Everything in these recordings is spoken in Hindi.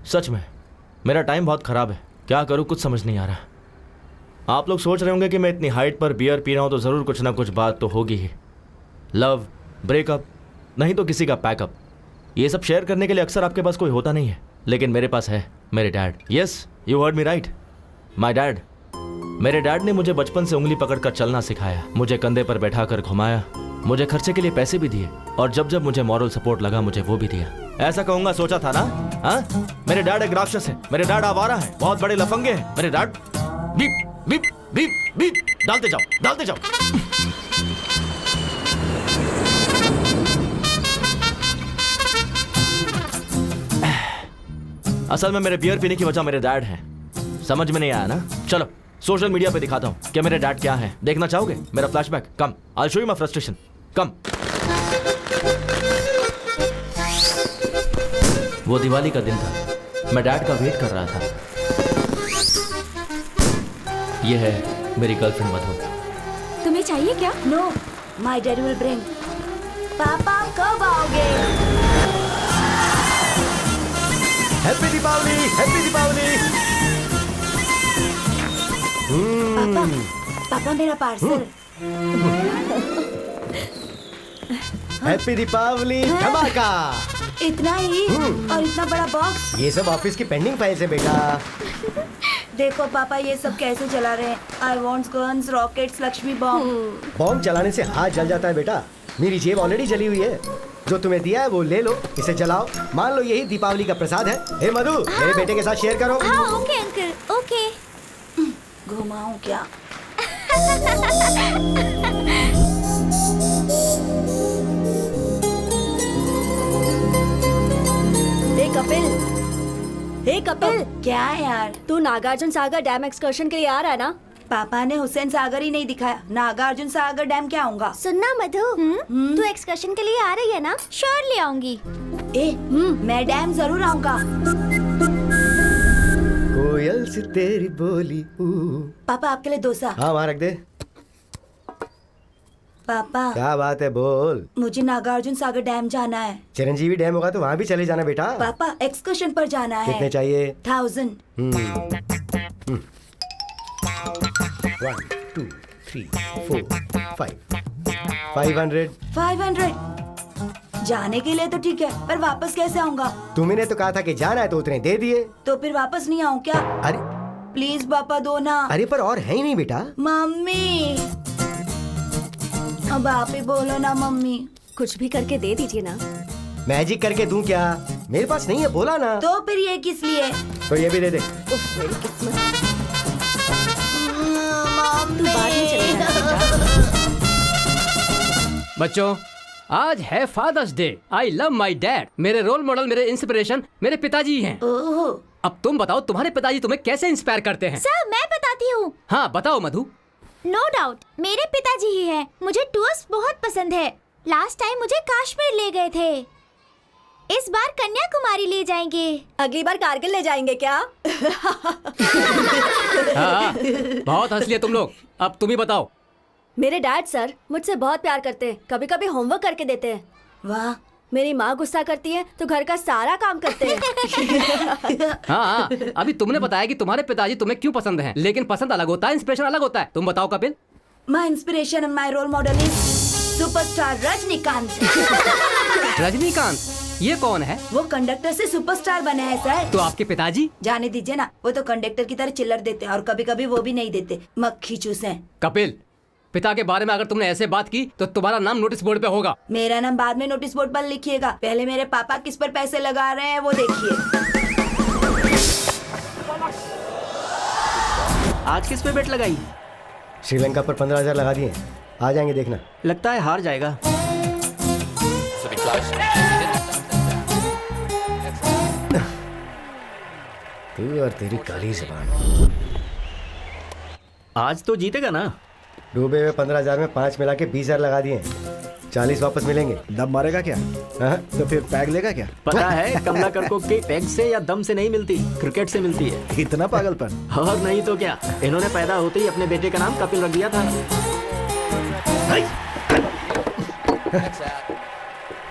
सच में मेरा टाइम बहुत ख़राब है, क्या करूँ कुछ समझ नहीं आ रहा। आप लोग सोच रहे होंगे कि मैं इतनी हाइट पर बियर पी रहा हूँ तो ज़रूर कुछ ना कुछ बात तो होगी ही। लव, ब्रेकअप, नहीं तो किसी का पैकअप, ये सब शेयर करने के लिए अक्सर आपके पास कोई होता नहीं है, लेकिन मेरे पास है मेरे dad. Yes, you heard me right, my dad. मेरे डैड ने मुझे बचपन से उंगली पकड़कर चलना सिखाया, मुझे कंधे पर बैठाकर घुमाया, मुझे खर्चे के लिए पैसे भी दिए और जब जब मुझे मॉरल सपोर्ट लगा मुझे वो भी दिया। ऐसा कहूंगा सोचा था ना? हाँ, मेरे डैड एक राक्षस है, मेरे डैड आवारा है, बहुत बड़े लफंगे हैं मेरे dad. Beep beep beep beep, डालते जाओ डालते जाओ। असल में मेरे बियर पीने की वजह मेरे डैड हैं। समझ में नहीं आया ना? चलो सोशल मीडिया पे दिखाता हूँ कि मेरे डैड क्या है। देखना चाहोगे मेरा flashback? Come, I show you my frustration, come. वो दिवाली का दिन था, मैं डैड का वेट कर रहा था। ये है मेरी गर्लफ्रेंड मधु। तुम्हें चाहिए क्या? No, my daddy will bring. पापा कब आओगे? Happy Deepavali, happy Deepavali. पापा, पापा मेरा पार्सल। हैप्पी दीपावली धमाका। इतना ही और इतना बड़ा बॉक्स। ये सब ऑफिस की पेंडिंग फाइल्स है बेटा। देखो पापा ये सब कैसे चला रहे हैं। I want guns, rockets, Lakshmi bomb. Bomb चलाने से हाथ जल जाता है बेटा। मेरी जेब ऑलरेडी जली हुई है। जो तुम्हें दिया है वो ले लो, इसे जलाओ। मान लो यही दीपावली का प्रसाद है। हे मधु, मेरे बेटे के साथ शेयर करो। हाँ ओके अंकल, ओके। घुमाऊं क्या? हे कपिल, हे कपिल, क्या है यार? तू नागार्जुन सागर डैम एक्सकर्शन के लिए आ रहा है ना? पापा ने हुसैन सागर ही नहीं दिखाया, नागार्जुन सागर डैम क्या होगा? सुनना मधु, तू एक्सकर्शन के लिए आ रही है ना? श्योरली आऊंगी। मैं डैम जरूर आऊंगा। कोयल से तेरी बोली। पापा आपके लिए डोसा। हाँ वहाँ रख दे। पापा क्या बात है, बोल। मुझे नागार्जुन सागर डैम जाना है। चिरंजीवी डैम होगा तो वहाँ भी चले जाना बेटा। पापा एक्सकर्शन पर जाना है। कितने चाहिए? 1000। 1 2 3 4 5 500। 500 जाने के लिए तो ठीक है, पर वापस कैसे आऊंगा? तुमने तो कहा था कि जाना है तो उतने दे दिए। तो फिर वापस नहीं आऊं क्या? अरे प्लीज पापा दो ना। अरे पर और है ही नहीं बेटा। मम्मी, अब आप ही बोलो ना मम्मी। कुछ भी करके दे दीजिए ना। मैजिक करके दूं क्या? मेरे पास नहीं है, बोला ना। तो फिर ये किस लिए? तो ये भी दे दे। उफ, मेरी किस्मत। मम्मी। तू बाद में चलेगा। बच्चों, आज है father's day. I love my dad. मेरे रोल मॉडल, मेरे इंस्पिरेशन मेरे पिताजी हैं। ओह, अब तुम बताओ तुम्हारे पिताजी तुम्हें कैसे इंस्पायर करते हैं? सर मैं बताती हूँ। हाँ बताओ मधु। नो डाउट मेरे पिताजी ही हैं। मुझे टूर्स बहुत पसंद है। लास्ट टाइम मुझे कश्मीर ले गए थे। इस बार कन्याकुमारी ले जाएंगे। अगली बार कारगिल ले जाएंगे क्या? हाँ, बहुत हंस लिए तुम लोग। अब तुम ही बताओ। मेरे डैड सर मुझसे बहुत प्यार करते हैं, कभी कभी होमवर्क करके देते हैं। वाह। मेरी माँ गुस्सा करती है तो घर का सारा काम करते हैं। हाँ, अभी तुमने बताया कि तुम्हारे पिताजी तुम्हें क्यों पसंद हैं, लेकिन पसंद अलग होता है, इंस्पिरेशन अलग होता है। तुम बताओ Kapil. My inspiration and my role model is superstar Rajinikanth. Rajinikanth, ये कौन है? वो कंडक्टर से सुपरस्टार बने हैं सर। तो आपके पिताजी? जाने दीजिए ना, वो तो कंडक्टर की तरह चिल्लर देते हैं और कभी कभी वो भी नहीं देते, मक्खी चूसे हैं। कपिल, पिता के बारे में अगर तुमने ऐसे बात की तो तुम्हारा नाम नोटिस बोर्ड पे होगा। मेरा नाम बाद में नोटिस बोर्ड पर लिखिएगा, पहले मेरे पापा किस पर पैसे लगा रहे हैं वो देखिए। आज किस पे बेट लगाई? श्रीलंका पर 15,000 लगा दिए। आ जाएंगे देखना। लगता है हार जाएगा। तू और तेरी काली ज़बान। आज तो जीतेगा ना? डूबे हुए 15,000 में 5 मिला के 20,000 लगा दिए। 40 वापस मिलेंगे। दम मारेगा क्या? हाँ? तो फिर पैग लेगा क्या? पता है कमलाकर को के पैग से या दम से नहीं मिलती, क्रिकेट से मिलती है। इतना पागलपन? और नहीं तो क्या, इन्होंने पैदा होते ही अपने बेटे का नाम कपिल रख दिया था।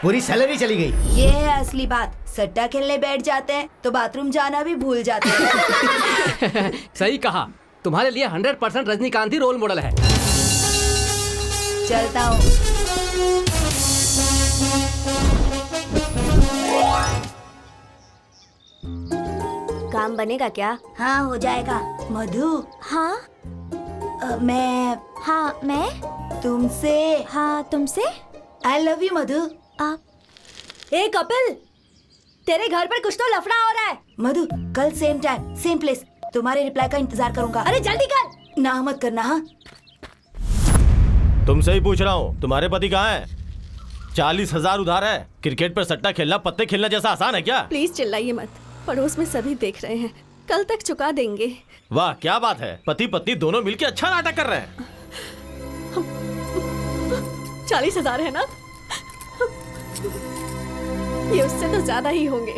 पूरी सैलरी चली गई। ये है असली बात। सट्टा खेलने बैठ जाते हैं तो बाथरूम जाना भी भूल जाते हैं। सही कहा, तुम्हारे लिए 100% रजनीकांत ही रोल मॉडल है। चलता हूँ। काम बनेगा क्या? हाँ हो जाएगा। मधु हाँ मैं तुमसे हाँ तुमसे आई लव यू मधु। ए कपिल, तेरे घर पर कुछ तो लफड़ा हो रहा है। मधु कल सेम टाइम सेम प्लेस तुम्हारे रिप्लाई का इंतजार करूंगा। अरे जल्दी कर। ना मत करना। हाँ तुमसे ही पूछ रहा हूँ, तुम्हारे पति कहाँ है? 40,000 उधार है। क्रिकेट पर सट्टा खेलना पत्ते खेलना जैसा आसान है क्या? प्लीज चिल्लाइए मत, पड़ोस में सभी देख रहे हैं। कल तक चुका देंगे। वाह क्या बात है, पति पत्नी दोनों मिलकर अच्छा नाटक कर रहे हैं। 40,000 है ना? ये उससे तो ज्यादा ही होंगे।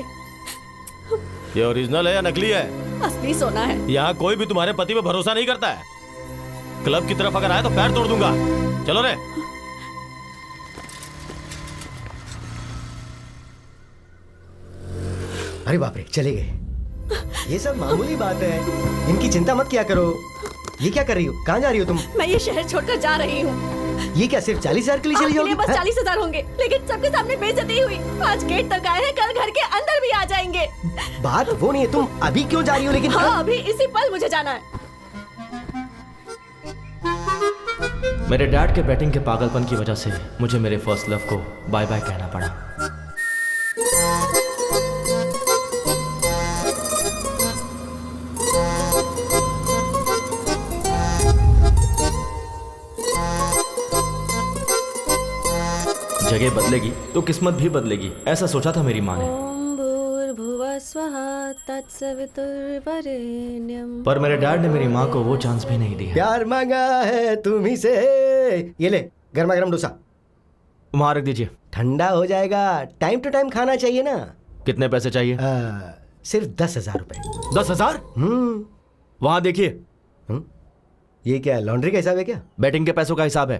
ये ओरिजिनल है या नकली है? असली सोना है। यहाँ कोई भी तुम्हारे पति पे भरोसा नहीं करता है। क्लब की तरफ अगर आए तो पैर तोड़ दूंगा। चलो रे। अरे बाप रे, चले गए। ये सब मामूली बात है, इनकी चिंता मत किया करो। ये क्या कर रही हो? कहाँ जा रही हो तुम? मैं ये शहर छोड़कर जा रही हूँ। ये क्या सिर्फ 40,000 के लिए चली जाओगी? बस 40,000 होंगे, लेकिन सबके सामने बेइज्जती हुई। आज गेट तक आए हैं, कल घर के अंदर भी आ जाएंगे। बात वो नहीं है, तुम अभी क्यों जा रही हो? लेकिन हाँ अभी इसी पल मुझे जाना है। मेरे डैड के बैटिंग के पागलपन की वजह से मुझे मेरे फर्स्ट लव को बाय बाय कहना पड़ा। जगह बदलेगी तो किस्मत भी बदलेगी, ऐसा सोचा था मेरी माँ ने। ओम भूर्भुवः स्वः तत्सवितुर्वरेण्यं। पर मेरे डैड ने मेरी माँ को वो चांस भी नहीं दिया। प्यार मांगा है तुम्ही से। ये ले गर्मा गर्म डोसा। वहां रख दीजिए। ठंडा हो जाएगा। टाइम टू टाइम खाना चाहिए ना। कितने पैसे चाहिए? सिर्फ 10,000 रुपए। 10,000? वहां देखिए। ये क्या लॉन्ड्री का हिसाब है क्या? बैटिंग के पैसों का हिसाब है।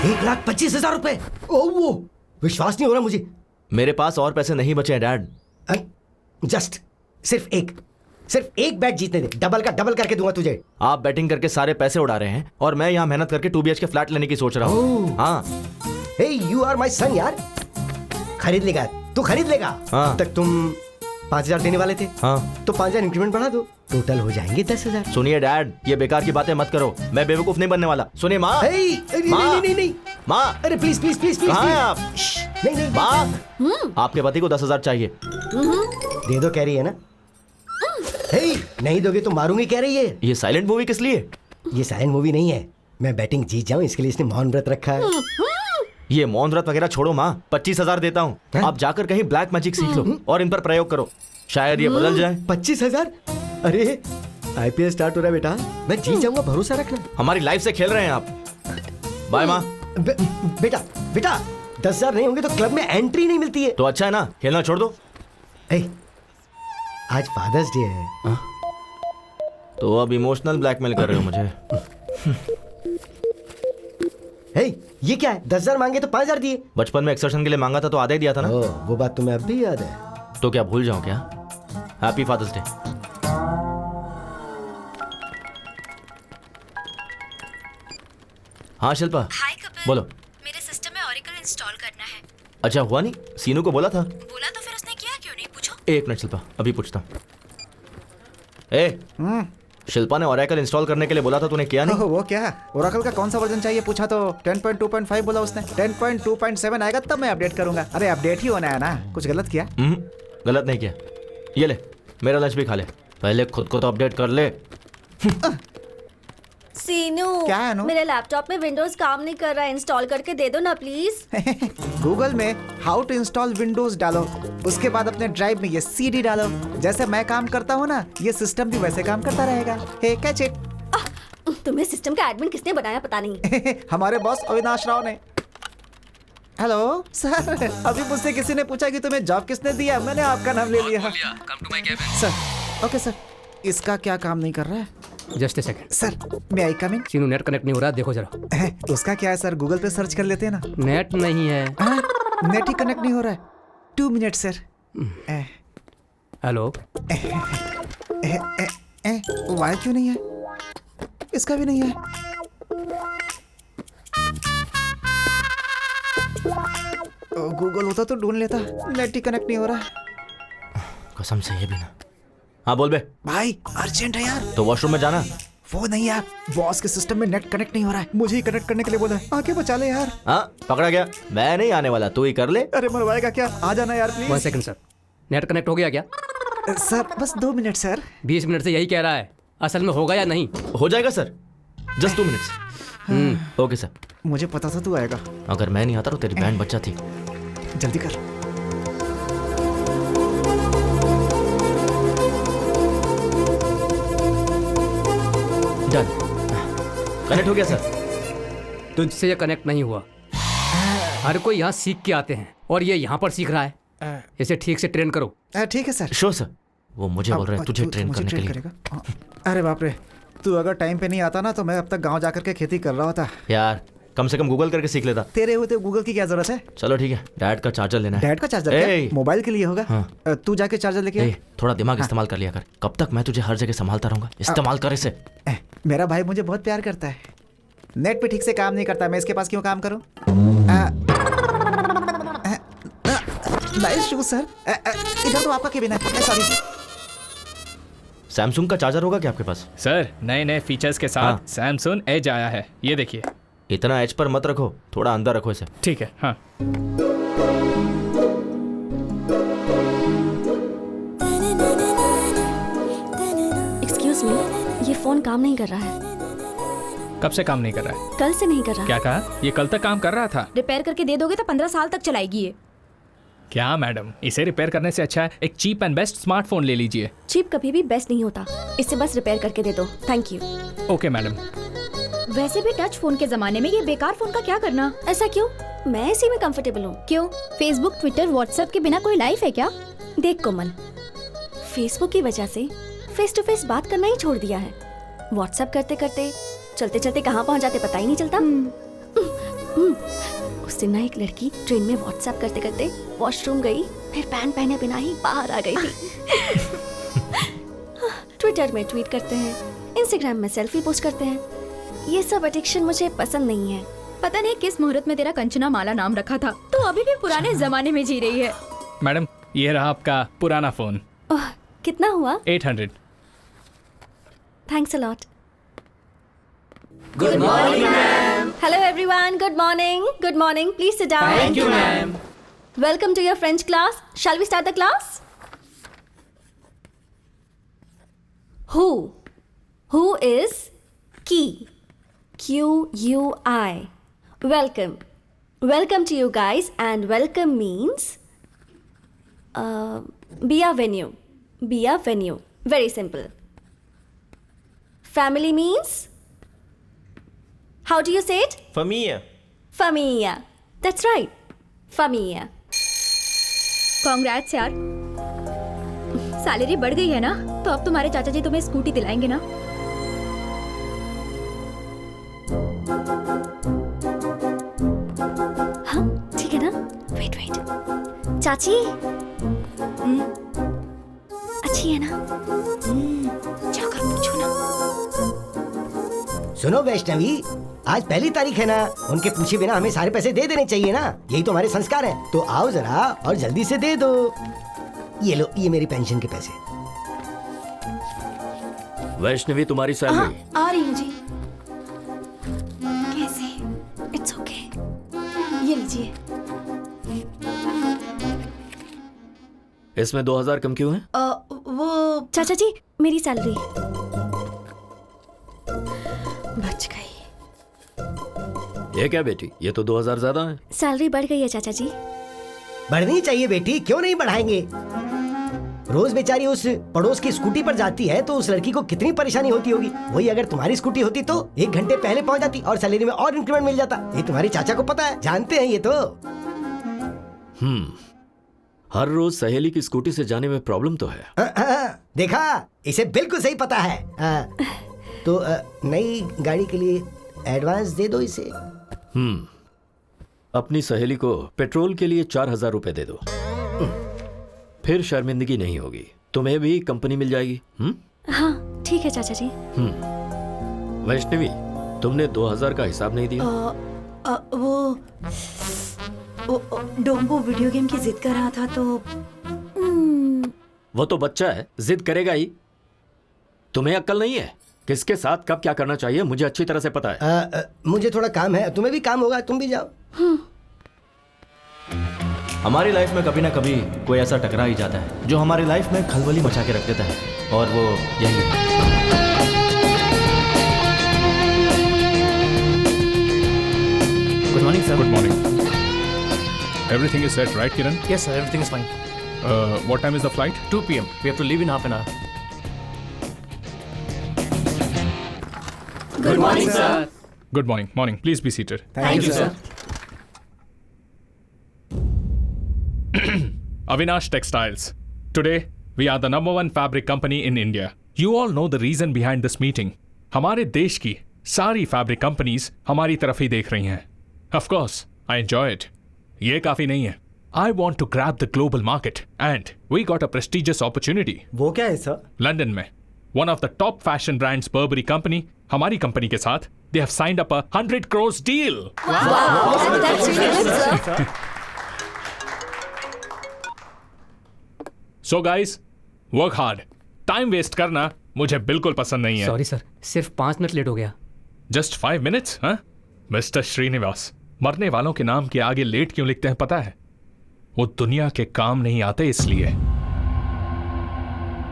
1,25,000 रुपए। वो विश्वास नहीं हो रहा मुझे। मेरे पास और पैसे नहीं बचे हैं डैड। जस्ट सिर्फ एक बैट जीतने दे, डबल का डबल करके दूंगा तुझे। आप बैटिंग करके सारे पैसे उड़ा रहे हैं और मैं यहाँ मेहनत करके 2 BHK फ्लैट लेने की सोच रहा हूँ। हाँ। हे यू आर माय सन यार। खरीद लेगा तू, खरीद लेगा। हाँ। अब तक तुम 5,000 देने वाले थे। हाँ। तो 5,000 इंक्रीमेंट बढ़ा दो, टोटल हो जाएंगे 10,000। सुनिए डैड, ये बेकार की बातें मत करो। मैं बेवकूफ नहीं बनने वाला। सुनिए माँ। नहीं माँ। अरे प्लीज प्लीज प्लीज प्लीज। कहाँ हैं आप? नहीं माँ, आपके पति को 10,000 चाहिए। दे दो कह रही है ना। नहीं दोगे तो मारूंगी कह रही है। ये साइलेंट मूवी किस लिए? ये साइलेंट मूवी नहीं है, मैं बैटिंग जीत जाऊं इसके लिए इसने मौन व्रत रखा है। ये मौन व्रत वगैरह छोड़ो माँ, 25,000 देता हूँ। आप जाकर कहीं ब्लैक मैजिक सीख लो और इन पर प्रयोग करो, शायद ये बदल जाए। 25,000? अरे IPL स्टार्ट हो रहा है बेटा, मैं जीत जाऊंगा, भरोसा रखना। हमारी लाइफ से खेल रहे हैं आप। बाय माँ। बेटा 10,000 नहीं होंगे तो क्लब में एंट्री नहीं मिलती है। तो अच्छा है ना, खेलना छोड़ दो। आज फादर्स डे है। तो अब इमोशनल ब्लैकमेल कर रहे हो मुझे। ये क्या है? 10,000 मांगे तो 5,000 दिए। बचपन में एक्सर्शन के लिए मांगा था तो आधा ही दिया था ना। वो बात तुम्हें अब भी याद है? तो क्या भूल जाऊं क्या? Happy father's day. हाँ शिल्पा। हाय कपिल। बोलो। मेरे सिस्टम में ओरेकल इंस्टॉल करना है। अच्छा हुआ नहीं? सीनू को बोला था। बोला तो फिर उसने किया क्यों नहीं? पूछो। एक मिनट शिल्पा, अभी पूछता। शिल्पा ने ओरेकल इंस्टॉल करने के लिए बोला था, तूने किया नहीं? वो क्या है? ओरेकल का कौन सा वर्जन चाहिए पूछा तो 10.2.5 बोला उसने। 10.2.7 आएगा तब मैं अपडेट करूंगा। अरे अपडेट ही होना है ना, कुछ गलत किया? गलत नहीं किया। ये ले, मेरा लंच भी खा ले, पहले खुद को तो अपडेट कर ले। सीनू, क्या है अनु? मेरे लैपटॉप में विंडोज काम नहीं कर रहा है, इंस्टॉल करके दे दो ना प्लीज। गूगल में हाउ टू इंस्टॉल विंडोज डालो, उसके बाद अपने ड्राइव में ये CD डालो। जैसे मैं काम करता हूँ ना, ये सिस्टम भी वैसे काम करता रहेगा। हे कैच इट। तुम्हें सिस्टम का एडमिन किसने बनाया पता नहीं। हमारे बॉस अविनाश राव ने। हेलो सर, अभी मुझसे किसी ने पूछा कि तुम्हें जॉब किसने दिया, मैंने आपका नाम ले लिया। सर, ओके सर, इसका क्या काम नहीं कर रहा है? Just a second. सर मैं आई कम इन? सीनू नेट कनेक्ट नहीं हो रहा, देखो जरा। उसका क्या है सर, गूगल पे सर्च कर लेते हैं ना। नेट नहीं है। नेट ही कनेक्ट नहीं हो रहा है। 2 मिनट सर। हेलो। वायर क्यों नहीं है? इसका भी नहीं है। गूगल होता तो ढूंढ लेता। नेट ही कनेक्ट नहीं हो रहा। कसम से ये भी ना। हाँ बोल बे। भाई अर्जेंट है यार। तो वॉशरूम में जाना। वो नहीं यार, बॉस के सिस्टम में नेट कनेक्ट नहीं हो रहा है, मुझे ही कनेक्ट करने के लिए बोला है। आके बचा ले यार। हाँ पकड़ा गया, मैं नहीं आने वाला, तू ही कर ले। अरे मरवाएगा क्या, आ जाना यार 1 please. Second sir, net connect हो गया क्या? सर बस 2 मिनट सर। 20 मिनट से यही कह रहा है, असल में होगा या नहीं? हो जाएगा sir, just 2 minutes. Okay sir. मुझे पता था तू आएगा। अगर मैं नहीं आता तो तेरी बैंड बच्चा थी। जल्दी कर। डन, कनेक्ट हो गया सर। तुझसे ये कनेक्ट नहीं हुआ। हर कोई यहाँ सीख के आते हैं और ये यहाँ पर सीख रहा है। इसे ठीक से ट्रेन करो। ठीक है सर। Sure sir. वो मुझे बोल रहे हैं तुझे ट्रेन करने के लिए। करेगा? अरे बाप रे, तू अगर टाइम पे नहीं आता ना तो मैं अब तक गांव जाकर के खेती कर रहा होता। यार कम से कम गूगल करके सीख लेता। तेरे होते गूगल की क्या जरूरत है? चलो ठीक है, डैड का चार्जर लेना है। डैड का चार्जर ए, क्या? मोबाइल के लिए होगा। हाँ। तू जाके चार्जर लेके आ। थोड़ा दिमाग इस्तेमाल कर लिया कर। कब तक मैं तुझे हर जगह संभालता रहूंगा? इस्तेमाल कर इसे। मेरा भाई मुझे बहुत प्यार करता है। नेट पे ठीक से काम नहीं करता, मैं इसके पास क्यों काम करूं? Nice shoes sir. इधर तो आपका केबिन है। सॉरी। सैमसंग का चार्जर होगा क्या आपके पास? सर नए नए फीचर्स के साथ हाँ। सैमसंग एज आया है, ये देखिए। इतना एज पर मत रखो, थोड़ा अंदर रखो इसे। ठीक है। हाँ एक्सक्यूज मी, ये फोन काम नहीं कर रहा है। कब से काम नहीं कर रहा है? कल से नहीं कर रहा। क्या कहा? ये कल तक काम कर रहा था। रिपेयर करके दे दोगे तो 15 साल तक चलाएगी ये। क्या मैडम, इसे रिपेयर करने से अच्छा है एक चीप एंड बेस्ट स्मार्टफोन ले लीजिए। चीप कभी भी बेस्ट नहीं होता, इसे बस रिपेयर करके दे दो। Thank you. Okay madam. वैसे भी टच फोन के जमाने में ये बेकार फोन का क्या करना? ऐसा क्यों? मैं इसी में कंफर्टेबल हूँ। क्यों? फेसबुक, ट्विटर, व्हाट्सएप के बिना कोई लाइफ है क्या? देख कोमल, फेसबुक की वजह से फेस टू फेस बात करना ही छोड़ दिया है। व्हाट्सएप करते करते चलते चलते कहाँ पहुँच जाते पता ही नहीं चलता। उस दिन ना एक लड़की ट्रेन में व्हाट्सएप करते करते वॉशरूम गई, फिर पैंट पहने बिना ही बाहर आ गई थी। ट्विटर में ट्वीट करते हैं, इंस्टाग्राम में सेल्फी पोस्ट करते हैं। ये सब एडिक्शन मुझे पसंद नहीं है। पता नहीं किस मुहूर्त में तेरा कंचना माला नाम रखा था, तो अभी भी पुराने जमाने में जी रही है। मैडम ये रहा आपका पुराना फोन। ओह, कितना हुआ? 800। Thanks a lot. Good morning, ma'am. Hello, everyone. Good morning. Good morning. Please sit down. Thank you, ma'am. Welcome to your French class. Shall we start the class? Who? Who is key? Q-U-I. Welcome. Welcome to you guys, and welcome means be a venue. Be a venue. Very simple. Family means? How do you say it? Familia. Familia. That's right. Familia. Congrats यार, सैलरी बढ़ गई है ना, तो अब तुम्हारे चाचा जी तुम्हें स्कूटी दिलाएंगे ना? हाँ ठीक है ना। वेट वेट, चाची अच्छी है ना? जाकर पूछो ना। सुनो वैष्णवी, आज पहली तारीख है ना, उनके पूछे बिना हमें सारे पैसे दे देने चाहिए ना, यही तो हमारे संस्कार हैं। तो आओ जरा और जल्दी से दे दो। ये लो, ये मेरी पेंशन के पैसे। वैष्णवी तुम्हारी सैलरी। आ रही हूँ जी। कैसे? It's okay. ये लीजिए। इसमें 2000 कम क्यों है? वो चाचा जी, मेरी सैलरी बच गई। ये क्या बेटी, ये तो 2000 ज्यादा है। सैलरी बढ़ गई है चाचा जी। बढ़नी चाहिए बेटी, क्यों नहीं बढ़ाएंगे? रोज बेचारी उस पड़ोस की स्कूटी पर जाती है तो उस लड़की को कितनी परेशानी होती होगी। वही अगर तुम्हारी स्कूटी होती तो 1 घंटे पहले पहुंच जाती और सैलरी में और इंक्रीमेंट मिल जाता। ये तुम्हारे चाचा को पता है, जानते हैं ये तो। हर रोज सहेली की स्कूटी से जाने में प्रॉब्लम तो है। देखा, इसे बिल्कुल सही पता है। तो नई गाड़ी के लिए एडवांस दे दो इसे। अपनी सहेली को पेट्रोल के लिए 4,000 रुपए दे दो, फिर शर्मिंदगी नहीं होगी। तुम्हें भी कंपनी मिल जाएगी। हाँ ठीक है चाचा जी। वैष्णवी, तुमने 2,000 का हिसाब नहीं दिया। वो डोंबो वीडियो गेम की जिद कर रहा था तो वो तो बच्चा है, जिद करेगा ही। तुम्हें अक्ल नहीं है? किसके साथ कब क्या करना चाहिए मुझे अच्छी तरह से पता है। मुझे थोड़ा काम है, तुम्हें भी काम होगा, तुम भी जाओ। हमारी लाइफ में कभी ना कभी कोई ऐसा टकरा ही जाता है जो हमारी लाइफ में खलबली मचा के रख देता है, और वो यही है। Good morning sir. Good morning. Everything is set right Kiran? Yes sir, everything is fine. What time is the flight? 2 p.m. We have to leave in half an hour. Good morning, sir. Good morning. Morning. Please be seated. Thank you, sir. Avinash Textiles. Today, we are the #1 fabric company in India. You all know the reason behind this meeting. हमारे देश की सारी फैब्रिक कंपनीज हमारी तरफ ही देख रही हैं. Of course, I enjoy it. ये काफी नहीं है. I want to grab the global market and we got a prestigious opportunity. वो क्या है सर? लंदन में one of the top fashion brands Burberry company हमारी कंपनी के साथ they have signed up a 100 crores deal. So guys, work hard. Time waste करना मुझे बिल्कुल पसंद नहीं है. सॉरी सर, सिर्फ 5 मिनट लेट हो गया। Just 5 minutes, हाँ? मिस्टर श्रीनिवास, मरने वालों के नाम के आगे लेट क्यों लिखते हैं पता है? वो दुनिया के काम नहीं आते इसलिए।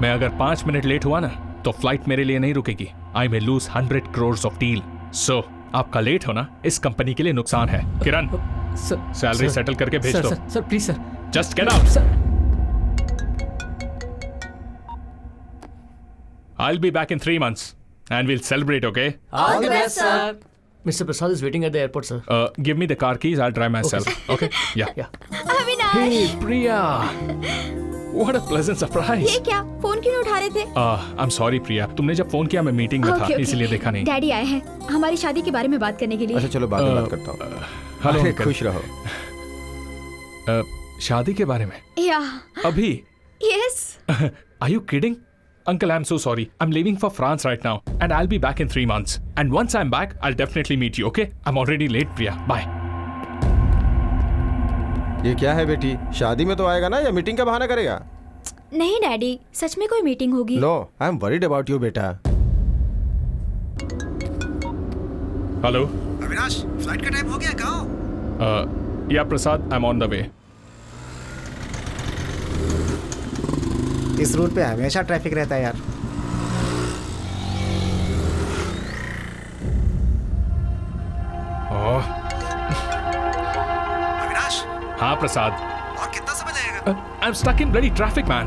मैं अगर 5 मिनट लेट हुआ ना तो फ्लाइट मेरे लिए नहीं रुकेगी। I may lose 100 crores of deal. So आपका लेट होना इस कंपनी के लिए नुकसान है। किरण, सैलरी सेटल करके भेज दो। Sir please sir, just get out. I'll be back in 3 months and we'll celebrate, okay? All the best, sir. Mr. Prasad is waiting at the airport, sir. Give me the car keys. I'll drive myself. Okay? Yeah. Avinash, Hey, Priya. What a pleasant surprise. ये क्या? फोन क्यों नहीं उठा रहे थे? I'm sorry, Priya. तुमने जब फोन किया मैं मीटिंग में था, इसलिए देखा नहीं। डैडी आए हैं हमारी शादी के बारे में बात करने के लिए। अच्छा चलो बाद में बात करता हूँ। हेलो, खुश रहो। शादी के बारे में? या अभी? Yes. Are you kidding? Uncle, I'm so sorry. I'm leaving for France right now and I'll be back in 3 months. And once I'm back, I'll definitely meet you, okay? I'm already late, Priya. Bye. ये क्या है बेटी? शादी में तो आएगा ना या मीटिंग का बहाना करेगा? नहीं डैडी, सच में कोई मीटिंग होगी। No, I am worried about you बेटा। हेलो अविनाश, फ्लाइट का टाइम हो गया, कहाँ हो? Yeah Prasad, I'm on the way. इस रूट पे हमेशा ट्रैफिक रहता है यार। अविनाश। हाँ प्रसाद। और कितना समय लगेगा? I'm stuck in bloody traffic, man.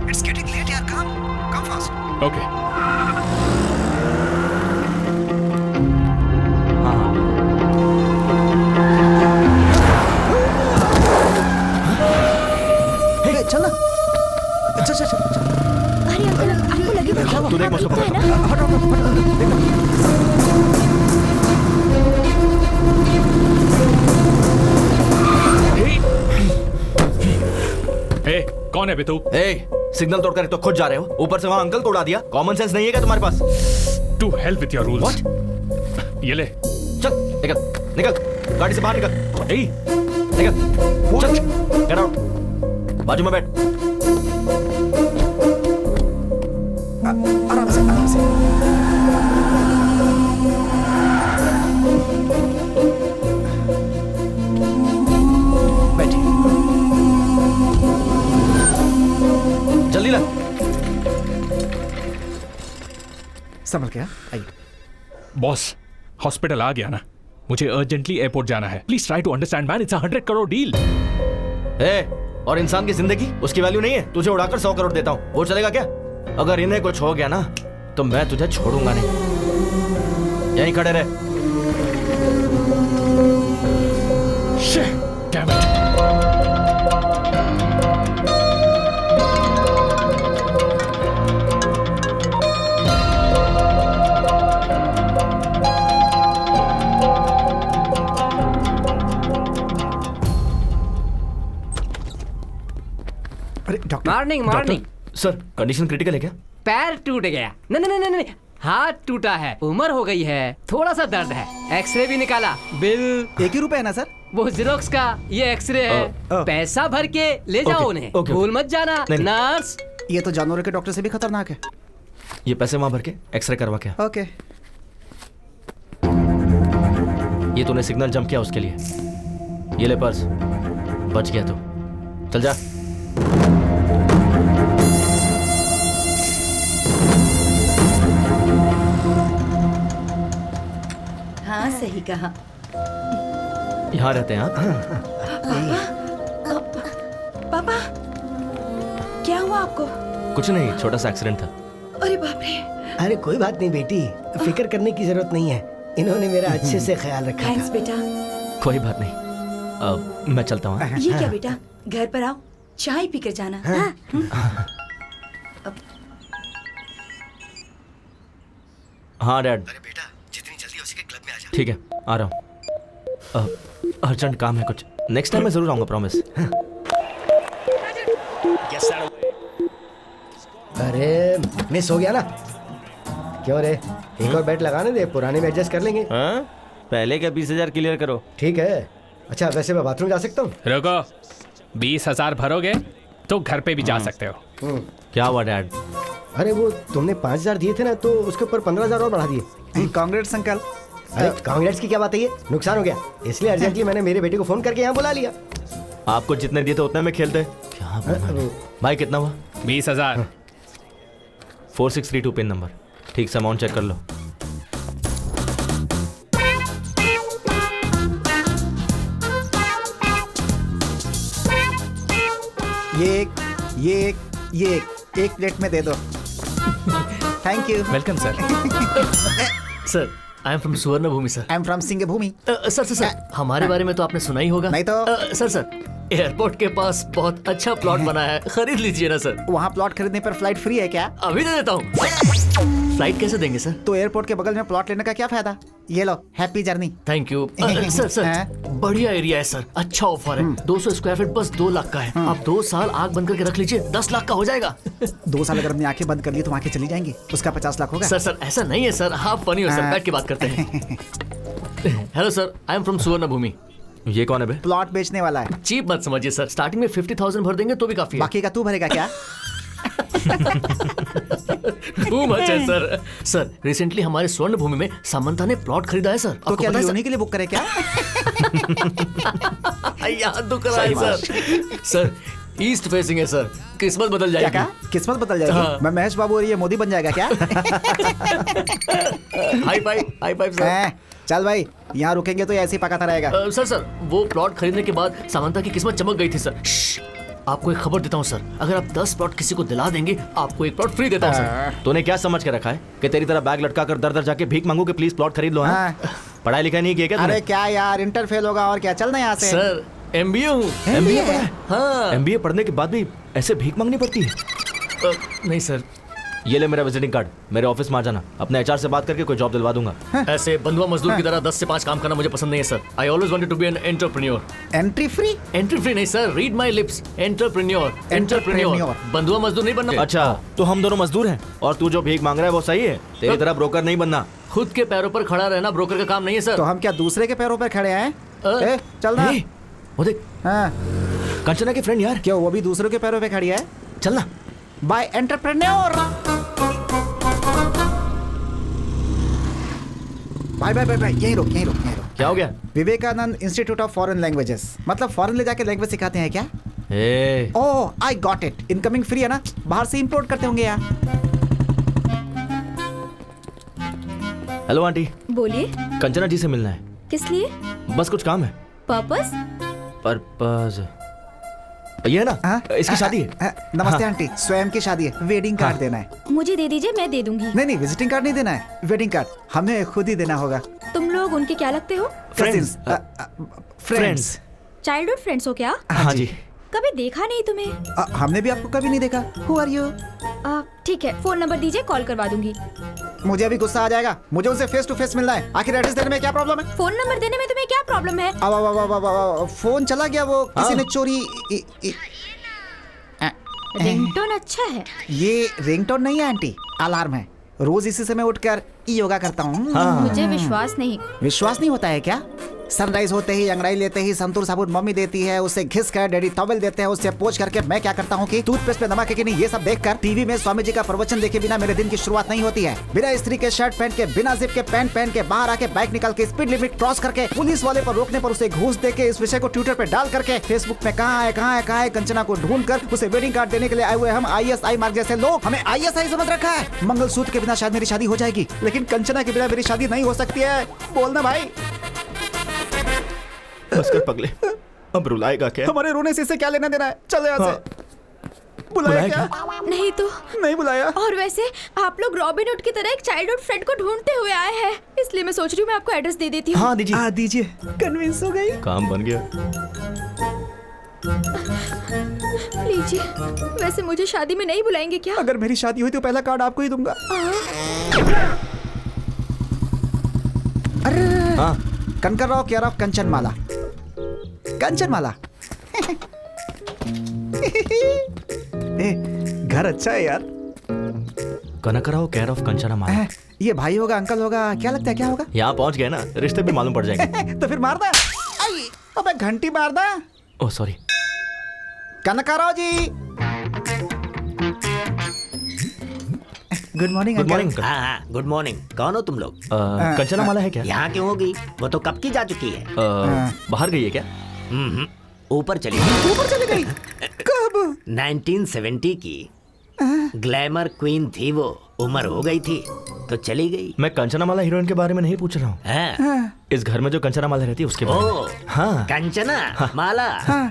It's getting late यार, come fast. Okay. Hey, चल ना। चल। अरे अंकल, आपको लगेगा तू देख मुझको पकड़। Hey, कौन है बे तू? सिग्नल तोड़कर तो खुद जा रहे हो, ऊपर से वहाँ अंकल को उड़ा दिया। कॉमन सेंस नहीं है क्या तुम्हारे पास? To hell with your rules. What? ये ले। चल निकल गाड़ी से बाहर निकल। निकल चल, get out। बाजू में बैठ। आराम से। बैठिए। जल्दी ला। संभल गया, आइए। बॉस, हॉस्पिटल आ गया ना? मुझे अर्जेंटली एयरपोर्ट जाना है। Please try to understand man, it's a 100 crore deal. और इंसान की जिंदगी उसकी वैल्यू नहीं है। तुझे उड़ाकर 100 करोड़ देता हूँ, वो चलेगा क्या? अगर इन्हें कुछ हो गया ना तो मैं तुझे छोड़ूंगा नहीं। यहीं खड़े रहे। Damn it. Morning morning. Sir condition critical है क्या? पैर टूट गया। नहीं नहीं नहीं नहीं, हाथ टूटा है, उम्र हो गई है, थोड़ा सा दर्द है। एक्सरे भी निकाला, बिल 1 ही रुपए है ना सर? वो जेरोक्स का, ये एक्सरे है। पैसा भर के ले जाओ उन्हें, भूल मत जाना। नर्स, ये तो जानवरों के डॉक्टर से भी खतरनाक है। ये पैसे वहां भर के एक्सरे करवा क्या? ओके। ये तूने सिग्नल जंप किया उसके लिए। ये ले पर्स, बच गया तो चल जा। हाँ सही कहा। यहाँ रहते हैं आप? पापा क्या हुआ आपको? कुछ नहीं, छोटा सा एक्सीडेंट था। अरे बाप रे। अरे कोई बात नहीं बेटी, फिक्र करने की जरूरत नहीं है। इन्होंने मेरा अच्छे से ख्याल रखा थैंक्स था। बेटा। कोई बात नहीं, मैं चलता हूँ। ये क्या बेटा, घर पर आओ, चाय पीकर जाना। हाँ डैड। अरे बेटा, जितनी जल्दी हो सके क्लब में आ जा। ठीक है, आ रहा हूँ। अर्जेंट काम है कुछ, नेक्स्ट टाइम मैं जरूर आऊंगा, प्रॉमिस। अरे मिस हो गया ना? क्यों रे, एक और बैट लगाने दे, पुराने में एडजस्ट कर लेंगे। हाँ? पहले का 20,000 क्लियर करो। ठीक है। अच्छा वैसे मैं बाथरूम जा सकता हूँ? रुको, 20,000 भरोगे तो घर पे भी जा सकते हो। क्या हुआ डैड? अरे वो तुमने 5,000 दिए थे ना, तो उसके ऊपर 15,000 और बढ़ा दिए। Congrats uncle. अरे कांग्रेट्स की क्या बात है, ये नुकसान हो गया, इसलिए अर्जेंटली मैंने मेरे बेटे को फोन करके यहाँ बुला लिया। आपको जितने दिए थे उतने में खेलते। क्या भाई, कितना हुआ? 20,000। 4632 पिन नंबर। ठीक से अमाउंट चेक कर लो। ये एक प्लेट में दे दो। Thank you. Welcome sir. Sir I am from Suvarna Bhoomi sir. I am from Singh Bhoomi. Sir हमारे बारे में तो आपने सुना ही होगा। नहीं तो। सर एयरपोर्ट के पास बहुत अच्छा प्लॉट बना है, खरीद लीजिए ना सर। वहाँ प्लॉट खरीदने पर फ्लाइट फ्री है क्या? अभी दे देता हूँ। फ्लाइट कैसे देंगे सर? तो एयरपोर्ट के बगल में प्लॉट लेने का क्या फायदा? ये लो, happy journey. Thank you. Sir बढ़िया एरिया है सर, अच्छा ऑफर है। 200 स्क्वायर फीट बस 2 लाख का है। आप 2 साल आग बंद करके रख लीजिए, 10 लाख का हो जाएगा। 2 साल अगर हमने आंखें बंद कर ली तो आंखें चली जाएंगी, उसका 50 लाख होगा। सर ऐसा नहीं है सर, आप फनी हो सर, बैठ के बात करते हैं। Hello sir, I am from Suvarna भूमि। ये कौन है बे? प्लॉट बेचने वाला है। चीप मत समझिए सर, स्टार्टिंग में 50,000 भर देंगे तो भी काफी है। बाकी का तू भरेगा क्या? मच है सर। सर रिसेंटली हमारे स्वर्ण भूमि में सामंता ने प्लॉट खरीदा है सर। तो क्या लियोनी के लिए बुक करे क्या? याद तो करा है सर। सर ईस्ट फेसिंग है सर, किस्मत बदल जाएगी। क्या? किस्मत बदल जाएगी? हाँ। मैं महेश बाबू और ये मोदी बन जाएगा क्या? High five sir. चल भाई, यहाँ रुकेंगे तो ऐसे ही पकाता रहेगा। सर वो प्लॉट खरीदने के बाद सामंता की किस्मत चमक गई थी सर। आपको एक खबर देता हूँ सर, अगर आप 10 प्लॉट किसी को दिला देंगे, आपको एक प्लॉट फ्री देता हूँ सर। तूने क्या समझ के रखा है कि तेरी तरह बैग लटका कर दर दर जाके भीख मांगू कि प्लीज प्लॉट खरीद लो? पढ़ाई लिखाई नहीं किया क्या तूने? अरे क्या यार, इंटर फेल होगा और क्या, चलना यहाँ से। सर MBA हूँ। MBA पढ़ा है? हाँ। MBA पढ़ने के बाद भी ऐसे भीख मांगनी पड़ती है? नहीं सर। ये ले मेरा विजिटिंग कार्ड, मेरे ऑफिस में आ जाना, अपने HR से बात करके कोई जॉब दिलवा दूंगा। ऐसे बंधुआ मजदूर की तरह 10 से 5 काम करना मुझे पसंद नहीं है sir. I always wanted to be an entrepreneur. Entry free? Entry free नहीं sir, read my lips, entrepreneur. बंधुआ मजदूर नहीं बनना। अच्छा, तो हम दोनों मजदूर हैं और तू जो भीख मांग रहा है वो सही है? तेरी तरह ब्रोकर नहीं बनना। खुद के पैरों पर खड़ा रहना ब्रोकर का काम नहीं है सर। तो हम क्या दूसरे के पैरों पर खड़े हैं? चल ना। वो देख, कंचना के फ्रेंड यार। क्यों, वो भी दूसरों के पैरों पे खड़ी है? चलना। Bye entrepreneur. बाय यही रोक। क्या हो गया? Vivekananda institute of foreign languages, मतलब फॉरेन ले जाके लैंग्वेज सिखाते हैं क्या? Oh I got it, incoming free है ना, बाहर से इंपोर्ट करते होंगे यार। Hello aunty. बोलिए। कंचना जी से मिलना है। किस लिए? बस कुछ काम है। पर्पस? ये है ना, इसकी शादी है। नमस्ते आंटी, स्वयं की शादी है, वेडिंग कार्ड देना है। मुझे दे दीजिए, मैं दे दूंगी। नहीं, विजिटिंग कार्ड नहीं देना है, वेडिंग कार्ड हमें खुद ही देना होगा। तुम लोग उनके क्या लगते हो? फ्रेंड्स। चाइल्डहुड फ्रेंड्स हो क्या? हाँ जी। कभी देखा नहीं तुम्हें। हमने भी आपको कभी नहीं देखा। Who are you? ठीक है, फोन नंबर दीजिए, कॉल करवा दूंगी। मुझे अभी गुस्सा आ जाएगा, मुझे उनसे फेस टू फेस मिलना है। आखिर एड्रेस देने में क्या प्रॉब्लम है? फोन नंबर देने में तुम्हें क्या प्रॉब्लम है? फोन चला गया, वो किसी ने चोरी। रिंगटोन अच्छा है। ये रिंगटोन नहीं है आंटी, अलार्म है। रोज इसी समय उठकर योगा करता हूँ। मुझे विश्वास नहीं। विश्वास नहीं होता है क्या? सनराइज होते ही अंगड़ाई लेते ही संतूर साबुन मम्मी देती है, उससे घिस कर डैडी टॉवेल देते हैं, उससे पोंछ करके मैं क्या करता हूँ कि टूथपेस्ट पे नमक है कि नहीं ये सब देखकर टीवी में स्वामी जी का प्रवचन देखे बिना मेरे दिन की शुरुआत नहीं होती है। बिना स्त्री के शर्ट पहन के, बिना जिप के पैंट पहन के, बाहर आके बाइक निकाल के स्पीड लिमिट क्रॉस करके, पुलिस वाले पर रोकने पर उसे घूस दे के, इस विषय को ट्विटर पे डाल करके, फेसबुक में कहाँ है कंचना को ढूंढ कर उसे वेडिंग कार्ड देने के लिए आए हुए हम ISI मार्ग जैसे लोग, हमें ISI समझ रखा है। मंगलसूत्र के बिना शायद मेरी शादी हो जाएगी, लेकिन कंचना के बिना मेरी शादी नहीं हो सकती है। बोलना भाई। बस कर पगले, अब रुलाएगा क्या? हमारे रोने से इससे क्या लेना देना है? चल यहाँ से। बुलाया क्या? नहीं तो नहीं बुलाया। और वैसे आप लोग रॉबिनहुड की तरह एक चाइल्डहुड फ्रेंड को ढूंढते हुए आए हैं, इसलिए मैं सोच रही हूँ मैं आपको एड्रेस दे देती हूँ। हाँ दीजिए। दीजिए। कन्विंस हो गई। काम बन गया। लीजिए। वैसे मुझे शादी में नहीं बुलाएंगे क्या? अगर मेरी शादी हुई तो पहला कार्ड आपको ही दूंगा। अरे हाँ। कनकरराव केयर ऑफ कंचनमाला। कंचनमाला। घर अच्छा है यार। कनकराव केयर ऑफ कंचनमाला। ये भाई होगा, अंकल होगा, क्या लगता है क्या होगा? यहाँ पहुँच गए ना, रिश्ते भी मालूम पड़ जाएंगे। तो फिर मार दे। अबे घंटी मार दे। Oh sorry. Kanakrao ji. Good morning. Good morning. हाँ, गुड मॉर्निंग। कौन हो तुम लोग? कंचनमाला है क्या? यहाँ क्यों होगी? वो तो कब की जा चुकी है। बाहर गई है क्या? ऊपर चली गई। ऊपर चली गई? कब? 1970 की ग्लैमर क्वीन थी वो, उम्र हो गई थी तो चली गई। मैं कंचनामाला हीरोइन के बारे में नहीं पूछ रहा हूँ। इस घर में जो कंचनामाला रहती है उसके बारे में। हाँ। कंचना माला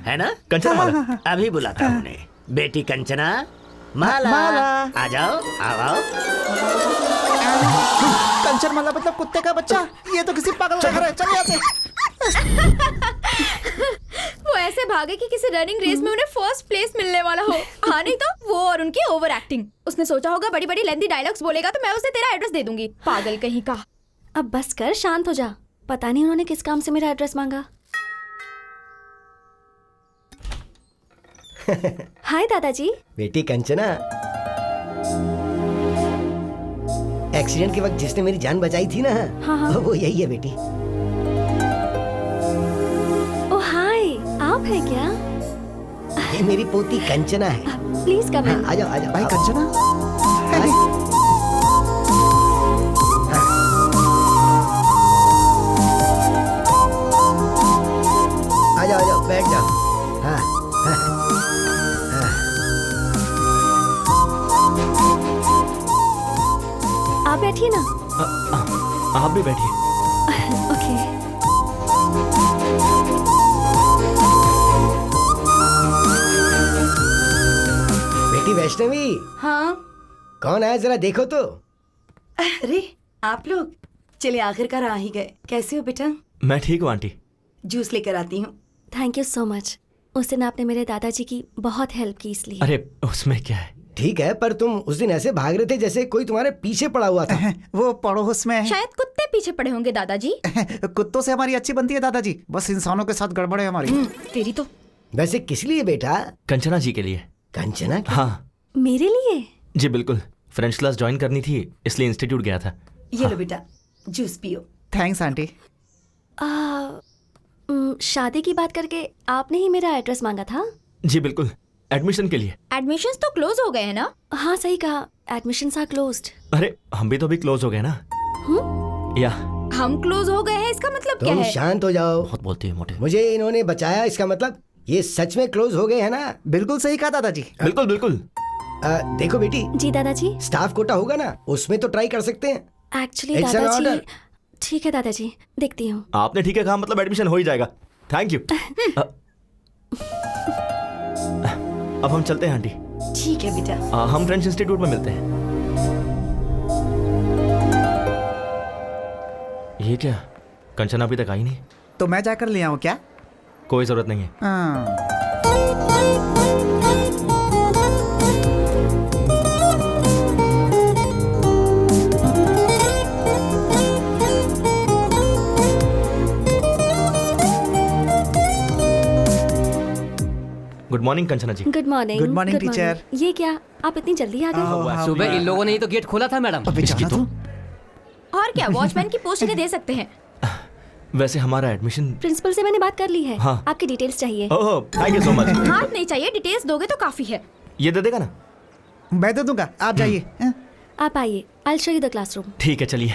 है ना? कंचनामाला। अभी बुलाता हूँ उन्हें। बेटी कंचना माला, आ जाओ, आओ। कंचनमाला मतलब कुत्ते का बच्चा? ये तो किसी पागल लग रहा है। चल यहाँ से। वो ऐसे भागे कि किसी रनिंग रेस में उन्हें फर्स्ट प्लेस मिलने वाला हो। हाँ नहीं तो वो और उनकी ओवर एक्टिंग। उसने सोचा होगा बड़ी बड़ी लेंथी डायलॉग्स बोलेगा तो मैं उसे तेरा एड्रेस दे दूंगी। पागल कहीं का। अब बस कर, शांत हो जा। पता नहीं उन्होंने किस काम से मेरा एड्रेस मांगा। हाय दादाजी। बेटी कंचना, एक्सीडेंट के वक्त जिसने मेरी जान बचाई थी ना, हाँ। वो यही है बेटी। ओ हाय, आप हैं क्या? ये मेरी पोती कंचना है। प्लीज कम इन। आ जाओ आ जाओ। भाई कंचना। आ जाओ बैठ जाओ। हाँ हाँ। आप बैठिए ना। आप भी बैठिए। ओके। बेटी वैष्णवी। हाँ। कौन आया जरा देखो तो। अरे आप लोग, चलिए आखिरकार आ ही गए। कैसे हो बेटा? मैं ठीक हूँ आंटी। जूस लेकर आती हूँ। Thank you so much. उस दिन आपने मेरे दादाजी की बहुत हेल्प की इसलिए। अरे उसमें क्या है? ठीक है, पर तुम उस दिन ऐसे भाग रहे थे जैसे कोई तुम्हारे पीछे पड़ा हुआ था। वो पड़ोस में। शायद कुत्ते पीछे पड़े होंगे दादाजी। कुत्तों से हमारी अच्छी बनती है दादाजी, बस इंसानों के साथ गड़बड़ है हमारी। तेरी तो। वैसे किस लिए बेटा? कंचना जी के लिए। कंचना? हाँ मेरे लिए? जी बिल्कुल। फ्रेंच क्लास ज्वाइन करनी थी इसलिए इंस्टीट्यूट गया था। ये लो बेटा, जूस पियो। Thanks aunty. शादी की बात करके आपने ही मेरा एड्रेस मांगा था? जी बिल्कुल, एडमिशन के लिए। एडमिशंस तो क्लोज हो गए हैं ना? हाँ सही कहा, एडमिशंस आर क्लोज्ड। अरे हम भी तो अभी क्लोज हो गए ना। या हम क्लोज हो गए हैं इसका मतलब क्या तुम है? शांत हो जाओ। बहुत बोलती है मोटे। मुझे इन्होंने बचाया, इसका मतलब ये सच में क्लोज हो गए हैं ना? बिल्कुल सही कहा दादाजी। बिल्कुल बिल्कुल। देखो बेटी। जी दादाजी। स्टाफ कोटा होगा ना, उसमें तो ट्राई कर सकते हैं। एक्चुअली दादाजी। ठीक है दादाजी, देखती हूँ। आपने ठीक है कहा, मतलब एडमिशन हो ही जाएगा। Thank you. अब हम चलते हैं आंटी। ठीक है बेटा। हम फ्रेंच इंस्टीट्यूट में मिलते हैं। ये क्या, कंचना अभी तक आई नहीं? तो मैं जाकर ले आऊँ क्या? कोई जरूरत नहीं है। Good morning Kanchana ji. Good morning. Good morning, teacher. ये क्या आप इतनी जल्दी आ गए? सुबह इन लोगों ने ही तो गेट खोला था मैडम। इसकी तो और क्या, वॉचमैन की पोस्ट इन्हें दे सकते हैं। वैसे हमारा एडमिशन। प्रिंसिपल से मैंने बात कर ली है। हाँ। आपकी डिटेल्स चाहिए। ओह थैंक यू सो मच। हाथ नहीं चाहिए, डिटेल्स दोगे तो काफी है। ये दे देगा ना? मैं दे दूंगा, आप जाइए। आप आइए, I'll show you the classroom। ठीक है चलिए।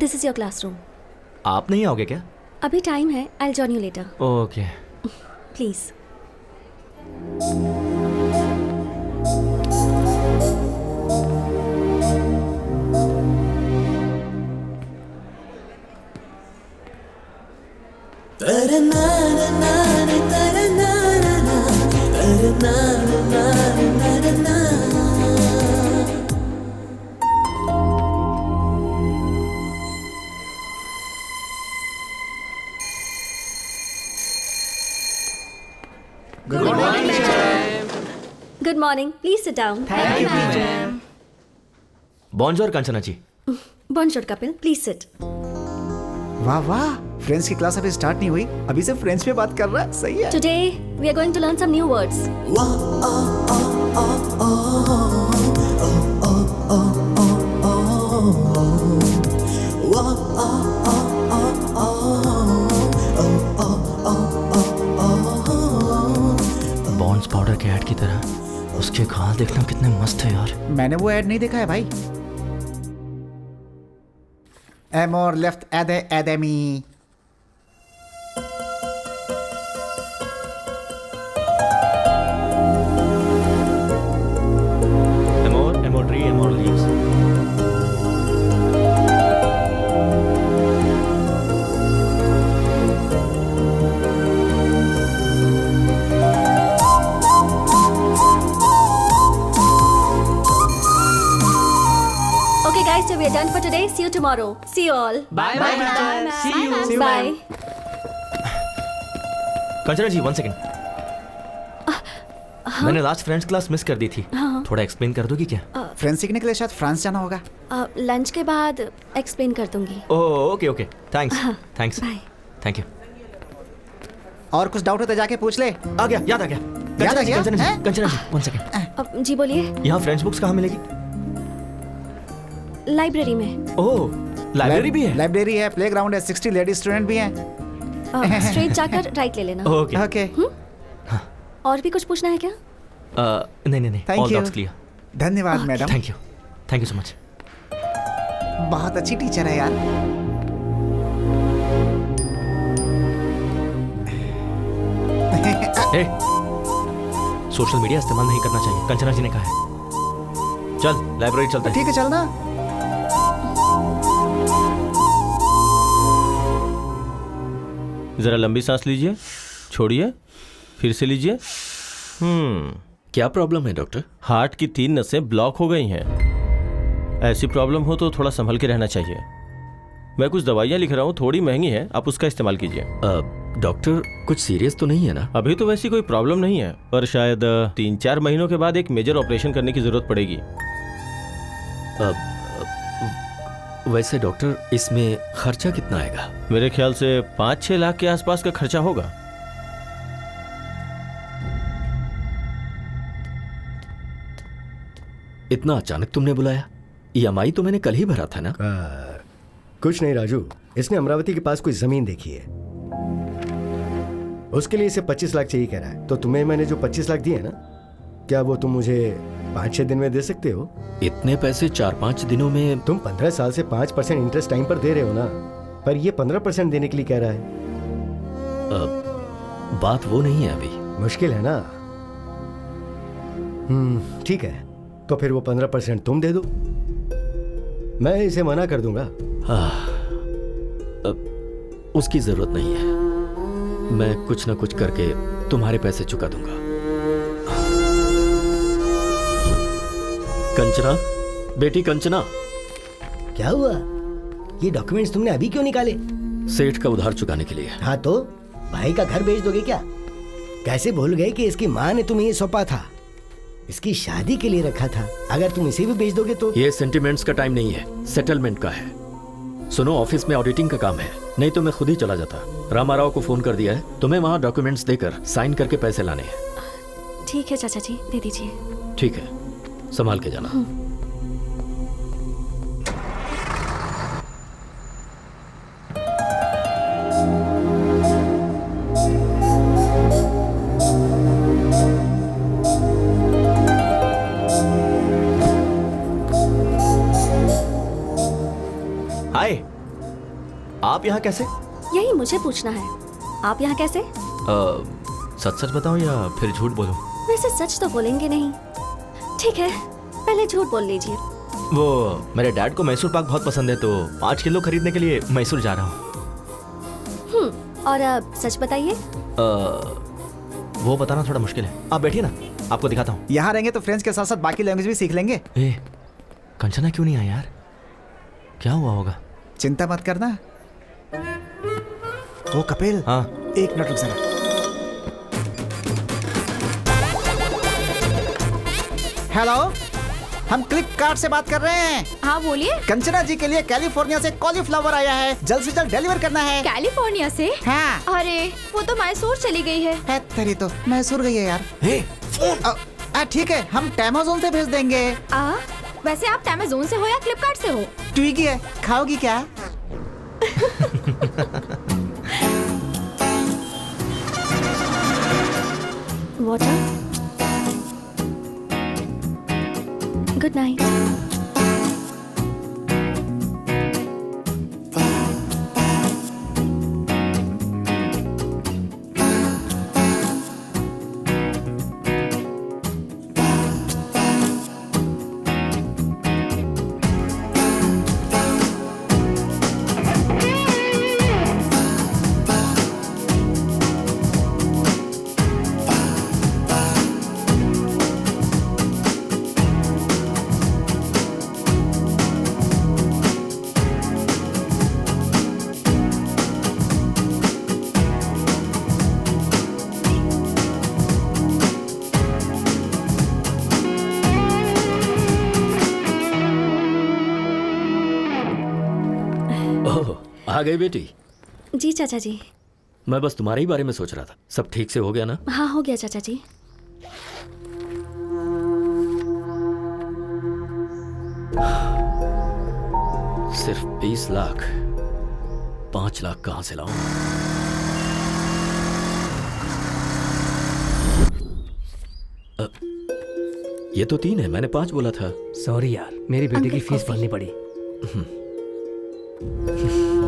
This is your classroom। आप नहीं आओगे क्या? अभी टाइम है, I'll join you later। Okay. Please। Good morning। Please sit down। Thank you, teacher। Bonjour Kanchana ji. Bonjour Kapil। Please sit। वाह वाह, फ्रेंच की क्लास अभी स्टार्ट नहीं हुई, अभी से फ्रेंच में बात कर रहा है। सही है। Today we are going to learn some new words। Bonds powder के ऐड की तरह उसके गाल देखना कितने मस्त है यार। मैंने वो ऐड नहीं देखा है भाई। एमोर लेफ्ट एदे academy. Amor, Amor tree, Amor leaves. Okay guys, so we are done for today। See you tomorrow। See you all। Bye bye madam. See you. Bye। Kanchana ji 1 second. मैंने लास्ट फ्रेंच क्लास मिस कर दी थी। हाँ। थोड़ा एक्सप्लेन कर दोगी क्या? फ्रेंच सीखने के लिए शायद फ्रांस जाना होगा। लंच के बाद एक्सप्लेन कर दूंगी। Oh okay okay thanks thanks bye. Thank you. और कुछ डाउट हो तो जाके पूछ ले। आ गया, याद आ गया। याद आ गया? कंचना जी, हैं? कंचना जी 1 सेकंड। जी बोलिए। यहाँ फ्रेंच बुक्स कहाँ मिलेगी? लाइब्रेरी में। ओह लाइब्रेरी भी है? लाइब्रेरी है, प्लेग्राउंड है, 60 लेडी स्टूडेंट भी हैं। स्ट्रेट जाकर राइट ले लेना। Okay okay. और भी कुछ पूछना है क्या? नहीं नहीं नहीं, Thank all you। Doubts clear. धन्यवाद madam. Thank you so much. बहुत अच्छी टीचर है यार। सोशल मीडिया इस्तेमाल नहीं करना चाहिए, कंचना जी ने कहा है। चल लाइब्रेरी चलते हैं। ठीक है चलना। जरा लंबी सांस लीजिए, छोड़िए, फिर से लीजिए। क्या प्रॉब्लम है डॉक्टर? हार्ट की 3 नसें ब्लॉक हो गई हैं। ऐसी प्रॉब्लम हो तो थोड़ा संभल के रहना चाहिए। मैं कुछ दवाइयाँ लिख रहा हूँ, थोड़ी महंगी है, आप उसका इस्तेमाल कीजिए। डॉक्टर कुछ सीरियस तो नहीं है ना? अभी तो वैसी कोई प्रॉब्लम नहीं है, पर शायद 3-4 महीनों के बाद एक मेजर ऑपरेशन करने की जरूरत पड़ेगी। वैसे डॉक्टर इसमें खर्चा कितना आएगा? मेरे ख्याल से 5-6 लाख के आसपास का खर्चा होगा। इतना अचानक तुमने बुलाया? EMI तो मैंने कल ही भरा था ना। कुछ नहीं राजू, इसने अमरावती के पास कोई जमीन देखी है, उसके लिए इसे 25 लाख चाहिए कह रहा है। तो तुम्हें मैंने जो 25 लाख दिए ना, क्या वो तुम मुझे 5-6 दिन में दे सकते हो? इतने पैसे 4-5 दिनों में? तुम 15 साल से 5% इंटरेस्ट टाइम पर दे रहे हो ना, पर ये 15% देने के लिए कह रहा है। बात वो नहीं है अभी। मुश्किल है ना? ठीक है, तो फिर वो 15% तुम दे दो, मैं इसे मना कर दूंगा। उसकी जरूरत नहीं है, मैं कुछ ना कुछ करके तुम्हारे पैसे चुका दूंगा। कंचना, बेटी कंचना। क्या हुआ? ये डॉक्यूमेंट्स तुमने अभी क्यों निकाले? सेठ का उधार चुकाने के लिए। हाँ तो भाई का घर बेच दोगे क्या? कैसे भूल गए कि इसकी माँ ने तुम्हें ये सौंपा था, इसकी शादी के लिए रखा था। अगर तुम इसे भी बेच दोगे तो। ये सेंटिमेंट्स का टाइम नहीं है, सेटलमेंट का है। सुनो, ऑफिस में ऑडिटिंग का काम है, नहीं तो मैं खुद ही चला जाता। रामाराव को फोन कर दिया है, तुम्हें वहाँ डॉक्यूमेंट्स देकर साइन करके पैसे लाने हैं। ठीक है चाचा जी, दे दीजिए। ठीक है, संभाल के जाना। हाय, आप यहाँ कैसे? यही मुझे पूछना है, आप यहाँ कैसे? सच सच बताऊं या फिर झूठ बोलूं? वैसे सच तो बोलेंगे नहीं। ठीक है, पहले झूठ बोल लीजिए। वो मेरे डैड को मैसूर पाक बहुत पसंद है, तो 5 किलो खरीदने के लिए मैसूर जा रहा हूँ। और अब सच बताइए। वो बताना थोड़ा मुश्किल है, आप बैठिए ना, आपको दिखाता हूँ। यहाँ रहेंगे तो फ्रेंच के साथ साथ बाकी लैंग्वेज भी सीख लेंगे। कंचना क्यों नहीं आई यार? क्या हुआ होगा? चिंता मत करना। वो कपिल, हाँ, 1 मिनट रुक जरा। हेलो, हम फ्लिपकार्ट से बात कर रहे हैं। हाँ बोलिए। कंचना जी के लिए कैलिफोर्निया से कॉलीफ्लावर आया है, जल्द से जल्द डिलीवर करना है। कैलिफोर्निया से? हाँ। अरे वो तो मैसूर चली गई है। तेरी तो मैसूर गई है यार। ठीक है, हम टेमाजोन से भेज देंगे। वैसे आप अमेज़न से हो या फ्लिपकार्ट से हो? ट्विगी है, खाओगी क्या? वाटर। Good night. आ गई बेटी? जी चाचा जी। मैं बस तुम्हारे ही बारे में सोच रहा था। सब ठीक से हो गया ना? हाँ हो गया चाचा जी। सिर्फ 20 लाख, 5 लाख कहाँ से लाऊं? ये तो 3 है, मैंने 5 बोला था। सॉरी यार, मेरी बेटी की फीस भरनी पड़ी।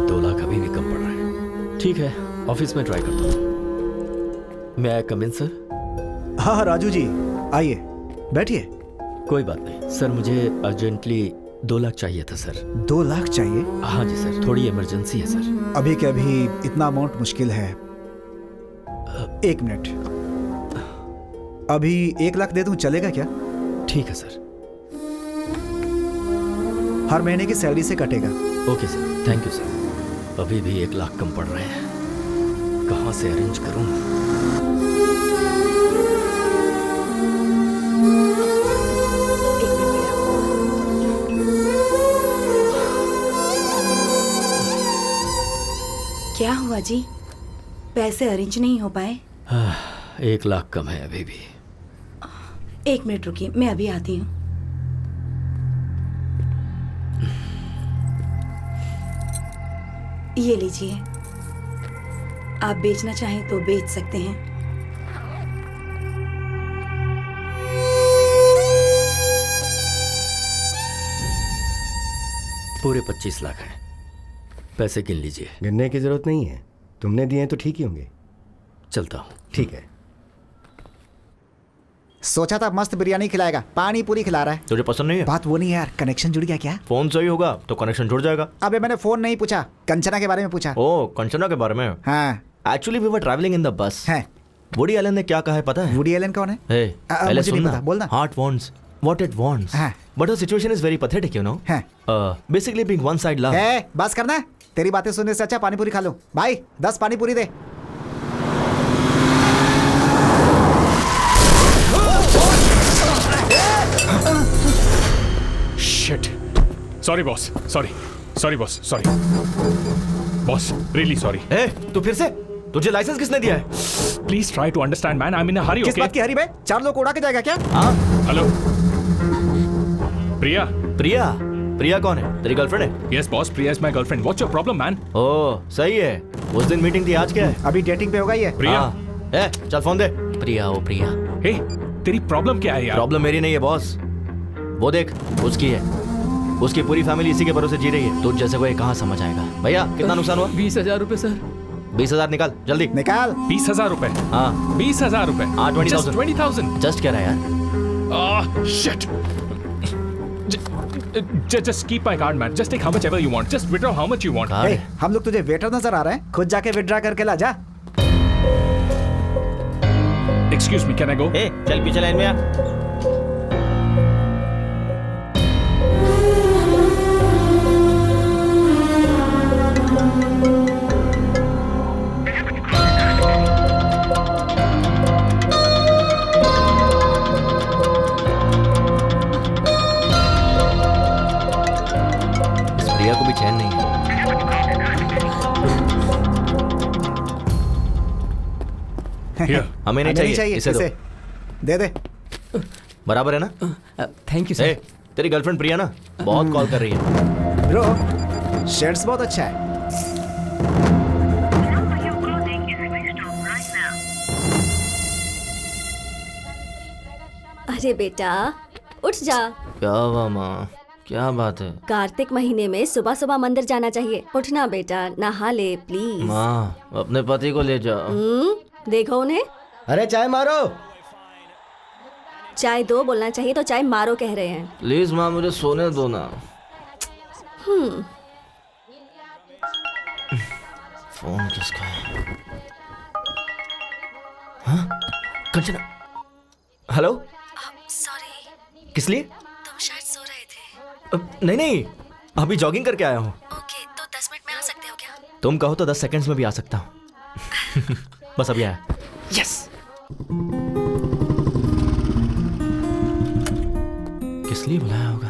2 लाख अभी भी कम पड़ रहे हैं। ठीक है, ऑफिस में ट्राई करता हूँ। मैं कम इन सर? हाँ राजू जी, आइए बैठिए। कोई बात नहीं सर, मुझे अर्जेंटली 2 लाख चाहिए था सर। 2 लाख चाहिए? हाँ जी सर, थोड़ी इमरजेंसी है सर। अभी के अभी इतना अमाउंट मुश्किल है। 1 मिनट, अभी 1 लाख दे दूं, चलेगा क्या? ठीक है सर। हर महीने की सैलरी से कटेगा। Okay sir, thank you sir. अभी भी 1 लाख कम पड़ रहे हैं, कहाँ से अरेंज करूं? क्या हुआ जी, पैसे अरेंज नहीं हो पाए? 1 लाख कम है अभी भी। 1 मिनट रुकिए, मैं अभी आती हूँ। ये लीजिए, आप बेचना चाहें तो बेच सकते हैं। पूरे 25 लाख हैं, पैसे गिन लीजिए। गिनने की जरूरत नहीं है, तुमने दिए हैं तो ठीक ही होंगे। चलता हूँ। ठीक है। सोचा था मस्त बिरयानी खिलाएगा, पानी पूरी खिला रहा है। तुझे पसंद नहीं है? बात वो नहीं है यार, कनेक्शन जुड़ गया क्या? फोन सही होगा तो कनेक्शन जुड़ जाएगा। अबे मैंने फोन नहीं पूछा, कंचना के बारे में पूछा। ओ, कंचना के बारे में? हाँ। Actually we were travelling in the bus. है। वुडी एलन ने क्या कहा है पता है? वुडी एलन कौन है? पहले मुझे नहीं सुनना। पता, बोलना। Heart wants what it wants. But the situation is very pathetic, you know. Basically being one side love. बस करना है, तेरी बातें सुनने से अच्छा पानी पूरी खा लो। भाई 10 पानी पूरी दे। Shit. Sorry boss. Sorry boss. Sorry. Boss, really sorry. तू फिर से? तुझे लाइसेंस किसने दिया है? Please try to understand, man. I'm in a hurry. किस Okay? बात की हरी बे? 4 लोग उड़ा के जाएगा क्या? Hello. प्रिया. प्रिया कौन है? तेरी गर्लफ्रेंड है? Yes boss, Priya is my girlfriend. What's your problem, man? ओह सही है। उस दिन मीटिंग थी, आज क्या है? अभी डेटिंग पे होगा ये। प्रिया. चल फोन दे। प्रिया Hey, तेरी प्रॉब्लम क्या है यार? प्रॉब्लम मेरी नहीं है बॉस, वो देख उसकी है। उसकी पूरी फैमिली इसी के भरोसे जी रही है। तुझ जैसे को ये कहाँ समझ आएगा? भैया कितना नुकसान हुआ? 20,000 रुपए सर। 20,000 निकाल जल्दी। निकाल। 20,000 रुपए? हाँ 20,000 रुपए। 20,000। 20,000। जस्ट कह रहा है यार। Shit. Just keep my card, man. Just take how much ever you want. Just withdraw how much you want. Hey, हम लोग तुझे वेटर नजर आ रहे हैं? खुद जाके विड्रॉ करके ला जा। Excuse me, can I go? चल पीछे लाइन में आ। प्रिया को भी चैन नहीं है। हमें नहीं चाहिए, इसे दो। दे दे। बराबर है ना? Thank you sir. तेरी गर्लफ्रेंड प्रिया ना बहुत कॉल कर रही है। ब्रो शर्ट्स बहुत अच्छा है। अरे बेटा उठ जा। क्या हुआ माँ? क्या बात है? कार्तिक महीने में सुबह सुबह मंदिर जाना चाहिए। उठना बेटा, नहा ले प्लीज। माँ अपने पति को ले जाओ। देखो उन्हें। अरे चाय मारो। चाय दो बोलना चाहिए तो चाय मारो कह रहे हैं। प्लीज माँ मुझे सोने दो ना। फोन किसका है? हाँ? कंचना। हेलो। सॉरी। किस लिए? तुम शायद सो रहे थे। नहीं अभी जॉगिंग करके आया हूँ। ओके तो 10 मिनट में आ सकते हो क्या? तुम कहो तो 10 सेकंड्स में भी आ सकता हूँ। बस अभी आया। यस। किस लिए बुलाया होगा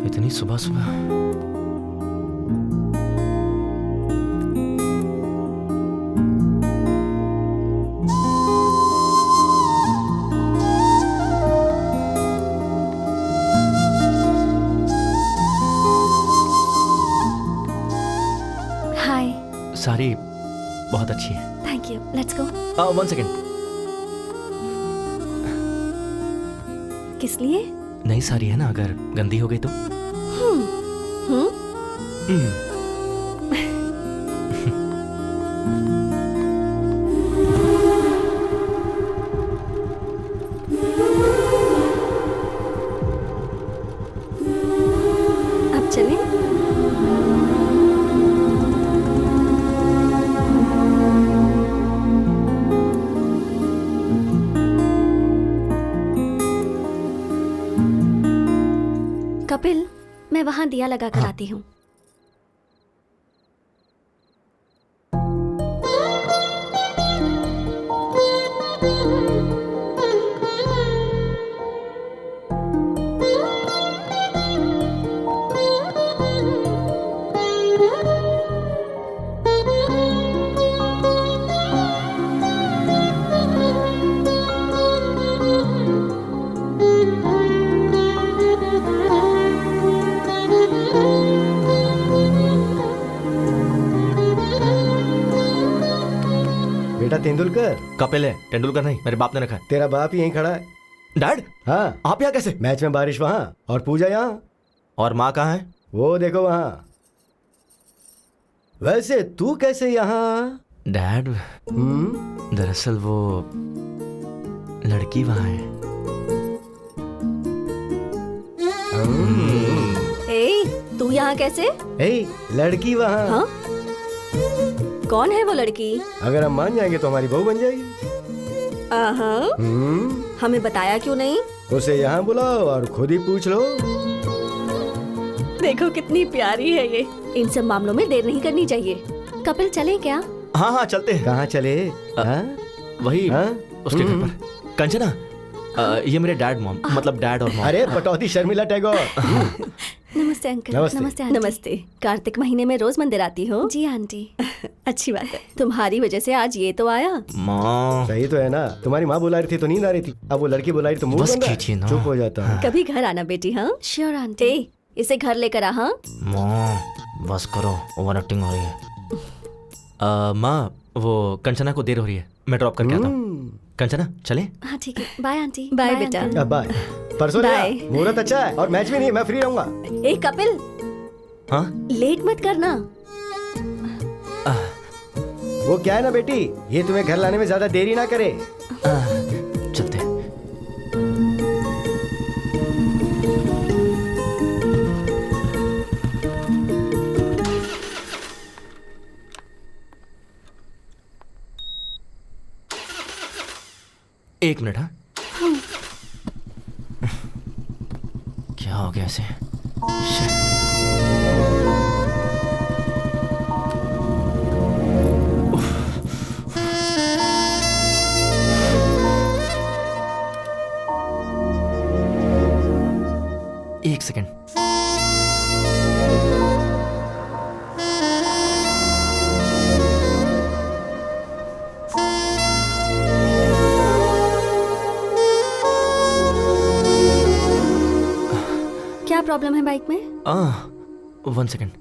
इतनी सुबह सुबह? हाय। सारी बहुत अच्छी है। Thank you. Let's go. 1 second. किस लिए? नई साड़ी है ना, अगर गंदी हो गई तो? अब चलें? कपिल, मैं वहां दिया लगा कर आती हूँ। बेटा तेंदुलकर। कपिल है, तेंदुलकर नहीं। मेरे बाप ने रखा है। तेरा बाप ही यहीं खड़ा है। डैड? हाँ। आप यहाँ कैसे? मैच में बारिश वहाँ और पूजा यहाँ। और माँ कहाँ है? वो देखो वहाँ। वैसे तू कैसे यहाँ? डैड दरअसल वो लड़की वहाँ है। तू यहाँ कैसे? लड़की वहाँ। हाँ? कौन है वो लड़की? अगर हम मान जाएंगे तो हमारी बहू बन जाएगी। हमें बताया क्यों नहीं? उसे यहाँ बुलाओ और खुद ही पूछ लो। देखो कितनी प्यारी है ये। इन सब मामलों में देर नहीं करनी चाहिए। कपिल चले क्या? हाँ हाँ चलते हैं। कहाँ चले? हाँ? वही हाँ? उसके घर पर। कंचना, ये मेरे डैड मॉम, मतलब डैड और मॉम। अरे पटौदी शर्मिला टैगोर। नमस्ते अंकल। नमस्ते। नमस्ते आंटी। नमस्ते। कार्तिक महीने में रोज मंदिर आती हो? जी आंटी। अच्छी बात है। तुम्हारी वजह से आज ये तो आया। माँ सही तो है ना, तुम्हारी माँ बुला रही थी तो नींद आ रही थी, अब वो लड़की बुला रही तो मुंह बस बंद है। कीजिए ना। चुप हो जाता हूँ। कभी घर आना बेटी। हाँ श्योर आंटी। ए, इसे घर लेकर आ। हाँ माँ बस करो, ओवर एक्टिंग हो रही है। माँ वो कंचना को देर हो रही है, मैं ड्रॉप करके आता हूँ। कंचना चले? हाँ ठीक है। Bye aunty. बाय बेटा। अब बाय। परसों बाय। मुहूर्त अच्छा है और मैच भी नहीं, मैं फ्री रहूंगा। ए कपिल, हाँ लेट मत करना। वो क्या है ना बेटी, ये तुम्हें घर लाने में ज्यादा देरी ना करे। चलते हैं। एक मिनट। हाँ क्या हो गया ऐसे? एक सेकेंड। क्या प्रॉब्लम है बाइक में? 1 सेकेंड।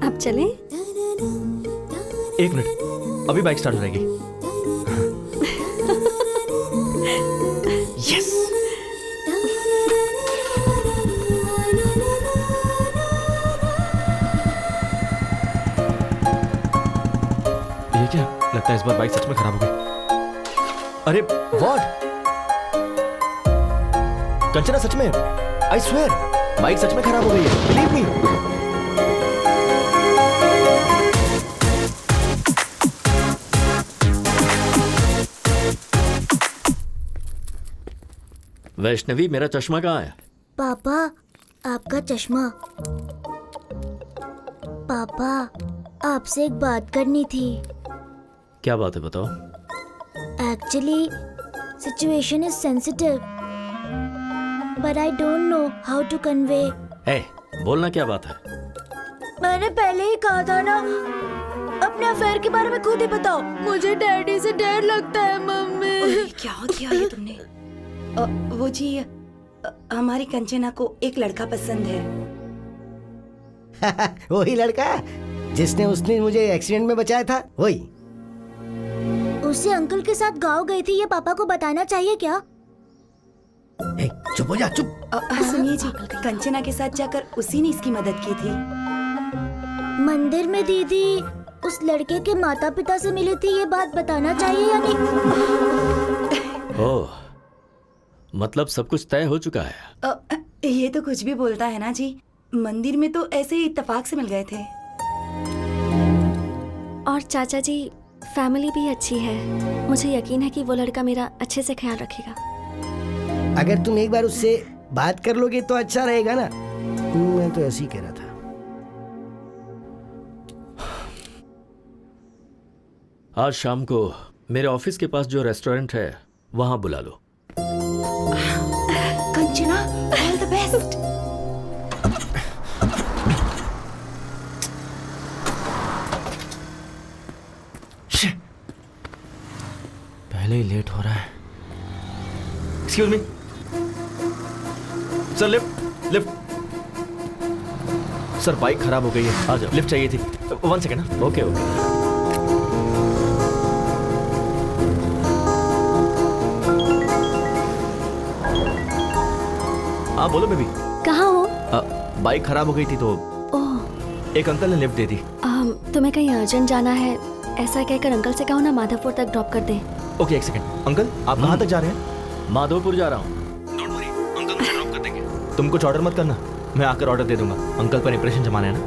अब चलें? एक मिनट, अभी बाइक स्टार्ट हो जाएगी। यस। ये क्या लगता है, इस बार बाइक सच में खराब हो गई। अरे व्हाट? कंचना सच में, आई स्वेयर बाइक सच में खराब हो गई है, बिलीव मी। वैष्णवी, मेरा चश्मा कहाँ है? पापा, आपका चश्मा। पापा, आपसे एक बात करनी थी। क्या बात है, बताओ। Actually situation is sensitive, but I don't know how to convey. Uh, बोलना क्या बात है? मैंने पहले ही कहा था ना, अपने अफेयर के बारे में खुद ही बताओ। मुझे डैडी से डर लगता है मम्मी। क्या किया ये तुमने? वो जी, हमारी कंचना को एक लड़का पसंद है। वही लड़का जिसने उसने मुझे एक्सीडेंट में बचाया था, वही। उसे अंकल के साथ गाँव गई थी, ये पापा को बताना चाहिए क्या? चुप हो जा, चुप। सुनिए जी, कंचना के साथ जाकर उसी ने इसकी मदद की थी। मंदिर में दीदी उस लड़के के माता पिता से मिली थी, ये बात बताना चाहिए या नहीं? ओह, मतलब सब कुछ तय हो चुका है। ये तो कुछ भी बोलता है ना जी, मंदिर में तो ऐसे ही इत्तेफाक से मिल गए थे। और चाचा जी, फैमिली भी अच्छी है। मुझे यकीन है कि वो लड़का मेरा अच्छे से ख्याल रखेगा। अगर तुम एक बार उससे बात कर लोगे तो अच्छा रहेगा ना। मैं तो ऐसे ही कह रहा था। आज शाम को मेरे ऑफिस के पास जो रेस्टोरेंट है वहां बुला लो। पहले ही लेट हो रहा है। Excuse me sir, lift lift. Sir bike खराब हो गई है, आ जाओ। लिफ्ट चाहिए थी। 1 सेकेंड। Okay okay. हाँ बोलो बेबी। कहाँ हो? बाइक खराब हो गई थी तो ओह, एक अंकल ने लिफ्ट दे दी। तुम्हें कहीं अर्जेंट जाना है ऐसा कहकर अंकल से कहो ना माधवपुर तक ड्रॉप कर दे। ओके एक सेकेंड। अंकल आप कहाँ तक जा रहे हैं? माधवपुर जा रहा हूँ। डोंट वरी, अंकल मुझे ड्रॉप कर देंगे। तुम कुछ ऑर्डर मत करना, मैं आकर ऑर्डर दे दूंगा। अंकल पर इंप्रेशन जमाना है ना।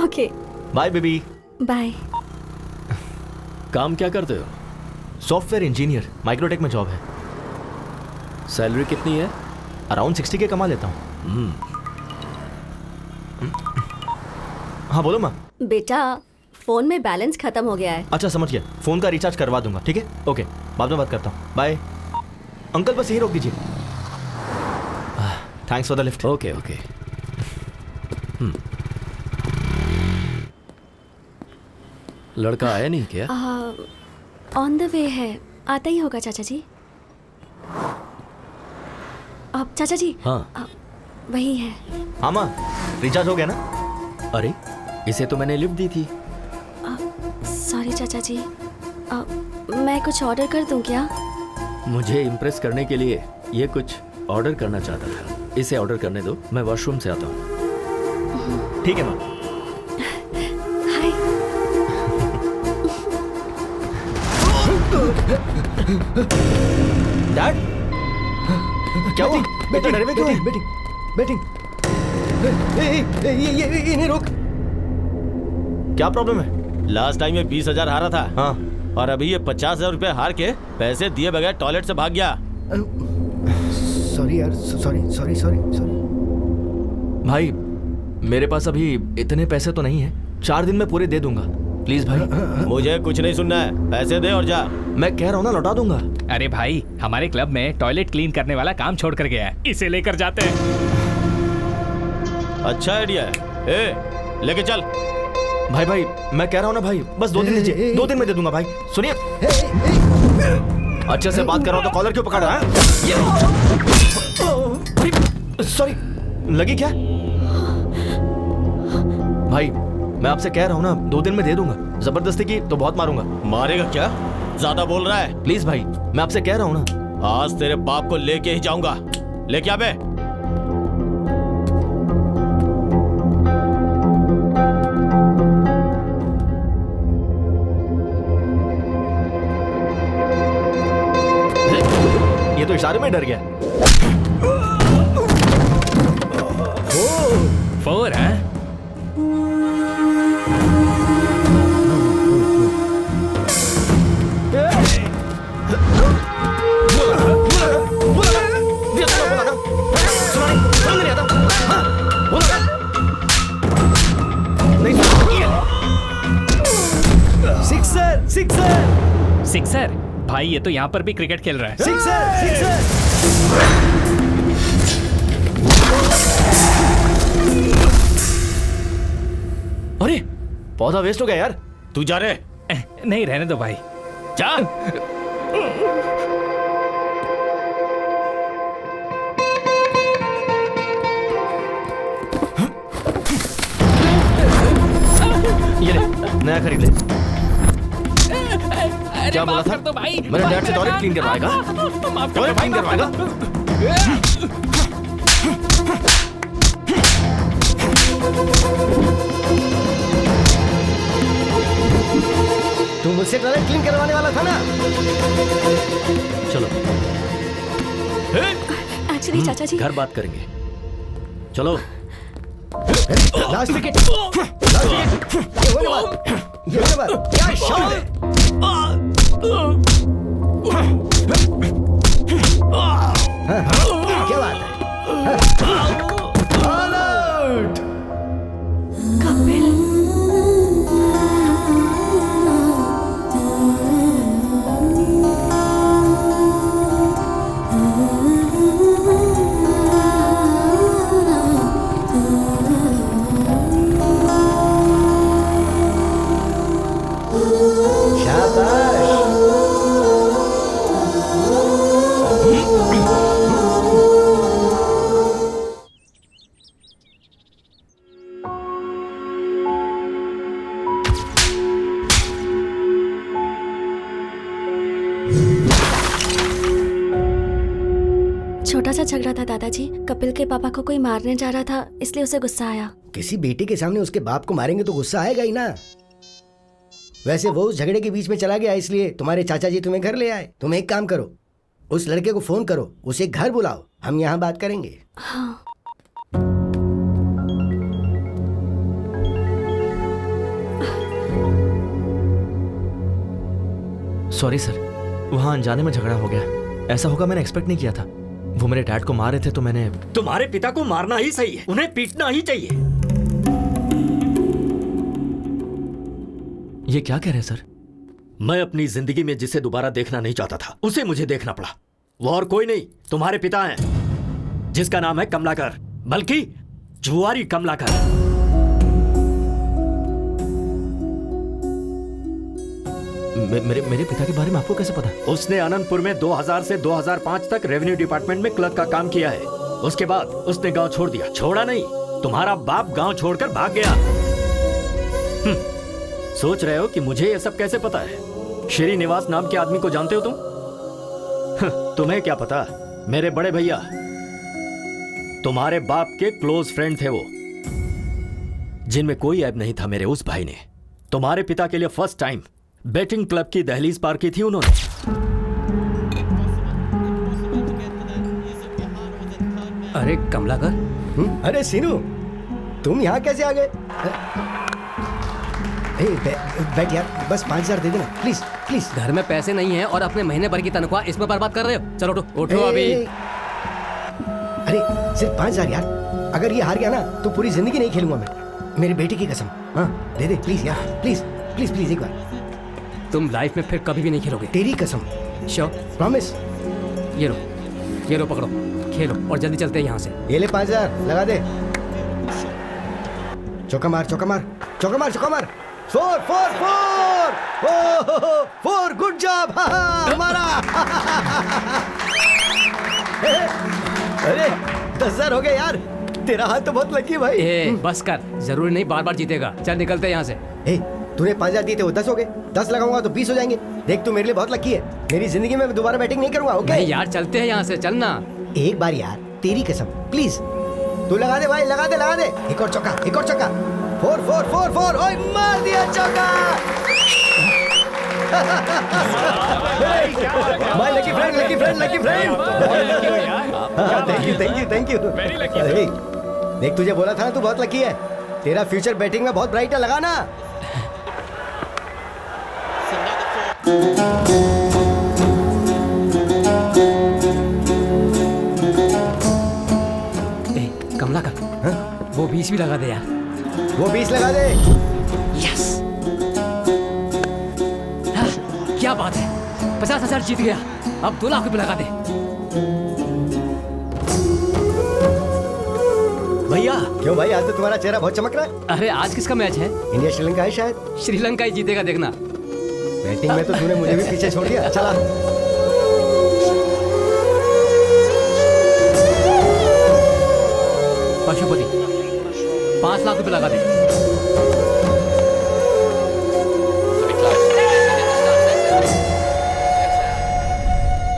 Okay bye baby. बाय। काम क्या करते हो? सॉफ्टवेयर इंजीनियर, माइक्रोटेक में जॉब है। सैलरी कितनी है? अराउंड 60 के कमा लेता हूँ। हाँ बोलो माँ। बेटा फोन में बैलेंस खत्म हो गया है। अच्छा समझ गया, फोन का रिचार्ज करवा दूंगा। ठीक है ओके, बाद में बात करता हूँ। बाय। अंकल बस यही रोक दीजिए। Thanks for the lift. Okay okay. लड़का आया नहीं क्या? ऑन द वे है, आता ही होगा चाचा जी। अब चाचा जी। हाँ वही है। हाँ माँ, रिचार्ज हो गया ना? अरे इसे तो मैंने लिफ्ट दी थी। सॉरी चाचा जी, मैं कुछ ऑर्डर कर दूं क्या? मुझे इम्प्रेस करने के लिए ये कुछ ऑर्डर करना चाहता था। इसे ऑर्डर करने दो, मैं वॉशरूम से आता हूँ। ठीक है माँ। हाय। डैड क्या हुआ? बेटा डरे हुए क्यों हैं? बैटिंग इन्हें रोक। क्या प्रॉब्लम है? लास्ट टाइम ये 20,000 हारा था। हाँ। और अभी ये 50,000 रुपए हार के पैसे दिए बगैर टॉयलेट से भाग गया। सॉरी यार, सॉरी। भाई मेरे पास अभी इतने पैसे तो नहीं है, 4 दिन में पूरे दे दूंगा। प्लीज भाई। मुझे कुछ नहीं सुनना है, पैसे दे और जा। मैं कह रहा हूँ ना, लौटा दूंगा। अरे भाई हमारे क्लब में टॉयलेट क्लीन करने वाला काम छोड़ कर गया है, इसे लेकर जाते हैं। अच्छा आइडिया है। ए, लेके चल। भाई मैं कह रहा हूँ ना भाई, बस 2 दिन दीजिए, 2 दिन में दे दूंगा भाई। सुनिए, अच्छे से बात कर रहा हूँ तो कॉलर क्यों पकड़ रहा है? सॉरी, लगी क्या? भाई मैं आपसे कह रहा हूँ ना, 2 दिन में दे दूंगा। जबरदस्ती की तो बहुत मारूंगा। मारेगा क्या? ज्यादा बोल रहा है। प्लीज भाई, मैं आपसे कह रहा हूँ ना। आज तेरे बाप को लेके ही जाऊंगा। लेके आ बे। ये तो इशारे में डर गया। 4 है? सिक्सर? भाई ये तो यहाँ पर भी क्रिकेट खेल रहा है। सिक्सर। अरे पौधा वेस्ट हो गया यार। तू जा रे। नहीं रहने दो भाई, जा। ये ले, नया खरीद ले। क्या बोला था? तो भाई मेरे डैड से टॉयलेट क्लीन करवाएगा? टॉयलेट क्लीन करवाएगा? तू मुझसे टॉयलेट क्लीन करवाने वाला था ना? चलो एक्चुअली चाचा जी, घर बात करेंगे। चलो। Last wicket. ये होने वाला। क्या शॉट है? क्या बात है? All out. कपिल। शाबाश। छोटा सा झगड़ा था दादाजी। कपिल के पापा को कोई मारने जा रहा था, इसलिए उसे गुस्सा आया। किसी बेटे के सामने उसके बाप को मारेंगे तो गुस्सा आएगा ही ना। वैसे वो उस झगड़े के बीच में चला गया, इसलिए तुम्हारे चाचा जी तुम्हें घर ले आए। तुम एक काम करो, उस लड़के को फोन करो, उसे घर बुलाओ, हम यहाँ बात करेंगे। हाँ। सॉरी सर, वहाँ अनजाने में झगड़ा हो गया। ऐसा होगा मैंने एक्सपेक्ट नहीं किया था। वो मेरे डैड को मार रहे थे तो मैंने। तुम्हारे पिता को मारना ही सही है, उन्हें पीटना ही चाहिए। ये क्या कह रहे हैं सर? मैं अपनी जिंदगी में जिसे दोबारा देखना नहीं चाहता था, उसे मुझे देखना पड़ा। वो और कोई नहीं, तुम्हारे पिता हैं, जिसका नाम है कमलाकर, बल्कि जुआरी कमलाकर। मेरे पिता के बारे में आपको कैसे पता? उसने अनंतपुर में 2000 से 2005 तक रेवेन्यू डिपार्टमेंट में क्लर्क का काम किया है। उसके बाद उसने गांव छोड़ दिया। छोड़ा नहीं, तुम्हारा बाप गांव छोड़कर भाग गया। सोच रहे हो कि मुझे ये सब कैसे पता है? श्रीनिवास नाम के आदमी को जानते हो तुम? तुम्हें क्या पता, मेरे बड़े भैया तुम्हारे बाप के क्लोज फ्रेंड थे वो, जिनमें कोई ऐब नहीं था। मेरे उस भाई ने तुम्हारे पिता के लिए फर्स्ट टाइम बेटिंग क्लब की दहलीज पार की थी उन्होंने। अरे कमलाकर। अरे सीनू, तुम यहाँ कैसे आ गए? बैठ यार, बस 5000 दे देना प्लीज प्लीज। घर में पैसे नहीं है और अपने महीने भर की तनख्वाह इसमें बर्बाद कर रहे हो। चलो उठो अभी। अरे सिर्फ 5000 यार, अगर ये हार गया ना तो पूरी जिंदगी नहीं खेलूंगा मैं, मेरे बेटे की कसम। हाँ दे दे प्लीज यार, प्लीज प्लीज प्लीज एक बार। तुम लाइफ में फिर कभी भी नहीं खेलोगे। तेरी कसम। श्योर? प्रॉमिस। ये लो पकड़ो, खेलो और जल्दी चलते हैं यहाँ से। ये ले 5000 लगा दे। चौका मार चौका मार चौका मार चौका मार। 4 4 4 4 गुड जॉब हमारा। अरे 10,000 हो गए यार, तेरा हाथ तो बहुत लकी है भाई। बस कर, जरूरी नहीं बार बार जीतेगा। चल निकलते हैं यहाँ से। तूने 5000 दिए थे, वो 10 हो गए। 10 लगाऊंगा तो 20 हो जाएंगे। देख तू मेरे लिए बहुत लकी है, मेरी जिंदगी में दोबारा बैटिंग नहीं करूंगा। ओके नहीं यार, चलते हैं यहाँ से, चलना। एक बार यार, तेरी कसम प्लीज। तू लगा दे भाई, लगा दे लगा दे। एक और चौका, एक और चौका। 4 4 4 4। ओए मार दिया चौका। My lucky friend, lucky friend, lucky friend. Thank you thank you thank you. देख तुझे बोला था ना, तू बहुत लकी है। तेरा फ्यूचर बैटिंग में बहुत ब्राइट है, लगा ना। कमलाकर, वो 20 भी लगा दे यार। वो 20 लगा दे। यस, क्या बात है, 50,000 जीत गया। अब 2 लाख रुपए लगा दे। भैया क्यों भाई, आज तो तुम्हारा चेहरा बहुत चमक रहा है। अरे आज किसका मैच है? इंडिया श्रीलंका है शायद। श्रीलंका ही जीतेगा, देखना। बैटिंग में तो तूने मुझे भी पीछे छोड़ दिया। चला पशुपति, 5 लाख रुपए लगा दे।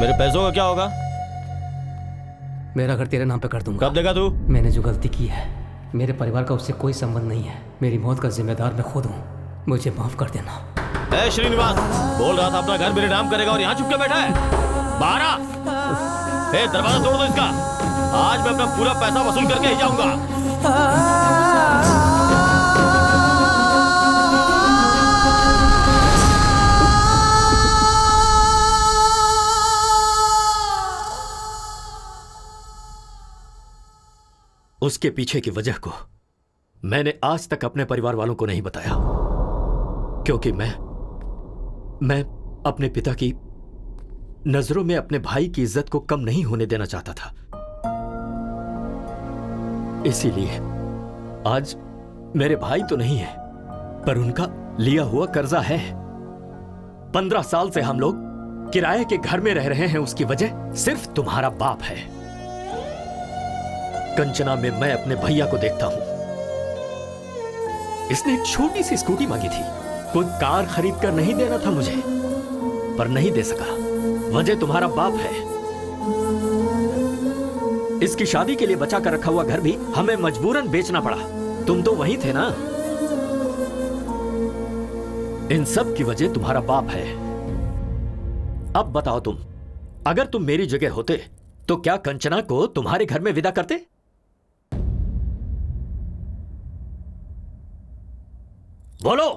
मेरे पैसों का क्या होगा? मेरा घर तेरे नाम पे कर दूंगा। कब देगा तू? मैंने जो गलती की है, मेरे परिवार का उससे कोई संबंध नहीं है। मेरी मौत का जिम्मेदार मैं खुद हूँ, मुझे माफ कर देना। ए श्रीनिवास, बोल रहा था अपना घर मेरे नाम करेगा और यहाँ चुप के बैठा है। बाहर आ। दरवाजा तोड़ दो इसका। आज मैं अपना पूरा पैसा वसूल करके ही जाऊंगा। उसके पीछे की वजह को मैंने आज तक अपने परिवार वालों को नहीं बताया, क्योंकि मैं अपने पिता की नजरों में अपने भाई की इज्जत को कम नहीं होने देना चाहता था। इसीलिए आज मेरे भाई तो नहीं है, पर उनका लिया हुआ कर्जा है। 15 साल से हम लोग किराए के घर में रह रहे हैं, उसकी वजह सिर्फ तुम्हारा बाप है। कंचना में मैं अपने भैया को देखता हूं। इसने एक छोटी सी स्कूटी मांगी थी, कोई कार खरीद कर नहीं देना था मुझे, पर नहीं दे सका। वजह तुम्हारा बाप है। इसकी शादी के लिए बचा कर रखा हुआ घर भी हमें मजबूरन बेचना पड़ा। तुम तो वहीं थे ना। इन सब की वजह तुम्हारा बाप है। अब बताओ तुम, अगर तुम मेरी जगह होते तो क्या कंचना को तुम्हारे घर में विदा करते? बोलो।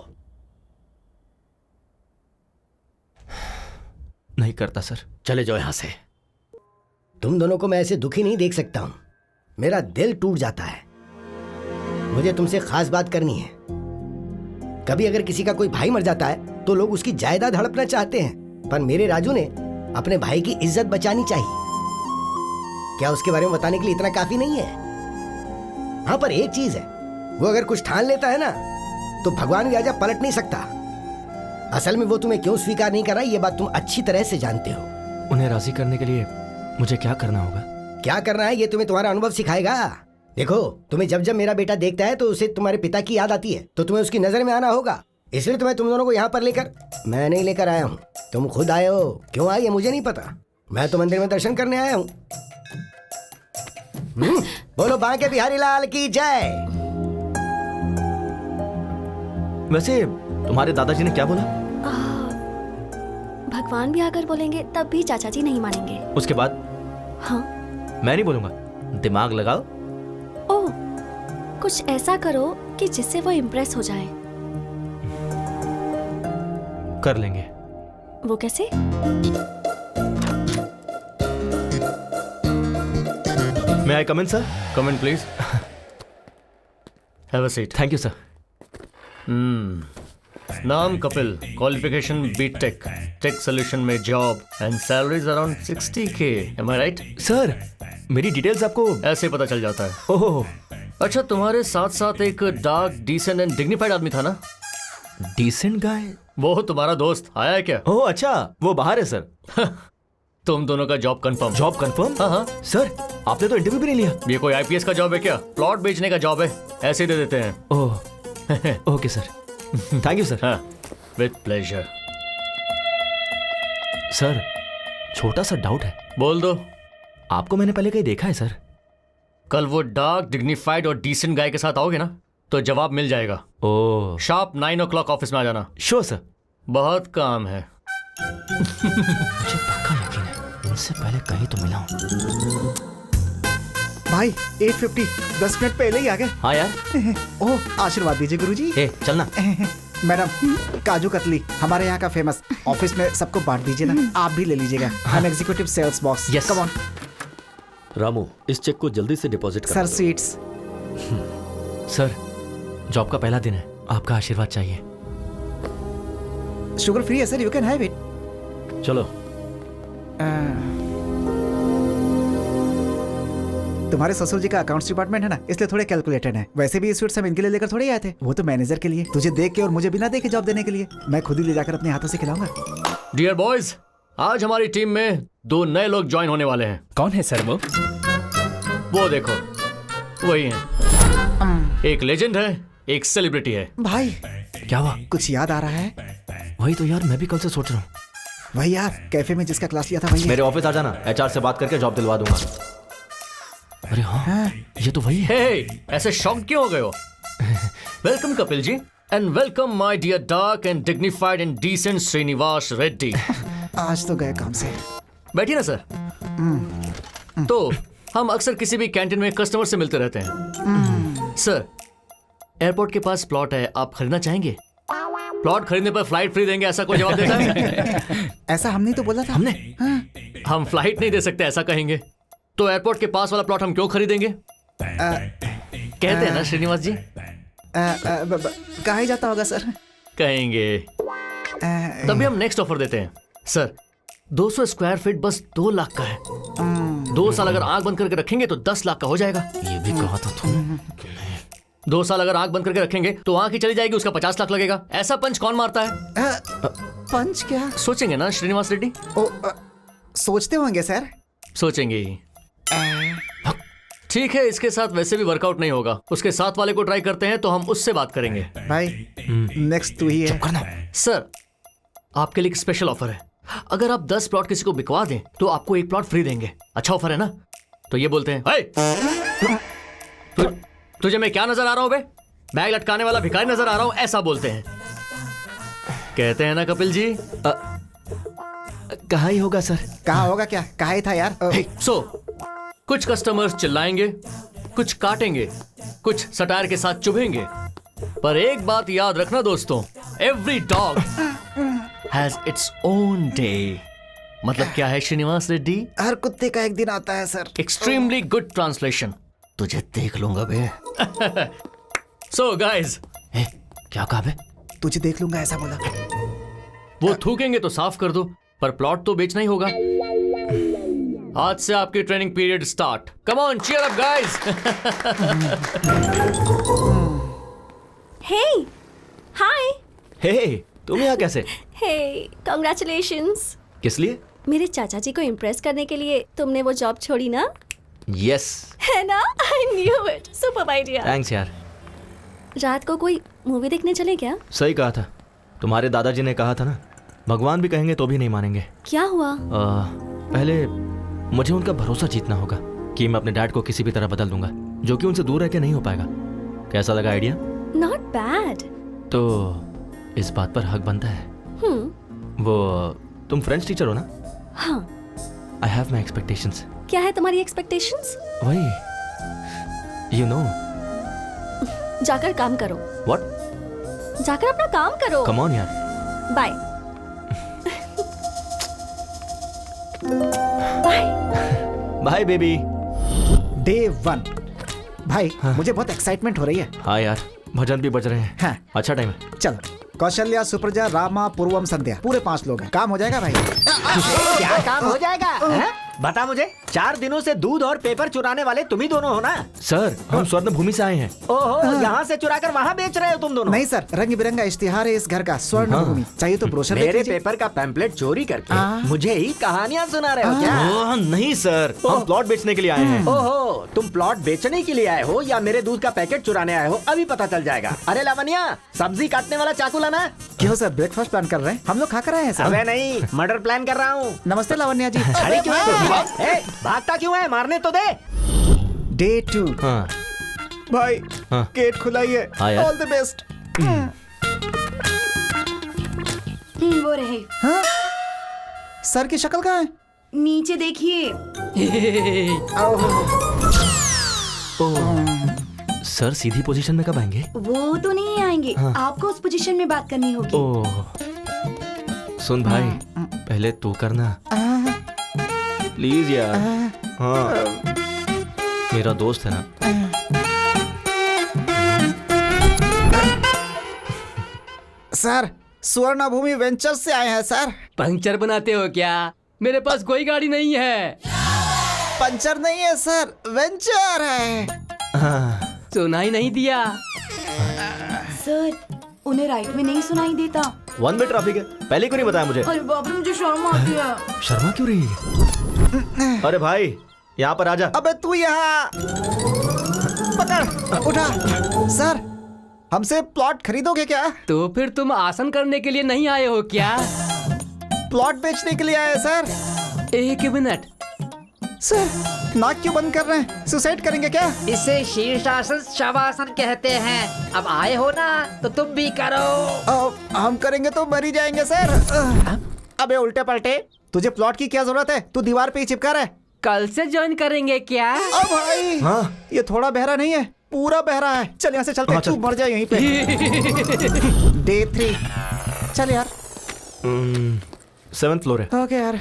नहीं करता सर। चले जाओ यहां से। तुम दोनों को मैं ऐसे दुखी नहीं देख सकता हूं। मेरा दिल टूट जाता है। मुझे तुमसे खास बात करनी है। कभी अगर किसी का कोई भाई मर जाता है तो लोग उसकी जायदाद हड़पना चाहते हैं, पर मेरे राजू ने अपने भाई की इज्जत बचानी चाहिए। क्या उसके बारे में बताने के लिए इतना काफी नहीं है? हाँ, पर एक चीज है, वो अगर कुछ ठान लेता है ना तो भगवान भी आजा पलट नहीं सकता। असल में वो तुम्हें क्यों स्वीकार नहीं कर रहा, ये बात तुम अच्छी तरह से जानते हो। उन्हें राजी करने के लिए मुझे क्या करना होगा? क्या करना है ये तुम्हें तुम्हारा अनुभव सिखाएगा। देखो, तुम्हें जब जब मेरा बेटा देखता है तो उसे तुम्हारे पिता की याद आती है, तो तुम्हें उसकी नजर में आना होगा। इसलिए तुम्हें तुम दोनों को यहाँ पर लेकर, मैं नहीं लेकर आया हूँ, तुम खुद आए हो। क्यों आए ये मुझे नहीं पता, मैं तो मंदिर में दर्शन करने आया हूँ। बोलो बांके बिहारी लाल की जय। वैसे तुम्हारे दादाजी ने क्या बोला? भगवान भी आकर बोलेंगे तब भी चाचा जी नहीं मानेंगे। उसके बाद? हाँ, मैं नहीं बोलूंगा। दिमाग लगाओ। ओह, कुछ ऐसा करो कि जिससे वो इम्प्रेस हो जाए। कर लेंगे। वो कैसे? May I come in, sir? Come in, please. Have a seat. Thank you, sir. नाम Kapil, qualification BTech, tech solution में job and salaries around 60K. Am I right? Sir, मेरी डिटेल्स आपको ऐसे पता चल जाता है। ओह, अच्छा, तुम्हारे साथ साथ एक डार्क, डिसेंट एंड डिग्निफाइड आदमी था ना? Decent guy? वो तुम्हारा दोस्त आया है क्या? ओह अच्छा, वो बाहर है सर। तुम दोनों का जॉब कंफर्म। Job confirm? हाँ हाँ सर, आपने तो इंटरव्यू भी नहीं लिया। ये कोई आईपीएस का जॉब है क्या? प्लॉट बेचने का जॉब है, ऐसे दे देते हैं। Oh okay sir, thank you sir. हाँ, विद प्लेजर। सर, छोटा सा डाउट है। बोल दो। आपको मैंने पहले कहीं देखा है सर? कल वो डार्क, डिग्निफाइड और डिसेंट गाय के साथ आओगे ना तो जवाब मिल जाएगा। ओह, शार्प 9 o'clock ऑफिस में आ जाना। Sure sir. बहुत काम है। मुझे पक्का यकीन है, इनसे पहले कहीं तो मिला हूं। भाई 8:50, 10 मिनट पहले ही आ गए। हाँ यार। ओह, आशीर्वाद दीजिए गुरुजी। चलना। मैडम, काजू कतली हमारे यहाँ का फेमस, ऑफिस में सबको बांट दीजिए ना। आप भी ले लीजिएगा। हम executive sales boss. Yes, come on. Ramu, इस चेक को जल्दी से डिपॉजिट कर सर, सीट्स। सर, जॉब का पहला दिन है, आपका आशीर्वाद चाहिए। शुगर फ्री है sir, you can have it. चलो। तुम्हारे ससुर जी का अकाउंट्स डिपार्टमेंट है ना, इसलिए थोड़े कैलकुलेटेड है। वैसे भी स्वीट्स हम इनके लिए लेकर थोड़े आए थे, वो तो मैनेजर के लिए, तुझे देख के और मुझे बिना देखे जॉब देने के लिए। मैं खुद ही ले जाकर अपने हाथों से खिलाऊंगा। डियर बॉयज, आज हमारी टीम में 2 नए लोग ज्वाइन होने वाले हैं। कौन है सर? वो देखो, वही हैं। एक लेजेंड है, एक सेलिब्रिटी है। भाई, क्या हुआ? कुछ याद आ रहा है? वही तो यार, मैं भी कल से सोच रहा हूँ। वही यार, कैफे में जिसका क्लास लिया था वही। मेरे ऑफिस आ जाना, एचआर से बात करके जॉब दिलवा दूंगा। अरे हाँ, ये तो वही है। ऐसे शॉक क्यों हो गए हो? Welcome Kapil ji, and welcome my dear dark and dignified and decent Srinivas Reddy. आज तो गए काम से। बैठिए ना सर। तो हम अक्सर किसी भी कैंटीन में कस्टमर से मिलते रहते हैं। सर, एयरपोर्ट के पास प्लॉट है, आप खरीदना चाहेंगे? प्लॉट खरीदने पर फ्लाइट फ्री देंगे, ऐसा कोई जवाब देता है? ऐसा हमने तो बोला था। हमने? हम फ्लाइट नहीं दे सकते, ऐसा कहेंगे तो एयरपोर्ट के पास वाला प्लॉट हम क्यों खरीदेंगे? कहते हैं ना श्रीनिवास जी। कहा ही जाता होगा सर। कहेंगे। तभी हम नेक्स्ट ऑफर देते हैं। सर, 200 स्क्वायर फीट बस 2 लाख का है। 2 साल अगर आंख बंद करके रखेंगे तो 10 लाख का हो जाएगा। ये भी कहा था तुम। 2 साल अगर आंख बंद करके रखेंगे तो आंख ही चली जाएगी, उसका 50 लाख लगेगा। ऐसा पंच कौन मारता है? पंच क्या? सोचेंगे ना श्रीनिवास रेड्डी? सोचते होंगे सर। सोचेंगे ही। ठीक है, इसके साथ वैसे भी वर्कआउट नहीं होगा, उसके साथ वाले को ट्राई करते हैं तो हम उससे बात करेंगे। भाई, नेक्स्ट तू ही है। सर, आपके लिए एक स्पेशल ऑफर है। अगर आप 10 प्लॉट किसी को बिकवा दें तो आपको 1 प्लॉट फ्री देंगे। अच्छा ऑफर है ना? तो ये बोलते हैं, तुझे मैं क्या नजर आ रहा हूं बे? बैग लटकाने वाला भिखारी नजर आ रहा हूं, ऐसा बोलते हैं। कहते हैं ना कपिल जी। कहाँ ही होगा सर? कहाँ होगा क्या? कहाँ ही था यार। कुछ कस्टमर्स चिल्लाएंगे, कुछ काटेंगे, कुछ सटायर के साथ चुभेंगे, पर एक बात याद रखना दोस्तों, every dog has its own day. मतलब क्या है श्रीनिवास रेड्डी? हर कुत्ते का एक दिन आता है सर। Extremely good translation. तुझे देख लूंगा बे। सो गाइस, क्या कहा बे? तुझे देख लूंगा ऐसा बोला। वो थूकेंगे तो साफ कर दो, पर प्लॉट तो बेचना ही होगा। आज से आपकी training period start. Come on, cheer up guys. Hey, hi. Hey, तुम यहाँ कैसे? Hey, congratulations. किस लिए? मेरे चाचा जी को इम्प्रेस करने के लिए तुमने वो जॉब छोड़ी ना? यस। है ना? I knew it. Super idea. Thanks यार। रात को कोई मूवी देखने चले क्या? सही कहा था। तुम्हारे दादाजी ने कहा था ना, भगवान भी कहेंगे तो भी नहीं मानेंगे। क्या हुआ? पहले मुझे उनका भरोसा जीतना होगा कि मैं अपने डैड को किसी भी तरह बदल दूंगा, जो कि उनसे दूर रह के नहीं हो पाएगा। कैसा लगा आइडिया? Not bad. तो इस बात पर हक बनता है। वो तुम फ्रेंच टीचर हो ना? हाँ। I have my expectations. क्या है तुम्हारी एक्सपेक्टेशंस? वही, यू नो। जाकर काम करो। व्हाट? जाकर अपना काम करो। कम ऑन यार। Bye. Bye. Bye baby. Day 1। भाई मुझे बहुत एक्साइटमेंट हो रही है। हाँ यार, भजन भी बज रहे हैं। हाँ। अच्छा टाइम है। चलो। कौशल्या, सुप्रजा, रामा, पूर्वम, संध्या, पूरे 5 लोग हैं। काम हो जाएगा भाई? क्या काम हो जाएगा? है? बता मुझे, 4 दिनों से दूध और पेपर चुराने वाले तुम ही दोनों हो ना? सर, हम स्वर्ण भूमि से आए हैं। ओहो, यहाँ से चुराकर वहाँ बेच रहे हो तुम दोनों? नहीं सर, रंग बिरंगा इश्तिहार है इस घर का, स्वर्ण भूमि। चाहिए तो ब्रोशर देख मेरे लीजिए। पेपर का पैम्पलेट चोरी करके मुझे ही कहानियाँ सुना रहे हो क्या? नहीं सर, हम प्लॉट बेचने के लिए आए हैं। ओहो, तुम प्लॉट बेचने के लिए आए हो या मेरे दूध का पैकेट चुराने आए हो, अभी पता चल जाएगा। अरे लावण्या, सब्जी काटने वाला चाकू लाना। क्यों सर, ब्रेकफास्ट प्लान कर रहे हैं? हम लोग खाकर आए हैं सर। अबे नहीं, मर्डर प्लान कर रहा हूँ। नमस्ते लावण्या जी। अरे क्यों है? भागता क्यों है? मारने तो दे। डे 2। हाँ। भाई हाँ। गेट खुला ही है। हाँ यार। All the best. वो रहे। हाँ? सर की शक्ल कहाँ है? नीचे देखिए। सर सीधी पोजीशन में कब आएंगे? वो तो नहीं आएंगे। हाँ। आपको उस पोजीशन में बात करनी होगी। ओह, सुन भाई, पहले तू करना प्लीज यार। हाँ, मेरा दोस्त है ना। सर, स्वर्ण भूमि वेंचर से आए हैं सर। पंचर बनाते हो क्या? मेरे पास कोई गाड़ी नहीं है। पंचर नहीं है सर, वेंचर है। सुनाई नहीं दिया सर, उन्हें राइट में नहीं सुनाई देता। 1 वे ट्रैफिक है, पहले क्यों नहीं बताया मुझे? अरे बाप रे, मुझे शर्म आती है। शर्मा क्यों रही है? अरे भाई, यहाँ पर आजा। अबे तू यहाँ पकड़, उठा। सर, हमसे प्लॉट खरीदोगे क्या? तो फिर तुम आसन करने के लिए नहीं आए हो क्या? प्लॉट बेचने के लिए आए सर। एक मिनट सर, नाक क्यों बंद कर रहे हैं? सुसाइड करेंगे क्या? इसे शीर्षासन शवासन कहते हैं। अब आए हो ना तो तुम भी करो। हम करेंगे तो मर ही जाएंगे सर। अबे उल्टे पलटे, तुझे प्लॉट की क्या जरूरत है? तू दीवार पे ही चिपका रहा है। कल से ज्वाइन करेंगे क्या? अब भाई, हाँ? ये थोड़ा बहरा नहीं है, पूरा बहरा है। चल यहाँ से चलते हैं। तू मर जाए यहीं पे। डे 3। चल यार। 7th फ्लोर है। ओके यार।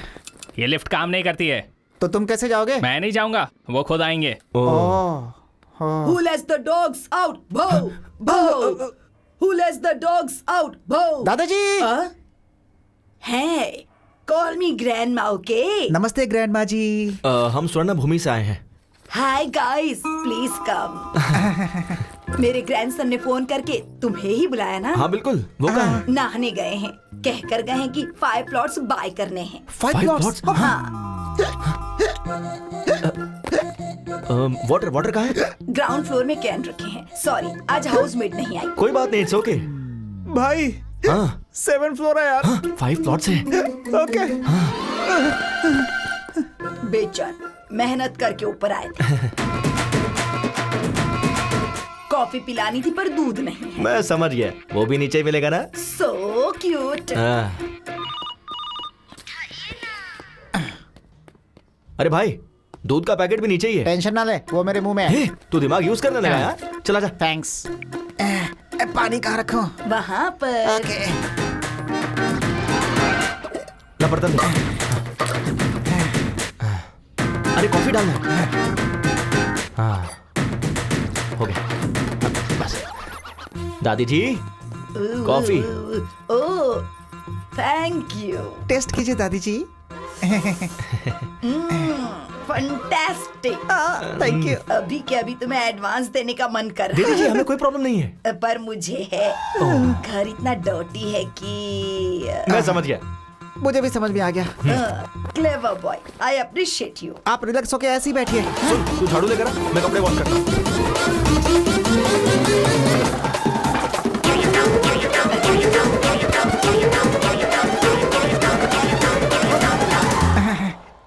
ये लिफ्ट काम नहीं करती है। तो तुम कैसे जाओगे? मैं नहीं जाऊंगा, वो खुद आएंगे। Who lets the dogs out? Boo! Boo! Who lets the dogs out? Boo! दादाजी। Hey, call me grandma, okay? नमस्ते ग्रैंडमा जी। हम स्वर्ण भूमि से आए हैं। Hi guys, please come. मेरे ग्रैंडसन ने फोन करके तुम्हें ही बुलाया ना? हाँ बिल्कुल, वो कहाँ है? नहाने गए हैं, कहकर गए हैं कि 5 प्लॉट्स बाय करने हैं। 5 प्लॉट्स? हाँ। वाटर कहाँ है? ग्राउंड फ्लोर में कैन रखे हैं। सॉरी, आज हाउसमेट नहीं आई। कोई बात नहीं, इट्स ओके। भाई, हाँ 7th फ्लोर है यार। 5 प्लॉट्स है। ओके। बेचन, मेहनत करके ऊपर आए थे। कॉफी पिलानी थी पर दूध नहीं है। मैं समझ गया, वो भी नीचे ही मिलेगा ना। So cute. अरे भाई, दूध का पैकेट भी नीचे ही है। टेंशन ना ले, वो मेरे मुंह में है। तू दिमाग यूज करने लगा यार। चला जा। थैंक्स। पानी कहाँ रखूं? वहाँ पर। ओके। ना बर्तन दे। अरे कॉफी डालना। हाँ, हो गया। बस। दादी जी, coffee. Oh, thank you. Taste कीजिए दादी जी। फंटास्टिक। Thank you. अभी के अभी तुम्हें एडवांस देने का मन कर दीदी जी, रहा हमें कोई प्रॉब्लम नहीं है। पर मुझे है। घर इतना डर्टी है कि मैं समझ गया। मुझे भी समझ में आ गया। Clever boy, I appreciate you. आप रिलैक्स होके ऐसे ही बैठिए। सुन, तू झाड़ू लेकर आ, मैं कपड़े वॉश करता हूँ।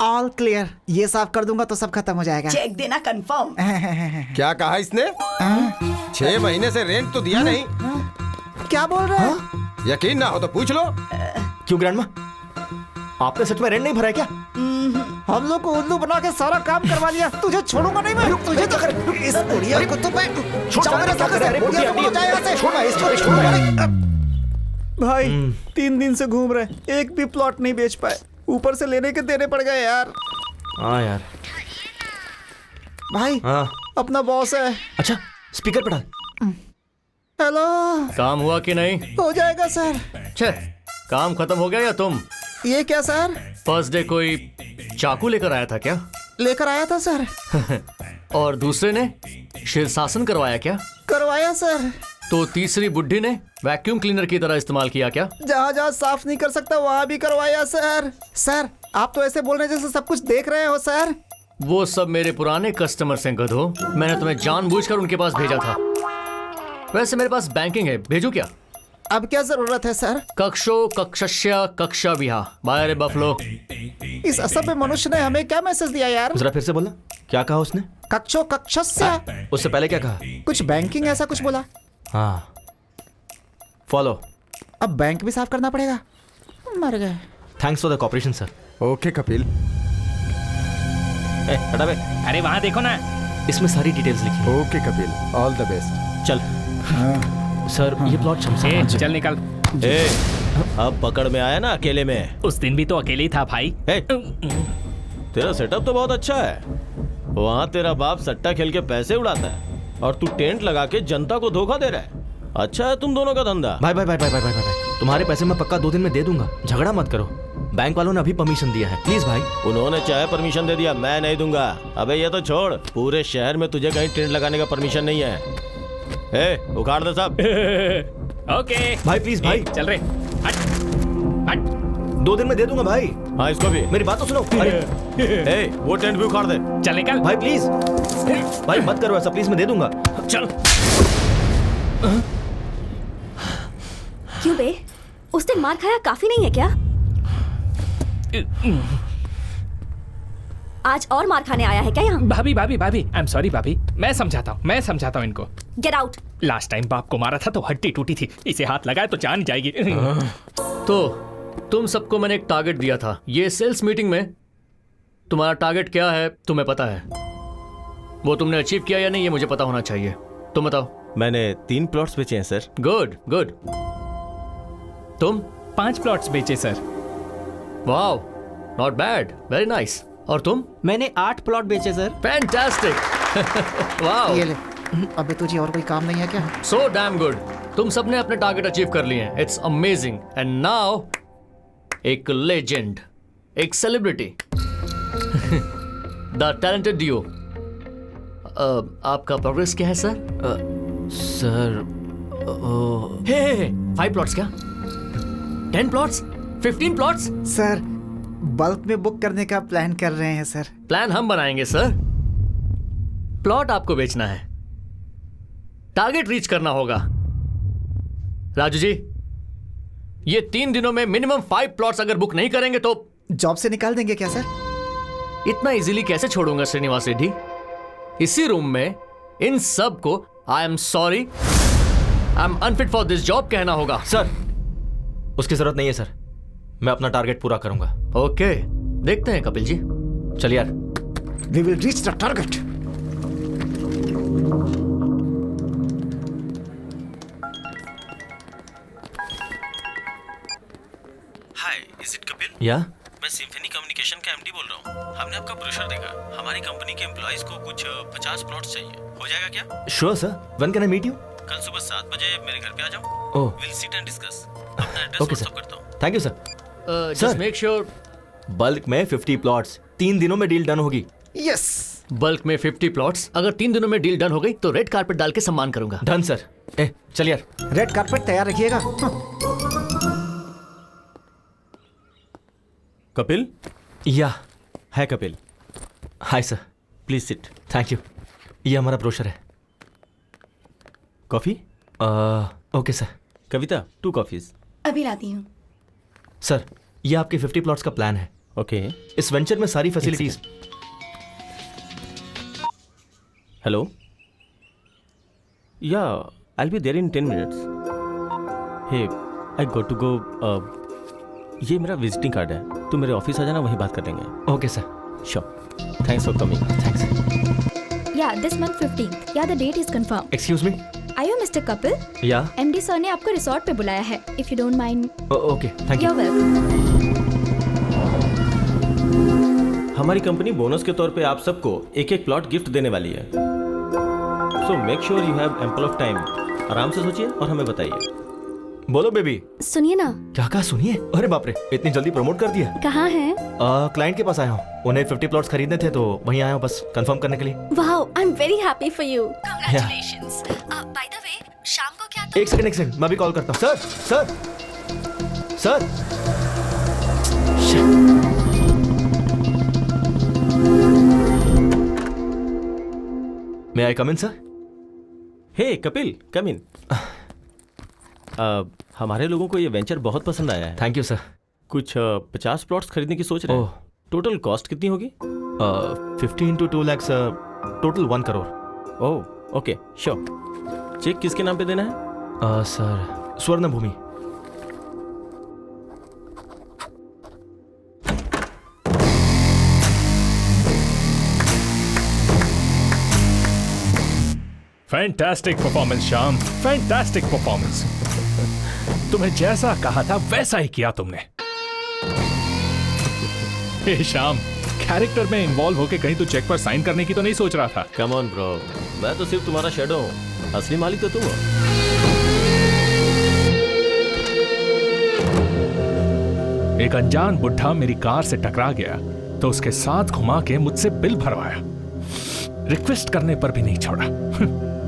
All clear. ये साफ कर दूंगा तो सब खत्म हो जाएगा। चेक देना कंफर्म। क्या कहा इसने? 6 महीने से रेंट तो दिया नहीं। क्या बोल रहे हैं? यकीन ना हो तो पूछ लो। क्यों ग्रैंडमा, आपने सच में रेंट नहीं भरा है क्या? हम लोग को उल्लू बना के सारा काम करवा लिया। तुझे छोड़ूंगा नहीं मैं। तुझे तो इस बुढ़िया को तो मैं जाओ मेरे साथ से। बुढ़िया को जाए यहाँ से। छोड़ इसको। भाई 3 दिन से घूम रहे, एक भी प्लॉट नहीं बेच पाए। ऊपर से लेने के देने पड़ गए यार। हाँ यार। भाई हाँ, अपना बॉस है। अच्छा, स्पीकर पे डाल। हेलो। काम हुआ कि नहीं? हो जाएगा सर। छे, काम खत्म हो गया या तुम? ये क्या सर? फर्स्ट डे कोई चाकू लेकर आया था क्या? लेकर आया था सर। और दूसरे ने शीर्षासन करवाया क्या? करवाया सर। तो तीसरी बुड्ढी ने वैक्यूम क्लीनर की तरह इस्तेमाल किया क्या? जहाँ जहाँ साफ नहीं कर सकता वहाँ भी करवाया सर। सर आप तो ऐसे बोल रहे जैसे सब कुछ देख रहे हो सर। वो सब मेरे पुराने कस्टमर से गधो। मैंने तुम्हें जानबूझकर उनके पास भेजा था। वैसे मेरे पास बैंकिंग है, भेजू क्या? अब क्या जरूरत है सर? कक्षो कक्षस्य कक्षा विहा बाय बफलो। इस असभ्य मनुष्य ने हमें क्या मैसेज दिया यार? जरा फिर से बोलना, क्या कहा उसने? कक्षो कक्षस्य। उससे पहले क्या कहा? कुछ बैंकिंग ऐसा कुछ बोला। हाँ, फॉलो। अब बैंक भी साफ करना पड़ेगा। मर गए। Thanks for the cooperation sir. Okay Kapil. हटा बे। अरे वहाँ देखो ना, इसमें सारी डिटेल्स लिखी है। Okay Kapil, all the best. चल। सर ये प्लॉट शमशान। चल निकल। अब पकड़ में आया ना अकेले में। उस दिन भी तो अकेले ही था भाई। तेरा सेटअप तो बहुत अच्छा है। वहाँ तेरा बाप सट्टा खेल के पैसे उड़ाता है और तू टेंट लगा के जनता को धोखा दे रहा है। अच्छा है तुम दोनों का धंधा। भाई भाई भाई भाई भाई भाई भाई, तुम्हारे पैसे मैं पक्का 2 दिन में दे दूंगा। झगड़ा मत करो। बैंक वालों ने अभी परमिशन दिया है, प्लीज भाई। उन्होंने चाहे परमिशन दे दिया, मैं नहीं दूंगा। अबे ये तो छोड़, पूरे शहर में तुझे कहीं टेंट लगाने का परमिशन नहीं है। उखाड़ दे सब। ओके भाई प्लीज भाई। चल रहे। हट हट। 2 दिन में दे दूंगा भाई। हाँ इसको भी मेरी बात तो सुनो। अरे वो टेंट भी उखाड़ दे। चल निकल भाई प्लीज। भाई मत करो ऐसा प्लीज, मैं दे दूंगा। चल। क्यों बे, उस दिन मार खाया काफी नहीं है क्या? आज और मार खाने आया है क्या यहाँ? भाभी भाभी भाभी, आई एम सॉरी भाभी। मैं समझाता हूँ इनको। Get out. लास्ट टाइम बाप को मारा था तो हड्डी टूटी थी, इसे हाथ लगाए तो जान जाएगी। तो तुम सबको मैंने एक टारगेट दिया था। ये सेल्स मीटिंग में तुम्हारा टारगेट क्या है तुम्हें पता है? वो तुमने अचीव किया या नहीं ये मुझे पता होना चाहिए। तुम बताओ। मैंने 3 प्लॉट्स बेचे हैं सर। Good good. तुम? 5 प्लॉट्स बेचे sir. Wow, not bad, very nice. और तुम? मैंने 8 प्लॉट बेचे सर। फैंटास्टिक। वाओ। ये ले। अबे तुझे और कोई काम नहीं है क्या? So damn good. तुम सबने अपने टारगेट अचीव कर लिए हैं। It's amazing. एंड नाउ एक लेजेंड, एक सेलिब्रिटी, द टैलेंटेड डियो। आपका प्रोग्रेस क्या है सर? सर 5 प्लॉट्स क्या? 10 प्लॉट्स? 15 प्लॉट्स? सर बल्क में बुक करने का प्लान कर रहे हैं सर। प्लान हम बनाएंगे सर। प्लॉट आपको बेचना है, टारगेट रीच करना होगा। राजू जी, ये 3 दिनों में मिनिमम 5 प्लॉट्स अगर बुक नहीं करेंगे तो जॉब से निकाल देंगे क्या सर? इतना इजीली कैसे छोड़ूंगा श्रीनिवास रेड्डी? इसी रूम में इन सब को I am sorry, I am unfit for this job कहना होगा। सर उसकी जरूरत नहीं है सर, मैं अपना टारगेट पूरा करूंगा। ओके, देखते हैं कपिल जी। चलिए यार। We will reach the target. Hi, is it Kapil? Yeah मैं सिम्फनी कम्युनिकेशन का एमडी बोल रहा हूँ। हमने आपका ब्रोशर देखा। हमारी कंपनी के एम्प्लॉइज को कुछ 50 प्लॉट्स चाहिए। हो जाएगा क्या? Sure sir, when can I meet you? कल सुबह 7 बजे मेरे घर पे आ जाओ। Oh, will sit and discuss. अपना एड्रेस ओके व्हाट्सएप सर, करता हूँ। Thank you sir. Just make sure bulk में 50 प्लॉट्स 3 दिनों में डील डन होगी। यस, बल्क में 50 प्लॉट्स। अगर 3 दिनों में डील डन हो गई तो रेड कारपेट डाल के सम्मान करूंगा। Done sir. चल यार, रेड कारपेट तैयार रखिएगा। कपिल? या है Kapil. Hi sir, please sit. Thank you. ये हमारा ब्रोशर है। Coffee? Okay sir. Kavita, 2 coffees. अभी लाती हूँ। सर ये आपके 50 प्लॉट्स का प्लान है। ओके। इस वेंचर में सारी facilities. Hello, yeah I will be there in 10 minutes. Hey, I got to go. ये मेरा विजिटिंग कार्ड है, तुम मेरे ऑफिस आ जाना, वहीं बात कर लेंगे। Okay sir. Sure, thanks for coming. Thanks. Yeah this month 15th। Yeah the date is confirm. Excuse me. Are you mister Kapil? Yeah MD sir ने आपको रिसोर्ट पे बुलाया है। If you don't mind. Okay, thank you. You welcome. हमारी कंपनी बोनस के तौर पे आप सबको एक प्लॉट गिफ्ट देने वाली है। So make sure you have ample of time. आराम से सोचिए और हमें बताइए। बोलो बेबी। सुनिए ना। क्या कहा? सुनिए। अरे बाप रे, इतनी जल्दी प्रमोट कर दिया। कहाँ हैं? क्लाइंट के पास आया हूँ, उन्हें 50 प्लॉट्स खरीदने थे तो वहीं आया हूँ बस कंफर्म करने के लिए। Wow, I am very happy for you. Congratulations. By the way, शाम को क्या? एक सेकंड, मैं भी कॉल करता हूँ। सर। मे आई कम इन सर? हे कपिल, कम इन। हमारे लोगों को ये वेंचर बहुत पसंद आया है। Thank you sir. कुछ 50 प्लॉट्स खरीदने की सोच रहे हैं। टोटल कॉस्ट कितनी होगी? 50 into 2 lakhs, total 1 crore. Oh, okay, sure. Check किसके नाम पे देना है? Sir, Swarn Bhoomi. Fantastic performance Shyam, fantastic performance. तुम्हें जैसा कहा था वैसा ही किया तुमने। हे श्याम, कैरेक्टर में इन्वॉल्व होके कहीं तू चेक पर साइन करने की तो नहीं सोच रहा था? कम ऑन ब्रो, मैं तो सिर्फ तुम्हारा शैडो हूँ, असली मालिक तो तुम हो। एक अनजान बुढ़ा मेरी कार से टकरा गया तो उसके साथ घुमा के मुझसे बिल भरवाया। रिक्वेस्ट करने पर भी नहीं छोड़ा।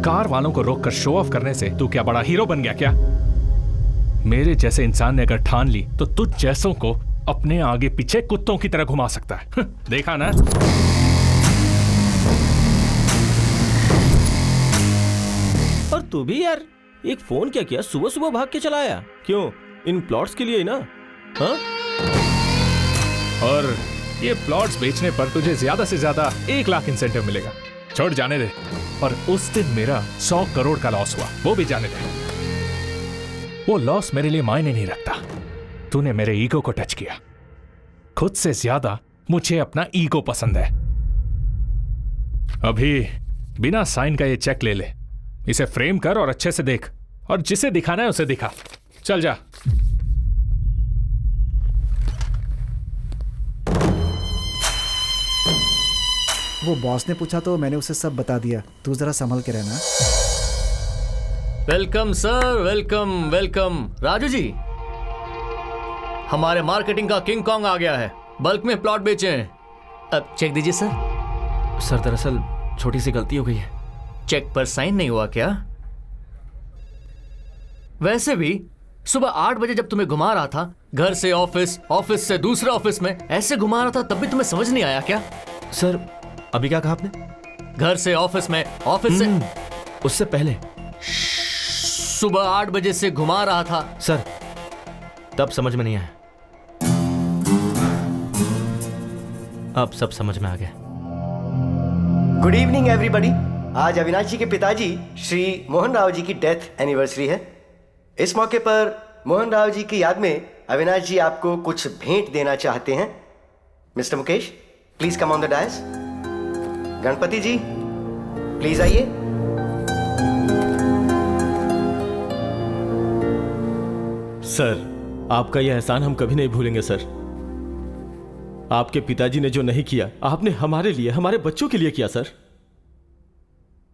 कार वालों को रोककर शो ऑफ करने से तू क्या बड़ा हीरो बन गया क्या? मेरे जैसे इंसान ने अगर ठान ली तो तुझ जैसों को अपने आगे पीछे कुत्तों की तरह घुमा सकता है। देखा ना? और तू भी यार, एक फोन क्या किया, सुबह सुबह भाग के चला आया। क्यों? इन प्लॉट्स के लिए ही ना? हाँ? और ये प्लॉट्स बेचने पर तुझे ज्यादा से ज्यादा 1 लाख इंसेंटिव मिलेगा। छोड़, जाने दे। और उस दिन मेरा 100 करोड़ का लॉस हुआ, वो भी जाने दे। वो लॉस मेरे लिए मायने नहीं रखता। तूने मेरे ईगो को टच किया। खुद से ज्यादा मुझे अपना ईगो पसंद है। अभी बिना साइन का ये चेक ले ले, इसे फ्रेम कर और अच्छे से देख, और जिसे दिखाना है उसे दिखा। चल जा। वो बॉस ने पूछा तो मैंने उसे सब बता दिया। तू जरा संभल के रहना। Welcome sir, welcome welcome. Raju ji, हमारे मार्केटिंग का किंग कॉन्ग आ गया है। बल्क में प्लॉट बेचे हैं। अब चेक दीजिए सर। सर दरअसल छोटी सी गलती हो गई है। चेक पर साइन नहीं हुआ क्या? वैसे भी सुबह 8 बजे जब तुम्हें घुमा रहा था, घर से ऑफिस, ऑफिस से दूसरे ऑफिस में, ऐसे घुमा रहा था, तब भी तुम्हें समझ नहीं आया क्या? सर अभी क्या कहा आपने? घर से ऑफिस में, ऑफिस से उससे पहले सुबह 8 बजे से घुमा रहा था। सर तब समझ में नहीं आया। अब सब समझ में आ गया। Good evening everybody. आज अविनाश जी के पिताजी श्री मोहन राव जी की डेथ एनिवर्सरी है। इस मौके पर मोहन राव जी की याद में अविनाश जी आपको कुछ भेंट देना चाहते हैं। Mister Mukesh, please come on the dais. Ganpati ji, please आइए। सर, आपका यह एहसान हम कभी नहीं भूलेंगे सर। आपके पिताजी ने जो नहीं किया, आपने हमारे लिए, हमारे बच्चों के लिए किया सर।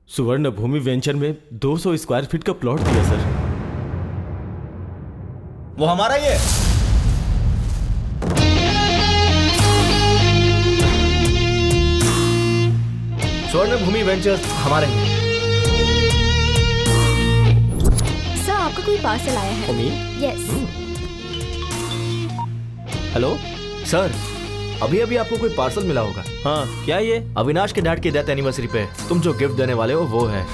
सुवर्ण भूमि वेंचर में 200 स्क्वायर फीट का प्लॉट दिया सर। वो हमारा ही है। स्वर्ण भूमि वेंचर्स हमारे हैं। सर, आपका कोई पार्सल आया है। यस। हेलो सर, अभी अभी आपको कोई पार्सल मिला होगा। हाँ, क्या ये? अविनाश के डैड की डेथ एनिवर्सरी पे तुम जो गिफ्ट देने वाले हो वो है।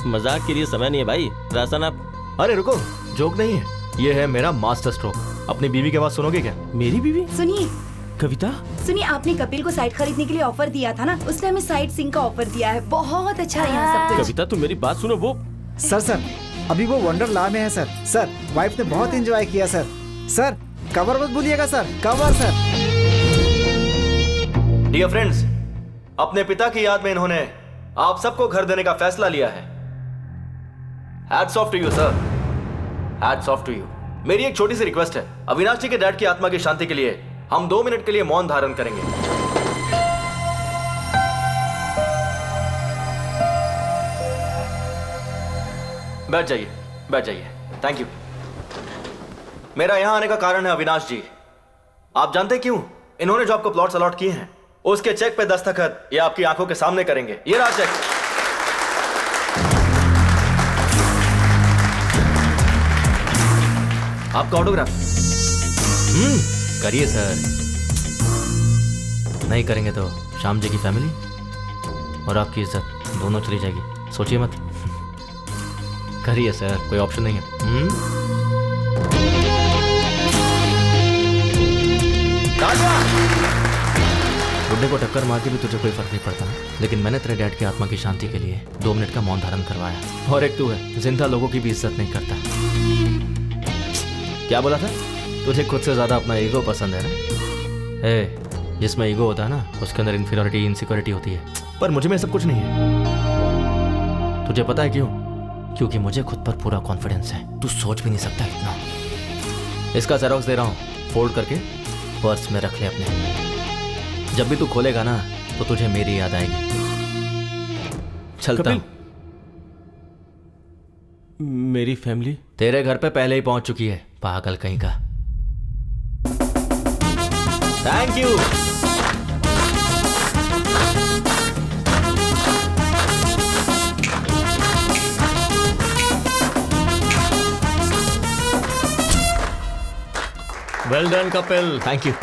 मजाक के लिए समय नहीं है भाई। राशन आप। अरे रुको, जोक नहीं है, ये है मेरा मास्टर स्ट्रोक। अपनी बीवी के बात सुनोगे क्या? मेरी बीवी? सुनिए कविता, सुनिए, आपने कपिल को साइट खरीदने के लिए ऑफर दिया था ना, उसने हमें साइट सिंह का ऑफर दिया है। बहुत अच्छा है यहाँ सब कुछ। कविता तुम मेरी बात सुनो। वो सर अभी वो वंडरला में है सर। वाइफ ने बहुत एंजॉय किया सर। कवर मत भूलिएगा sir, cover sir. Dear friends, अपने पिता की याद में इन्होंने आप सबको घर देने का फैसला लिया है। Hats off to you sir, hats off to you. मेरी एक छोटी सी रिक्वेस्ट है, अविनाश जी के डैड की आत्मा की शांति के लिए हम 2 मिनट के लिए मौन धारण करेंगे। बैठ जाइए, बैठ जाइए। Thank you. मेरा यहां आने का कारण है अविनाश जी। आप जानते क्यों? इन्होंने जो आपको प्लॉट्स अलॉट किए हैं, उसके चेक पे दस्तखत ये आपकी आंखों के सामने करेंगे। ये रहा चेक। आपका ऑटोग्राफ। करिए सर। नहीं करेंगे तो श्याम जी की फैमिली और आपकी इज्जत दोनों चली जाएगी। सोचिए मत। करिए सर, कोई ऑप्शन नहीं है। बुड्ढे को टक्कर मार के भी तुझे कोई फर्क नहीं पड़ता, लेकिन मैंने तेरे डैड की आत्मा की शांति के लिए 2 मिनट का मौन धारण करवाया। और एक तू है, जिंदा लोगों की भी इज्जत नहीं करता। क्या बोला था? तुझे खुद से ज्यादा अपना ईगो पसंद है ना? जिसमें ईगो होता है ना, उसके अंदर इन्फीरियरिटी, इनसिक्योरिटी होती है। पर मुझे में सब कुछ नहीं है। तुझे पता है क्यों? क्योंकि मुझे खुद पर पूरा कॉन्फिडेंस है। तू सोच भी नहीं सकता इतना। इसका जेरॉक्स दे रहा हूँ, फोल्ड करके पर्स में रख ले अपने। जब भी तू खोलेगा ना, तो तुझे मेरी याद आएगी। चलता हूं। मेरी फैमिली तेरे घर पे पहले ही पहुंच चुकी है, पागल कहीं का। Thank you. Well done Kapil. Thank you.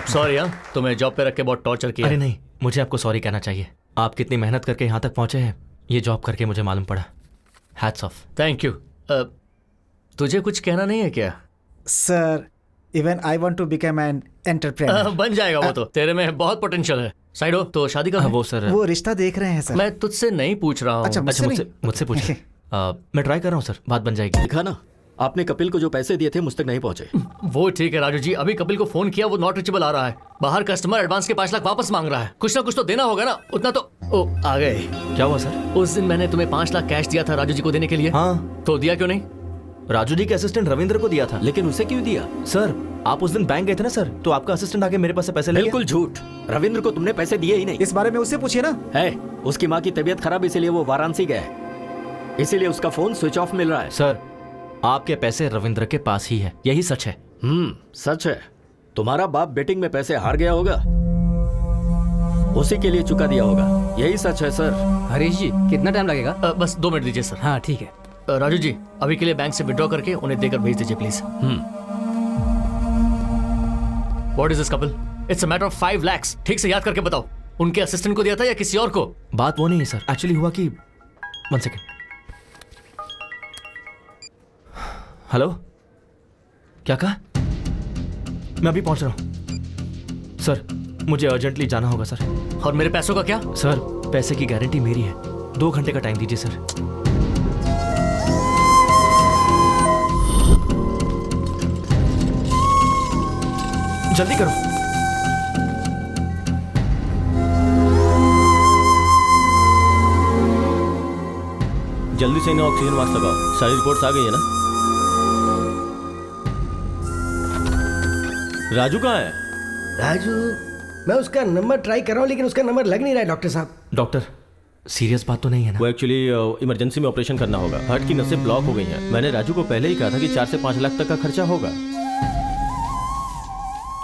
Sorry यार, तुम्हें जॉब पे रख के बहुत टॉर्चर किया। अरे नहीं, मुझे आपको सॉरी कहना चाहिए। आप कितनी मेहनत करके यहाँ तक पहुंचे हैं, ये जॉब करके मुझे मालूम पड़ा। Hats off. Thank you. तुझे कुछ कहना नहीं है क्या? Sir, even I want to become an entrepreneur. बन जाएगा वो तो। तेरे में बहुत पोटेंशियल है। साइड हो तो शादी का वो सर, वो रिश्ता देख रहे हैं सर। मैं तुझसे नहीं पूछ रहा हूँ। अच्छा, मुझसे पूछे। मैं ट्राई कर रहा हूँ सर, बात बन जाएगी। दिखा ना, आपने कपिल को जो पैसे दिए थे मुझ तक नहीं पहुंचे। वो ठीक है राजू जी, अभी कपिल को फोन किया, वो नॉट रीचेबल आ रहा है। बाहर कस्टमर एडवांस के 5 लाख वापस मांग रहा है। कुछ ना कुछ तो देना होगा ना, उतना तो। ओ, आ गए। क्या हुआ सर? उस दिन मैंने तुम्हें 5 लाख कैश दिया था राजू जी को देने के लिए। हाँ, तो दिया क्यों नहीं? राजू जी के असिस्टेंट रविंद्र को दिया था। लेकिन उसे क्यों दिया? सर, आप उस दिन बैंक गए थे ना सर, तो आपका असिस्टेंट आके मेरे पास से पैसे ले गया। बिल्कुल झूठ। रविंद्र को तुमने पैसे दिए ही नहीं। इस बारे में उससे पूछिए ना। है, उसकी माँ की तबीयत खराब, इसीलिए वो वाराणसी गया है। इसीलिए उसका फोन स्विच ऑफ मिल रहा है। सर, आपके पैसे रविंद्र के पास ही है, यही सच है। सच है। तुम्हारा बाप बेटिंग में पैसे हार गया होगा, उसी के लिए चुका दिया होगा, यही सच है सर। हरीश जी, कितना टाइम लगेगा? बस 2 मिनट दीजिए सर। हाँ ठीक है। राजू जी, अभी के लिए बैंक से विड्रॉ करके उन्हें देकर भेज दीजिए please. What is this Kapil? It's a matter of 5 lakhs। ठीक से याद करके बताओ, उनके असिस्टेंट को दिया था या किसी और को? बात वो नहीं है सर, एक्चुअली हुआ कि 1 सेकेंड। हेलो, क्या कहा? मैं अभी पहुंच रहा हूं सर। मुझे अर्जेंटली जाना होगा सर। और मेरे पैसों का क्या? सर पैसे की गारंटी मेरी है, 2 घंटे का टाइम दीजिए सर। जल्दी करो। जल्दी से इन्हें ऑक्सीजन मास्क लगाओ। सारी रिपोर्ट्स आ गई है ना? राजू कहाँ है? राजू, मैं उसका नंबर ट्राई कर रहा हूँ लेकिन उसका नंबर लग नहीं रहा है डॉक्टर साहब। डॉक्टर सीरियस बात तो नहीं है ना? वो एक्चुअली इमरजेंसी में ऑपरेशन करना होगा। हार्ट की नसें ब्लॉक हो गई हैं। मैंने राजू को पहले ही कहा था कि 4 से 5 लाख तक का खर्चा होगा।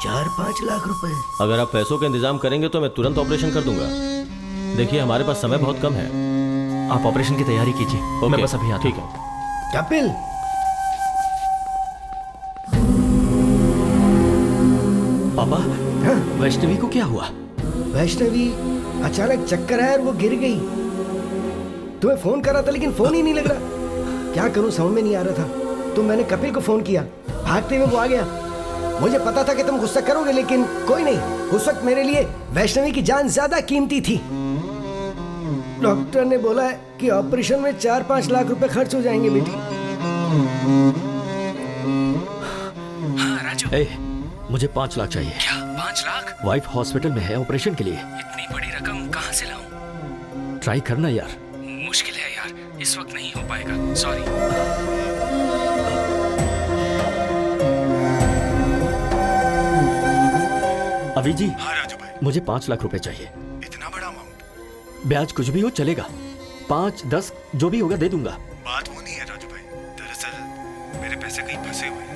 4-5 लाख रुपए? अगर आप पैसों का इंतजाम करेंगे तो मैं तुरंत ऑपरेशन कर दूंगा। देखिए हमारे पास समय बहुत कम है। आप ऑपरेशन की तैयारी कीजिए, मैं बस अभी आता हूं। ठीक है। कपिल, पापा, वैष्णवी को क्या हुआ? वैष्णवी अचानक चक्कर आया और वो गिर गई। तुम्हें फोन करा था लेकिन फोन ही नहीं लग रहा। क्या करूं समझ में नहीं आ रहा था, तो मैंने कपिल को फोन किया। भागते हुए वो आ गया। मुझे पता था कि तुम गुस्सा करोगे लेकिन कोई नहीं, उस वक्त मेरे लिए वैष्णवी की जान ज्यादा कीमती थी। डॉक्टर ने बोला है कि ऑपरेशन में 4-5 लाख रुपए खर्च हो जाएंगे बेटी। हाँ राजू, मुझे 5 लाख चाहिए। क्या 5 लाख? वाइफ हॉस्पिटल में है ऑपरेशन के लिए। इतनी बड़ी रकम कहाँ से लाऊं? ट्राई करना यार। मुश्किल है यार, इस वक्त नहीं हो पाएगा, सॉरी। अभी जी। हाँ राजू भाई, मुझे 5 लाख रुपए चाहिए। इतना बड़ा अमाउंट? ब्याज कुछ भी हो चलेगा, 5-10 जो भी होगा दे दूंगा। बात वो नहीं है राजू भाई, दरअसल मेरे पैसे कहीं फंसे हुए हैं।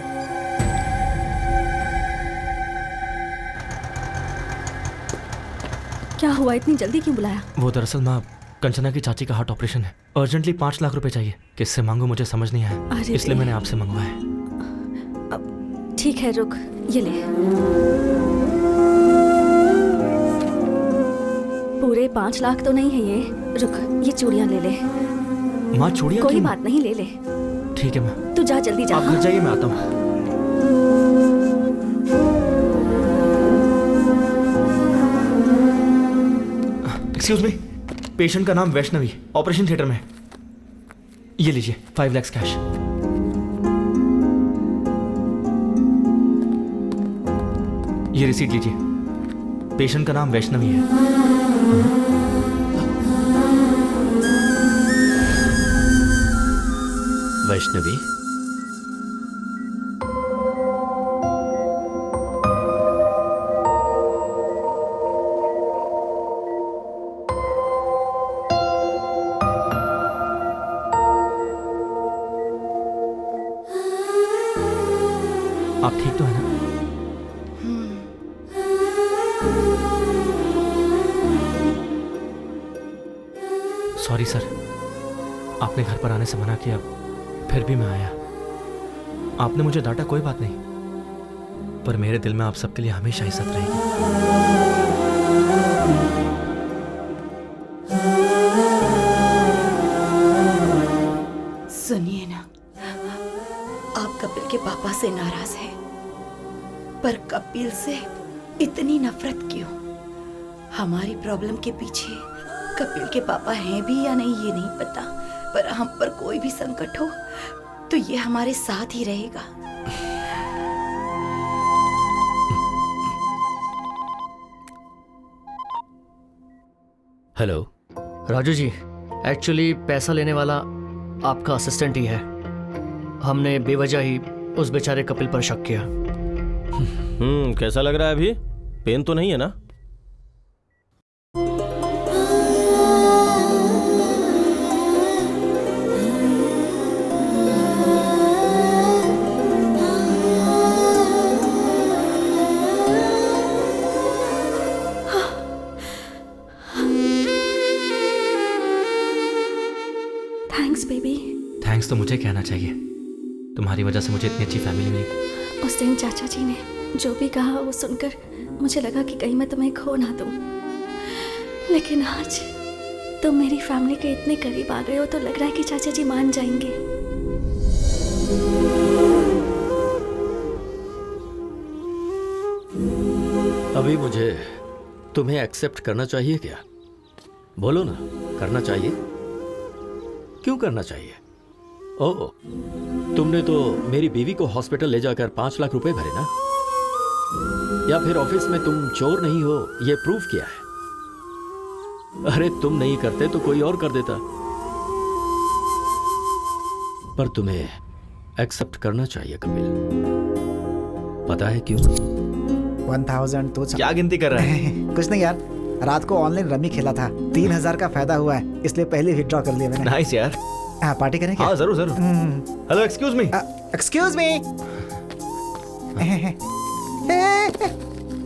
क्या हुआ, इतनी जल्दी क्यों बुलाया? वो दरअसल माँ कंचना की चाची का हार्ट ऑपरेशन है। अर्जेंटली 5 लाख रुपए चाहिए। किससे मांगू मुझे समझ नहीं आया, इसलिए मैंने आपसे मंगवाया। ठीक है रुक, ये ले। पूरे 5 लाख तो नहीं है ये, रुक ये चूड़ियां ले ले। माँ चूड़ियां? कोई बात नहीं, ले ले। ठीक है माँ। तू जा जल्दी जा। आप घर जाइए, मैं आता हूँ। एक्सक्यूज मी, पेशेंट का नाम वैष्णवी, ऑपरेशन थिएटर में। ये लीजिए 5 लाख कैश। ये रिसीट लीजिए। पेशेंट का नाम वैष्णवी है। वैष्णवी? आप ठीक तो है ना? सॉरी सर, आपने घर पर आने से मना किया, फिर भी मैं आया। आपने मुझे डांटा, कोई बात नहीं, पर मेरे दिल में आप सबके लिए हमेशा इज्जत रहेगी। सुनिए ना, आप कपिल के पापा से नाराज हैं, पर कपिल से इतनी नफरत क्यों? हमारी प्रॉब्लम के पीछे कपिल के पापा हैं भी या नहीं ये नहीं पता, पर हम पर कोई भी संकट हो तो ये हमारे साथ ही रहेगा। हेलो राजू जी, एक्चुअली पैसा लेने वाला आपका असिस्टेंट ही है। हमने बेवजह ही उस बेचारे कपिल पर शक किया। कैसा लग रहा है अभी? पेन तो नहीं है ना? Thanks baby. थैंक्स तो मुझे कहना चाहिए, तुम्हारी वजह से मुझे इतनी अच्छी फैमिली मिली। उस दिन चाचा जी ने जो भी कहा वो सुनकर मुझे लगा कि कहीं मैं तुम्हें खो ना दूं, लेकिन आज तुम मेरी फैमिली के इतने करीब आ गए हो तो लग रहा है कि चाचा जी मान जाएंगे। अभी मुझे तुम्हें एक्सेप्ट करना चाहिए क्या? बोलो ना, करना चाहिए? क्यों करना चाहिए? ओह, तुमने तो मेरी बीवी को हॉस्पिटल ले जाकर 5 लाख रुपए भरे ना? या फिर ऑफिस में तुम चोर नहीं हो ये प्रूव किया है? अरे तुम नहीं करते तो कोई और कर देता। पर तुम्हें एक्सेप्ट करना चाहिए कपिल। पता है क्यों? 1000 तो क्या गिनती कर रहा है? कुछ नहीं यार, रात को ऑनलाइन रमी खेला था, 3000 का फायदा हुआ है, इसलिए पहले विथड्रॉ कर लिया मैंने। नाइस यार। हाँ, पार्टी करें क्या? हाँ जरूर जरूर। Hello, excuse me. Excuse me.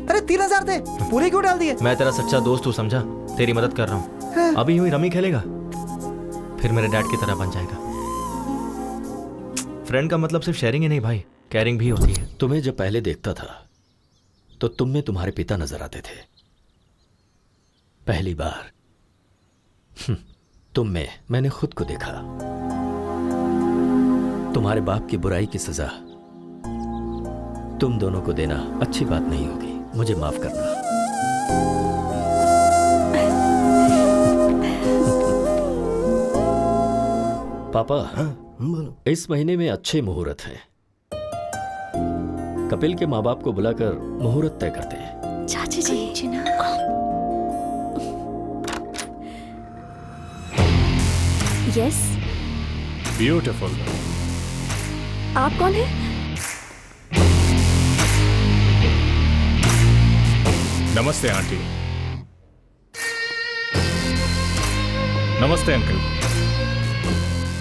अरे 3000 थे, पूरे क्यों डाल दिए? मैं तेरा सच्चा दोस्त हूँ, समझा? तेरी मदद कर रहा हूँ। अभी यूं ही रमी खेलेगा, फिर मेरे डैड की तरह बन जाएगा। फ्रेंड का मतलब सिर्फ शेयरिंग ही नहीं भाई, केयरिंग भी होती है। तुम्हें जब पहले देखता था तो तुम में तुम्हारे पिता नजर आते थे। पहली बार तुम में मैंने खुद को देखा। तुम्हारे बाप की बुराई की सजा तुम दोनों को देना अच्छी बात नहीं होगी, मुझे माफ करना। पापा, इस महीने में अच्छे मुहूर्त हैं। कपिल के माँ बाप को बुलाकर मुहूर्त तय करते हैं। चाची जी। यस। ब्यूटीफुल। आप कौन है? नमस्ते आंटी। नमस्ते अंकल।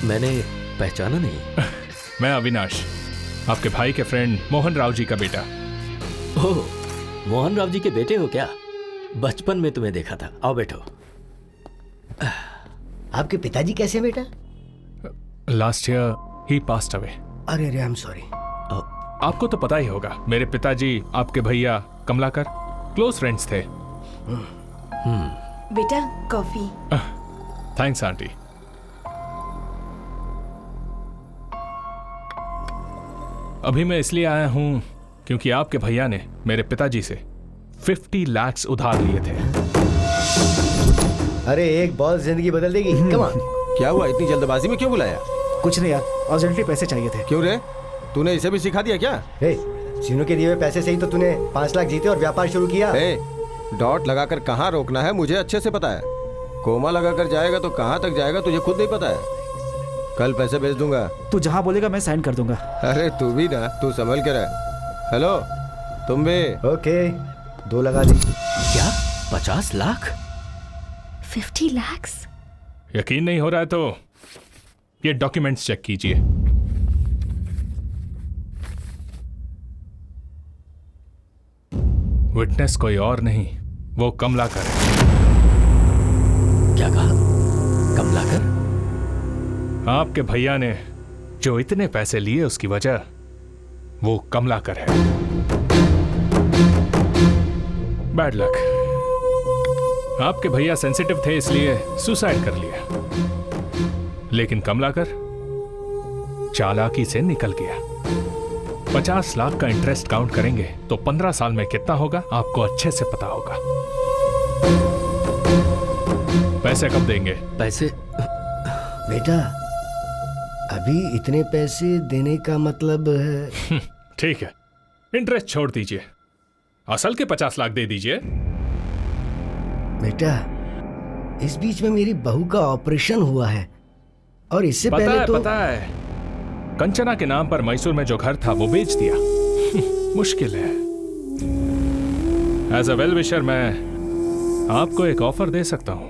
मैंने पहचाना नहीं। मैं अविनाश, आपके भाई के फ्रेंड मोहन राव जी का बेटा। ओह, मोहन राव जी के बेटे हो क्या? बचपन में तुम्हें देखा था। आओ बैठो। आपके पिताजी कैसे बेटा? लास्ट ईयर ही पास्ड अवे। अरे अरे, आई एम सॉरी। आपको तो पता ही होगा, मेरे पिताजी आपके भैया कमलाकर क्लोज फ्रेंड्स थे। बेटा कॉफी। Thanks aunty. अभी मैं इसलिए आया हूं क्योंकि आपके भैया ने मेरे पिताजी से 50 लाख उधार लिए थे। अरे एक बॉल जिंदगी बदल देगी। Come on. क्या हुआ, इतनी जल्दबाजी में क्यों बुलाया? कुछ नहीं यार, अर्जेंटली पैसे चाहिए थे। क्यों रे, तूने इसे भी सिखा दिया क्या? सीनू के दिए हुए पैसे से ही तो तूने 5 लाख जीते और व्यापार शुरू किया। डॉट लगाकर कहाँ रोकना है मुझे अच्छे से पता है। कोमा लगाकर जाएगा तो कहाँ तक जाएगा तुझे खुद नहीं पता है। कल पैसे भेज दूंगा। तू जहाँ बोलेगा मैं साइन कर दूंगा। अरे तू भी ना, तू संभल के रह। हेलो, तुम भी? ओके, 2 लगा दी। क्या 50 लाख? 50 लाख? यकीन नहीं हो रहा है तो ये डॉक्यूमेंट्स चेक कीजिए। विटनेस कोई और नहीं, वो कमलाकर है। क्या कहा? कमलाकर? आपके भैया ने जो इतने पैसे लिए उसकी वजह वो कमलाकर है। Bad luck. आपके भैया सेंसिटिव थे इसलिए सुसाइड कर लिया, लेकिन कमलाकर चालाकी से निकल गया। 50 लाख का इंटरेस्ट काउंट करेंगे तो 15 साल में कितना होगा आपको अच्छे से पता होगा। पैसे कब देंगे? पैसे बेटा, अभी इतने पैसे देने का मतलब है। ठीक है, इंटरेस्ट छोड़ दीजिए, असल के 50 लाख दे दीजिए। बेटा, इस बीच में मेरी बहू का ऑपरेशन हुआ है और इससे पहले तो पता है, कंचना के नाम पर मैसूर में जो घर था वो बेच दिया। मुश्किल है। एज अ वेल विशर मैं आपको एक ऑफर दे सकता हूं।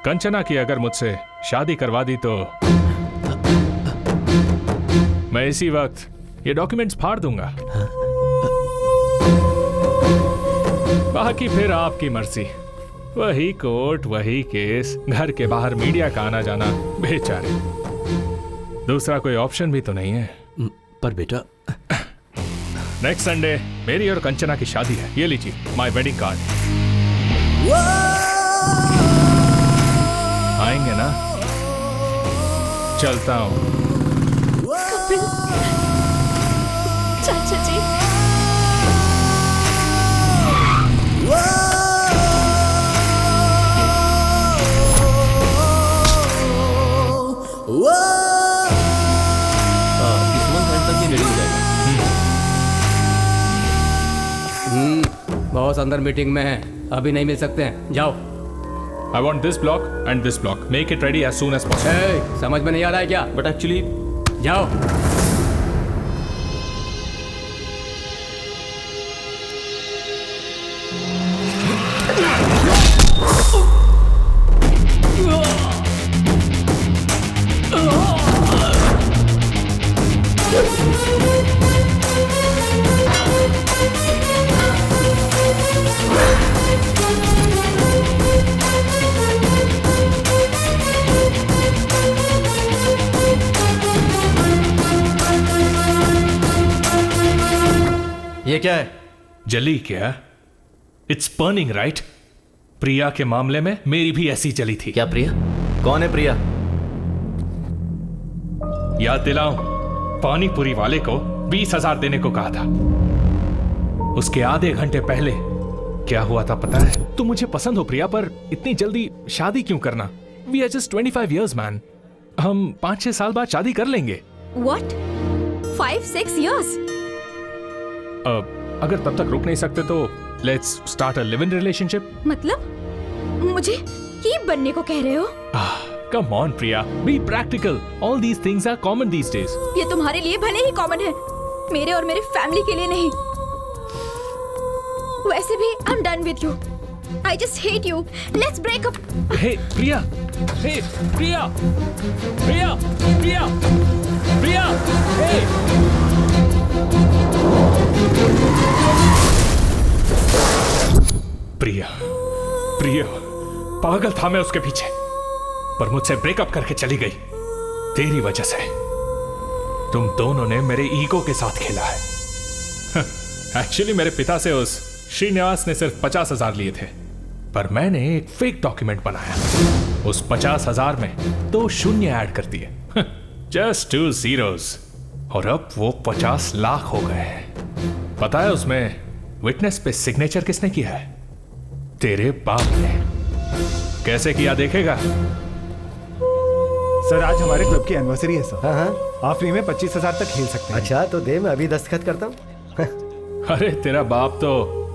कंचना की अगर मुझसे शादी करवा दी तो मैं इसी वक्त ये डॉक्यूमेंट्स फाड़ दूंगा। बाकी फिर आपकी मर्जी। वही कोर्ट, वही केस, घर के बाहर मीडिया का आना जाना, बेचारे। दूसरा कोई ऑप्शन भी तो नहीं है। पर बेटा, नेक्स्ट संडे मेरी और कंचना की शादी है। ये लीजिए माय वेडिंग कार्ड। आएंगे ना? चलता हूं। कपिल, चाचा जी। बॉस अंदर मीटिंग में है, अभी नहीं मिल सकते हैं, जाओ। I want this block and this block. Make it ready as soon as possible. Hey, समझ में नहीं आ रहा है क्या? बट एक्चुअली जाओ। ये क्या है? जली क्या? It's burning right? प्रिया के मामले में मेरी भी ऐसी जली थी। क्या प्रिया? कौन है प्रिया? याद दिलाऊं, पानीपुरी वाले को 20,000 देने को कहा था। उसके आधे घंटे पहले क्या हुआ था पता है? तुम मुझे पसंद हो प्रिया, पर इतनी जल्दी शादी क्यों करना? We are just 25 years man. हम 5-6 साल बाद शादी कर लेंगे। What? 5-6 years? अगर तब तक रुक नहीं सकते तो let's start a live in relationship. मतलब मुझे कीप बनने को कह रहे हो? Come on Priya, be practical. All these things are common these days. ये तुम्हारे लिए भले ही कॉमन है, मेरे और मेरे फैमिली के लिए नहीं। वैसे भी I am done with you. I just hate you. Let's break up. Hey Priya, hey Priya, Priya, Priya, Priya, hey. Priya, Priya, पागल था मैं उसके पीछे, पर मुझसे ब्रेकअप करके चली गई तेरी वजह से। तुम दोनों ने मेरे ईगो के साथ खेला है। एक्चुअली मेरे पिता से उस श्रीनिवास ने सिर्फ 50,000 लिए थे, पर मैंने एक फेक डॉक्यूमेंट बनाया। उस 50,000 में 2 शून्य ऐड कर दिए, जस्ट 2 zeros, और अब वो 50 लाख हो गए हैं। पता है उसमें विटनेस पे सिग्नेचर किसने किया है? तेरे बाप ने। कैसे किया देखेगा? सर आज हमारे क्लब की एनिवर्सरी है सर। हाँ। आप फ्री में 25,000 तक खेल सकते हैं। अच्छा तो दे, मैं अभी दस्तखत करता हूँ। अरे तेरा बाप तो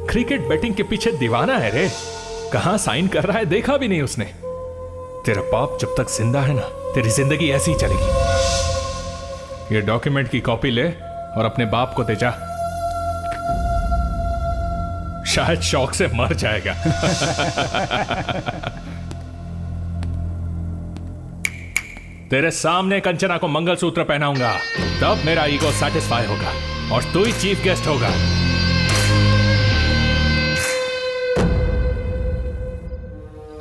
क्रिकेट बैटिंग के पीछे दीवाना है रे। कहाँ साइन कर रहा है देखा भी नहीं उसने। तेरा बाप जब तक जिंदा है ना, तेरी जिंदगी ऐसी ही चलेगी। ये डॉक्यूमेंट की कॉपी ले और अपने बाप को दे जा, शायद शौक से मर जाएगा। तेरे सामने कंचना को मंगलसूत्र पहनाऊंगा, तब मेरा ईगो सेटिस्फाई होगा और तू ही चीफ गेस्ट होगा।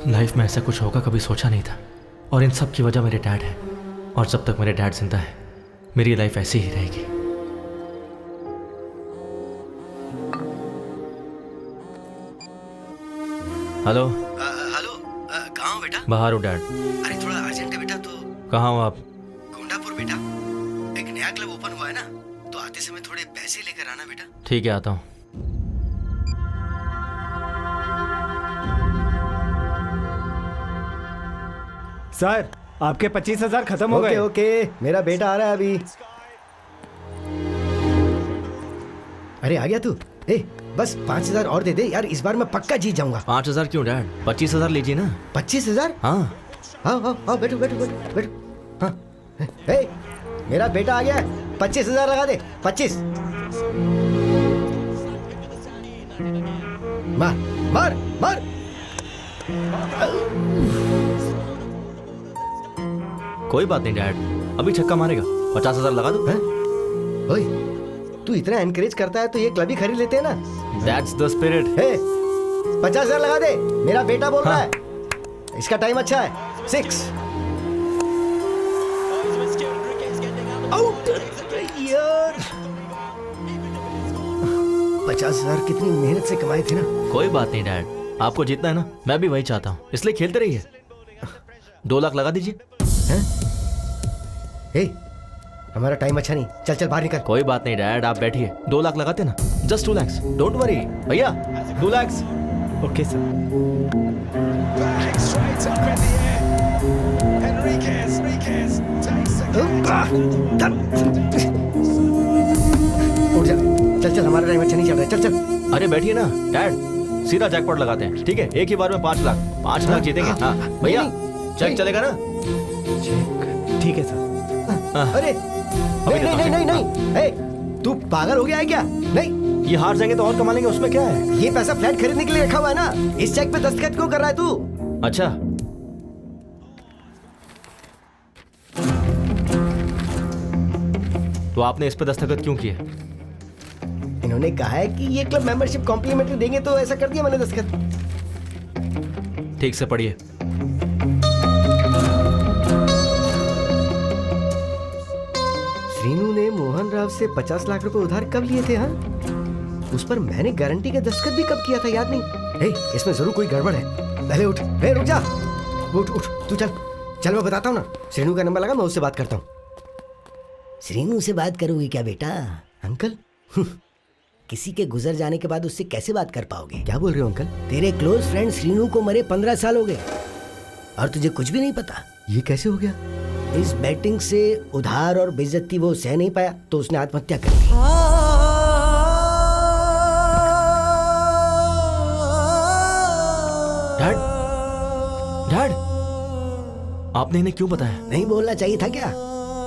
लाइफ में ऐसा कुछ होगा कभी सोचा नहीं था, और इन सब की वजह मेरे डैड है। और जब तक मेरे डैड जिंदा है मेरी लाइफ ऐसी ही रहेगी। हेलो हेलो, कहाँ हो बेटा? बाहर हो डैड। अरे थोड़ा अर्जेंट है बेटा। तो कहाँ हो आप? गोंडापुर बेटा, एक नया क्लब ओपन हुआ है ना, तो आते समय थोड़े पैसे लेकर आना बेटा। ठीक है, आता हूँ। सर आपके 25,000 खत्म हो गए। ओके, मेरा बेटा आ रहा है अभी। अरे आ गया तू? बस 5,000 और दे दे यार, इस बार मैं पक्का जीत जाऊंगा। 5,000 क्यों डैड? 25,000 लीजिए ना। 25,000? हाँ हाँ, बैठो बैठो बैठो बैठो। हाँ, मेरा बेटा आ गया है। 25,000 लगा दे। 25। मार मार मार। कोई बात नहीं डैड, अभी छक्का मारेगा। 50,000 लगा दो। ओए, तू इतना एनकरेज करता है तो ये क्लब ही खरीद लेते हैं ना। That's the spirit. 50,000 लगा दे, मेरा बेटा बोल रहा है। इसका टाइम अच्छा है। 6 आउट यार। 50,000 कितनी मेहनत से कमाए थे ना। कोई बात नहीं डैड, आपको जीतना है ना, मैं भी वही चाहता हूँ, इसलिए खेलते रहिए। 2 लाख लगा दीजिए। हमारा टाइम अच्छा नहीं, चल चल बाहर निकल। कोई बात नहीं डैड, आप बैठिए। 2 लाख लगाते ना, जस्ट 2 lakhs, डोंट वरी भैया। 2 lakhs। Okay sir. उठ जा, चल चल, हमारा टाइम अच्छा नहीं चल रहा है। चल चल। अरे बैठिए ना डैड, सीधा जैकपॉट लगाते हैं, ठीक है? एक ही बार में 5 लाख, 5 लाख जीतेंगे। हाँ भैया, चेक चलेगा ना? ठीक है सर। अरे नहीं, तू पागल हो गया है क्या? नहीं, ये हार जाएंगे तो और कमा लेंगे, उसमें क्या है? ये पैसा फ्लैट खरीदने के लिए रखा हुआ है ना, इस चेक पे दस्तखत क्यों कर रहा है तू? अच्छा, तो आपने इस पे दस्तखत क्यों किए? इन्होंने कहा है कि ये क्लब मेंबरशिप कॉम्प्लीमेंट्री देंगे, तो ऐसा कर दिया मैंने दस्तखत। ठीक से पढ़िए। श्रीनू ने मोहन राव से 50 लाख रुपए उधार कब लिए थे? हाँ, उस पर मैंने गारंटी का दस्तखत भी कब किया था, याद नहीं? इसमें जरूर कोई गड़बड़ है। पहले उठ, रुक जा, उठ, तू चल मैं बताता हूँ ना। श्रीनू का नंबर लगा, मैं उससे बात करता हूँ। श्रीनू से बात करोगी क्या बेटा? अंकल, किसी के गुजर जाने के बाद उससे कैसे बात कर पाओगे? क्या बोल रहे हो अंकल? तेरे क्लोज फ्रेंड श्रीनू को मरे 15 साल हो गए और तुझे कुछ भी नहीं पता। ये कैसे हो गया? इस बैटिंग से उधार और बेइज्जती वो सह नहीं पाया, तो उसने आत्महत्या कर ली। डैड, आपने इन्हें क्यों बताया? नहीं बोलना चाहिए था क्या?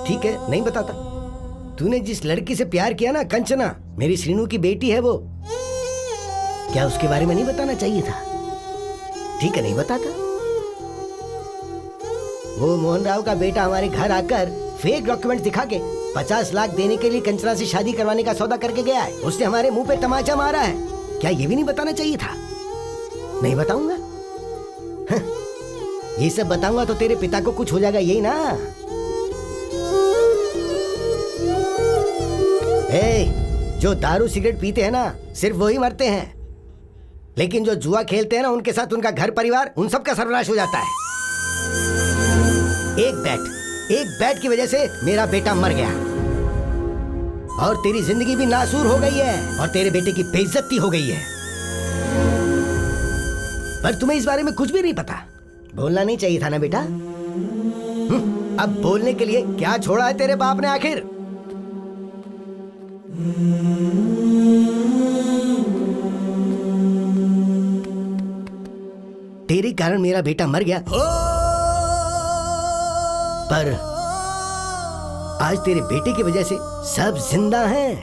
ठीक है, नहीं बताता। तूने जिस लड़की से प्यार किया ना, कंचना, मेरी श्रीनू की बेटी है वो, क्या उसके बारे में नहीं बताना चाहिए था? ठीक है, नहीं बताता। वो मोहन राव का बेटा हमारे घर आकर फेक डॉक्यूमेंट दिखा के 50 लाख देने के लिए कंचना से शादी करवाने का सौदा करके गया है। उसने हमारे मुंह पे तमाचा मारा है। क्या ये भी नहीं बताना चाहिए था? नहीं बताऊंगा। ये सब बताऊंगा तो तेरे पिता को कुछ हो जाएगा, यही ना? जो दारू सिगरेट पीते हैं ना, सिर्फ वही मरते हैं, लेकिन जो जुआ खेलते हैं ना, उनके साथ उनका घर परिवार, उन सब का सर्वनाश हो जाता है। एक बैट की वजह से मेरा बेटा मर गया और तेरी जिंदगी भी नासूर हो गई है और तेरे बेटे की बेइज्जती हो गई है। पर तुम्हें इस बारे में कुछ भी नहीं पता। बोलना नहीं चाहिए था ना बेटा? अब बोलने के लिए क्या छोड़ा है तेरे बाप ने आखिर? तेरे कारण मेरा बेटा मर गया, पर आज तेरे बेटे की वजह से सब जिंदा हैं।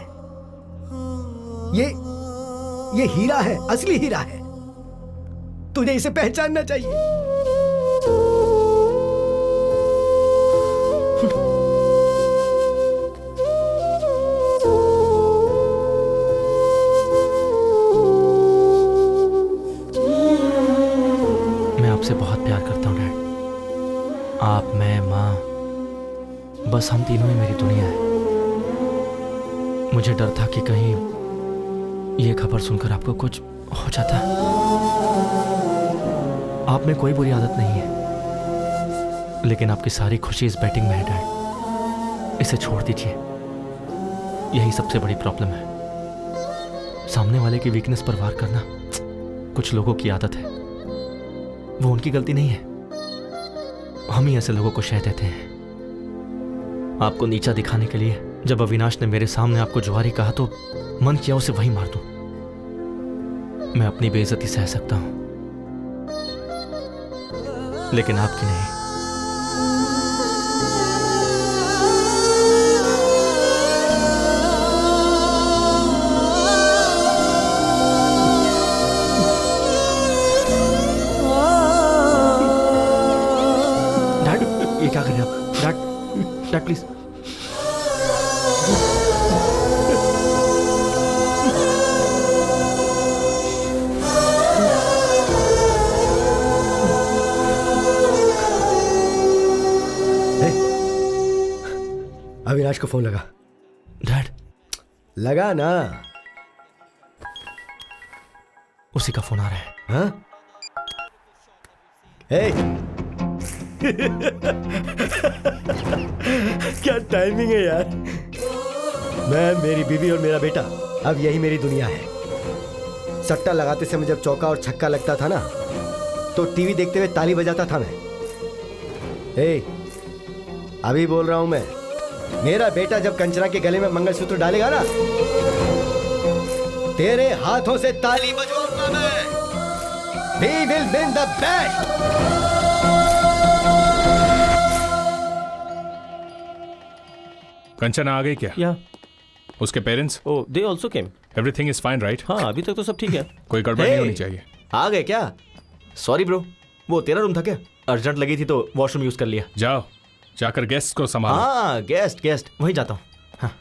ये हीरा है, असली हीरा है। तुझे इसे पहचानना चाहिए। आपसे बहुत प्यार करता हूँ डैड। आप, मैं, माँ, बस हम तीनों ही मेरी दुनिया है। मुझे डर था कि कहीं ये खबर सुनकर आपको कुछ हो जाता। आप में कोई बुरी आदत नहीं है, लेकिन आपकी सारी खुशी इस बैटिंग में है डैड। इसे छोड़ दीजिए, यही सबसे बड़ी प्रॉब्लम है। सामने वाले की वीकनेस पर वार करना कुछ लोगों की आदत है, वो उनकी गलती नहीं है। हम ही ऐसे लोगों को शह देते हैं। आपको नीचा दिखाने के लिए जब अविनाश ने मेरे सामने आपको जुआरी कहा तो मन किया उसे वही मार दूं। मैं अपनी बेइज्जती सह सकता हूं, लेकिन आपकी नहीं। क्या कर रहे हैं आप? Dad please. अविनाश को फोन लगा। डैड लगा ना? उसी का फोन आ रहा है। हाँ? क्या टाइमिंग है यार। मैं, मेरी बीवी और मेरा बेटा, अब यही मेरी दुनिया है। सट्टा लगाते समय जब चौका और छक्का लगता था ना, तो टीवी देखते हुए ताली बजाता था मैं। अभी बोल रहा हूं मैं, मेरा बेटा जब कंचना के गले में मंगलसूत्र डालेगा ना, तेरे हाथों से ताली बजवाऊंगा मैं। He will win the bet. Kanchana आ गई क्या? या उसके parents? Oh they also came. Everything is fine right? हाँ अभी तक तो सब ठीक है। कोई गड़बड़ नहीं होनी चाहिए। आ गए क्या? सॉरी ब्रो, वो तेरा रूम था क्या? अर्जेंट लगी थी तो वॉशरूम यूज कर लिया। जाओ, जाकर गेस्ट को संभालो। हाँ गेस्ट वहीं जाता हूँ। हाँ।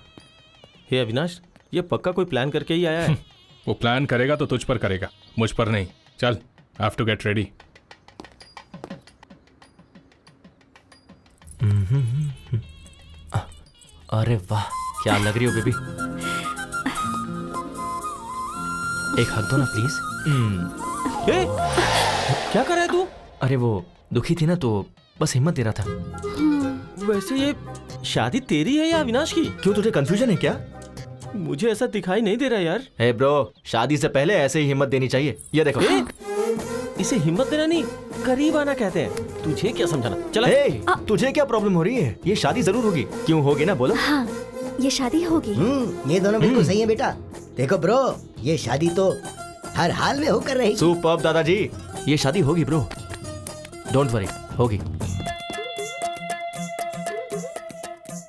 हे अविनाश, ये पक्का कोई प्लान करके ही आया है। वो प्लान करेगा तो तुझ पर करेगा, मुझ पर नहीं। चल, I have to get ready. अरे वाह, क्या लग रही हो बेबी। एक हक दो ना प्लीज। क्या कर रहा है तू? अरे वो दुखी थी ना तो बस हिम्मत दे रहा था। वैसे ये शादी तेरी है या अविनाश की? क्यों, तुझे कंफ्यूजन है क्या? मुझे ऐसा दिखाई नहीं दे रहा यार। हे ब्रो, शादी से पहले ऐसे ही हिम्मत देनी चाहिए। ये देखो। इसे हिम्मत देना नहीं, करीब आना कहते हैं। तुझे क्या समझाना? चला। तुझे क्या प्रॉब्लम हो रही है? ये शादी जरूर होगी। क्यों होगी ना, बोलो। हाँ, ये शादी होगी। ये दोनों बिल्कुल सही है बेटा। देखो ब्रो, ये शादी तो हर हाल में होकर रहेगी। सुपर्ब दादाजी, ये शादी होगी ब्रो, डोंट वरी, होगी।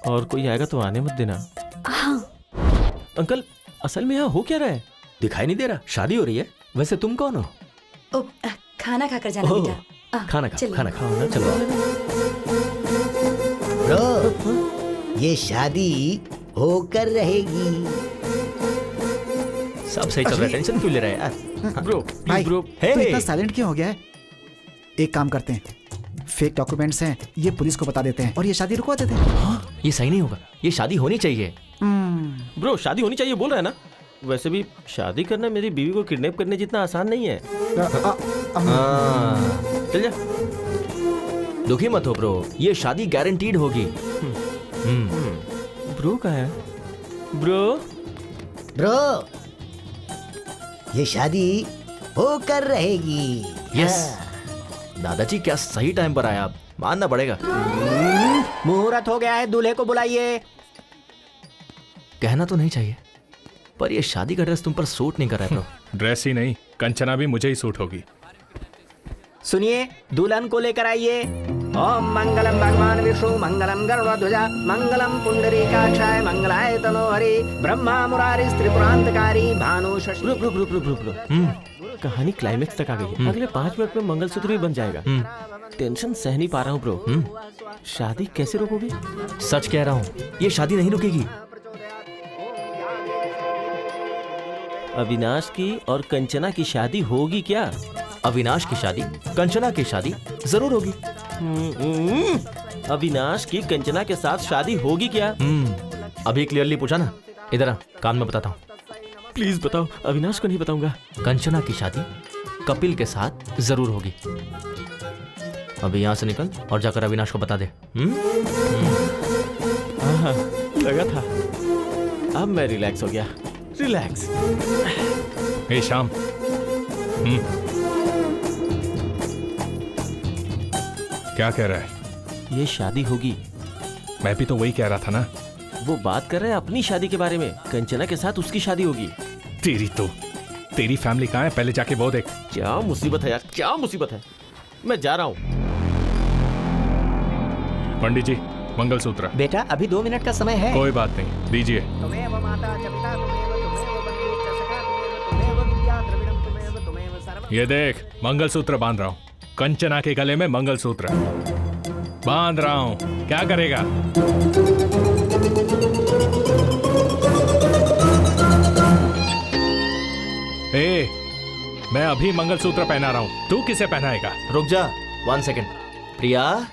और कोई आएगा तो आने मत देना। हाँ। अंकल, असल में यहाँ हो क्या रहा है? दिखाई नहीं दे रहा? शादी हो रही है। वैसे तुम कौन हो? ओ, खाना खाकर जाना बेटा। खाना खाओ, खाना खाओ ना। चलो ब्रो, ये शादी होकर रहेगी। सब सही चल रहा है, टेंशन क्यों ले रहा है यार? ब्रो, भाई ब्रो, तो इतना साइलेंट क्यों हो गया है? एक काम करते हैं, फेक डॉक्यूमेंट्स हैं, ये पुलिस को बता देते हैं और ये शादी रुकवा देते हैं। हाँ, ये सही नहीं होगा, ये शादी होनी चाहिए। ब्रो, शादी होनी चाहिए बोल रहा है ना? वैसे भी शादी करना मेरी बीवी को किडनैप करने जितना आसान नहीं है। चल जा। दुखी मत हो ब्रो, ये शादी गारंटीड होगी। ब्रो कहाँ है? ब्रो, ये शादी होकर रहेगी। यस। दादाजी क्या सही टाइम पर आया, आप मानना पड़ेगा। मुहूर्त हो गया है, दूल्हे को बुलाइए। कहना तो नहीं चाहिए, पर ये शादी का ड्रेस तुम पर सूट नहीं कर रहा है ब्रो। ड्रेस ही नहीं, कंचना भी मुझे ही सूट होगी। सुनिए, दुल्हन को लेकर आइए। ओम मंगलम भगवान विष्णु, मंगलम गरुड़ध्वजा, मंगलम पुंडरीकाक्षाय, मंगलाय तनोहरि, ब्रह्मा मुरारी त्रिपुरांतकारी, भानु शशि। ब्रो, कहानी क्लाइमेक्स तक आ गई है। अगले 5 मिनट में मंगलसूत्र भी बन जाएगा। टेंशन सह नहीं पा रहा हूँ ब्रो। शादी कैसे रोकोगे? सच कह रहा हूँ, ये शादी नहीं रुकेगी। अविनाश की और कंचना की शादी होगी क्या? अविनाश की शादी, कंचना की शादी जरूर होगी। अविनाश की कंचना के साथ शादी होगी क्या? अभी क्लियरली पूछा ना, इधर आ, कान में बताता हूँ। प्लीज बताओ, अविनाश को नहीं बताऊंगा। कंचना की शादी कपिल के साथ जरूर होगी। अभी यहाँ से निकल और जाकर अविनाश को बता दे। हाँ, लगा था। अब मैं रिलैक्स हो गया। रिलैक्स। हे शाम, क्या कह रहा है? ये शादी होगी। मैं भी तो वही कह रहा था ना। वो बात कर रहे हैं अपनी शादी के बारे में। कंचना के साथ उसकी शादी होगी। तेरी फैमिली कहाँ है? पहले जाके वो देख। क्या मुसीबत है यार, क्या मुसीबत है। मैं जा रहा हूँ। पंडित जी, मंगलसूत्र। बेटा, अभी 2 मिनट का समय है। कोई बात नहीं, दीजिए। ये देख, मंगलसूत्र बांध रहा हूँ। कंचना के गले में मंगलसूत्र बांध रहा हूँ। क्या करेगा? ए, मैं अभी मंगलसूत्र पहना रहा हूँ, तू किसे पहनाएगा? रुक जा, 1 सेकेंड। प्रिया,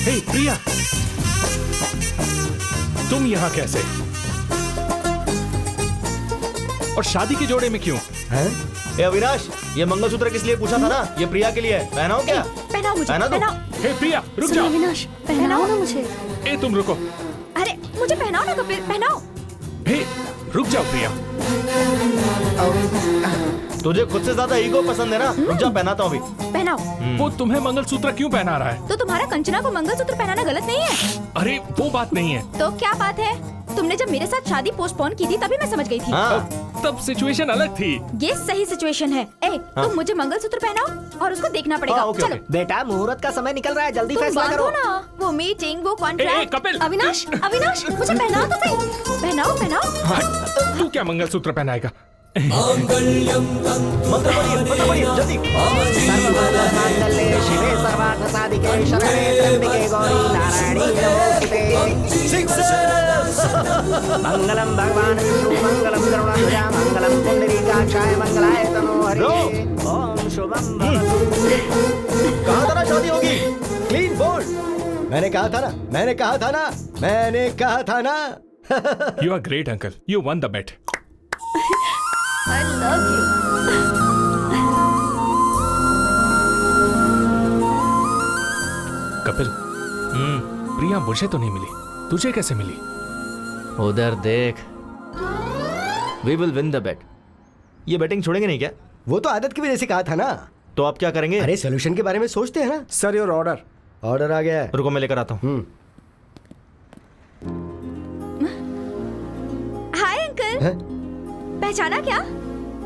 हे प्रिया, तुम यहाँ कैसे? और शादी के जोड़े में क्यों? हैं? ए अविनाश, ये मंगलसूत्र किस लिए पूछा था ना? ये प्रिया के लिए है। पहनाओ क्या? पहनाओ मुझे, पहनाओ। हे प्रिया, रुक जाओ। अविनाश, पहनाओ ना मुझे। ए तुम रुको। अरे मुझे पहनाओ ना कपिल, पहनाओ। हे रुक जाओ प्रिया। तुझे खुद से ज्यादा ईगो पसंद है ना? रुक जा, पहनाता हूँ अभी। पहनाओ। वो तुम्हें मंगलसूत्र क्यों पहना रहा है? तो तुम्हारा कंचना को मंगलसूत्र पहनाना गलत नहीं है? अरे वो बात नहीं है। तो क्या बात है? तुमने जब मेरे साथ शादी पोस्टपोन की थी तभी मैं समझ गई थी। तब सिचुएशन अलग थी। ये सही सिचुएशन है। तुम मुझे मंगलसूत्र पहनाओ और उसको देखना पड़ेगा। चलो बेटा, मुहूर्त का समय निकल रहा है, जल्दी तुम फैसला करो। बांधो ना, वो मीटिंग, वो कॉन्ट्रैक्ट। कपिल! अविनाश, अविनाश, मुझे पहनाओ तो सही। पहनाओ, पहनाओ। तू क्या मंगलसूत्र पहनाएगा? जल्दी। सर्वमंगलमांगल्ये शिवे सर्वार्थसाधिके शरणे त्र्यंबके गौरी नारायणी नमोस्तुते। मंगलम भगवान विष्णु मंगलम गरुड़ध्वजा मंगलम पुंडरीकाक्षाय मंगलाय तनोहरि। ओम शुभम भवतु। कहा था ना शादी होगी? Clean bowled. मैंने कहा था ना, मैंने कहा था ना, मैंने कहा था ना। You are great, uncle. You won the bet. I love you. Kapil, प्रिया मुझे तो नहीं मिली, तुझे कैसे मिली? उधर देख। We will win the bet. ये बैटिंग छोड़ेंगे नहीं क्या? वो तो आदत की वजह से कहा था ना। तो आप क्या करेंगे? अरे सोल्यूशन के बारे में सोचते हैं ना। Sir your order. ऑर्डर आ गया है। रुको मैं लेकर आता हूँ। Hi uncle. पहचाना क्या?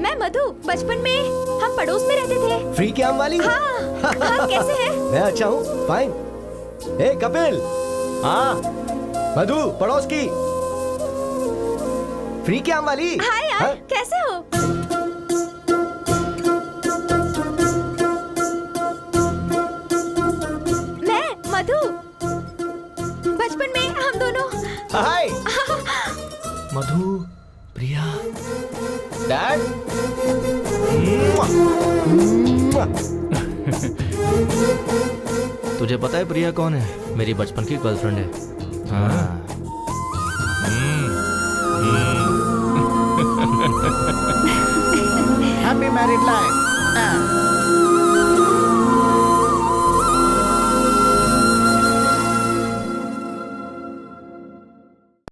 मैं मधु। बचपन में हम पड़ोस में रहते थे। फ्री के आम वाली? हाँ। कैसे है? मैं अच्छा हूँ, फाइन। ए कपिल। हाँ। मधु, पड़ोस की फ्री के आम वाली। हाय यार, कैसे हो? मैं मधु। बचपन में हम दोनों। हाय। मधु, प्रिया, डैड। तुझे पता है प्रिया कौन है? मेरी बचपन की गर्लफ्रेंड है। हाँ। Happy married life.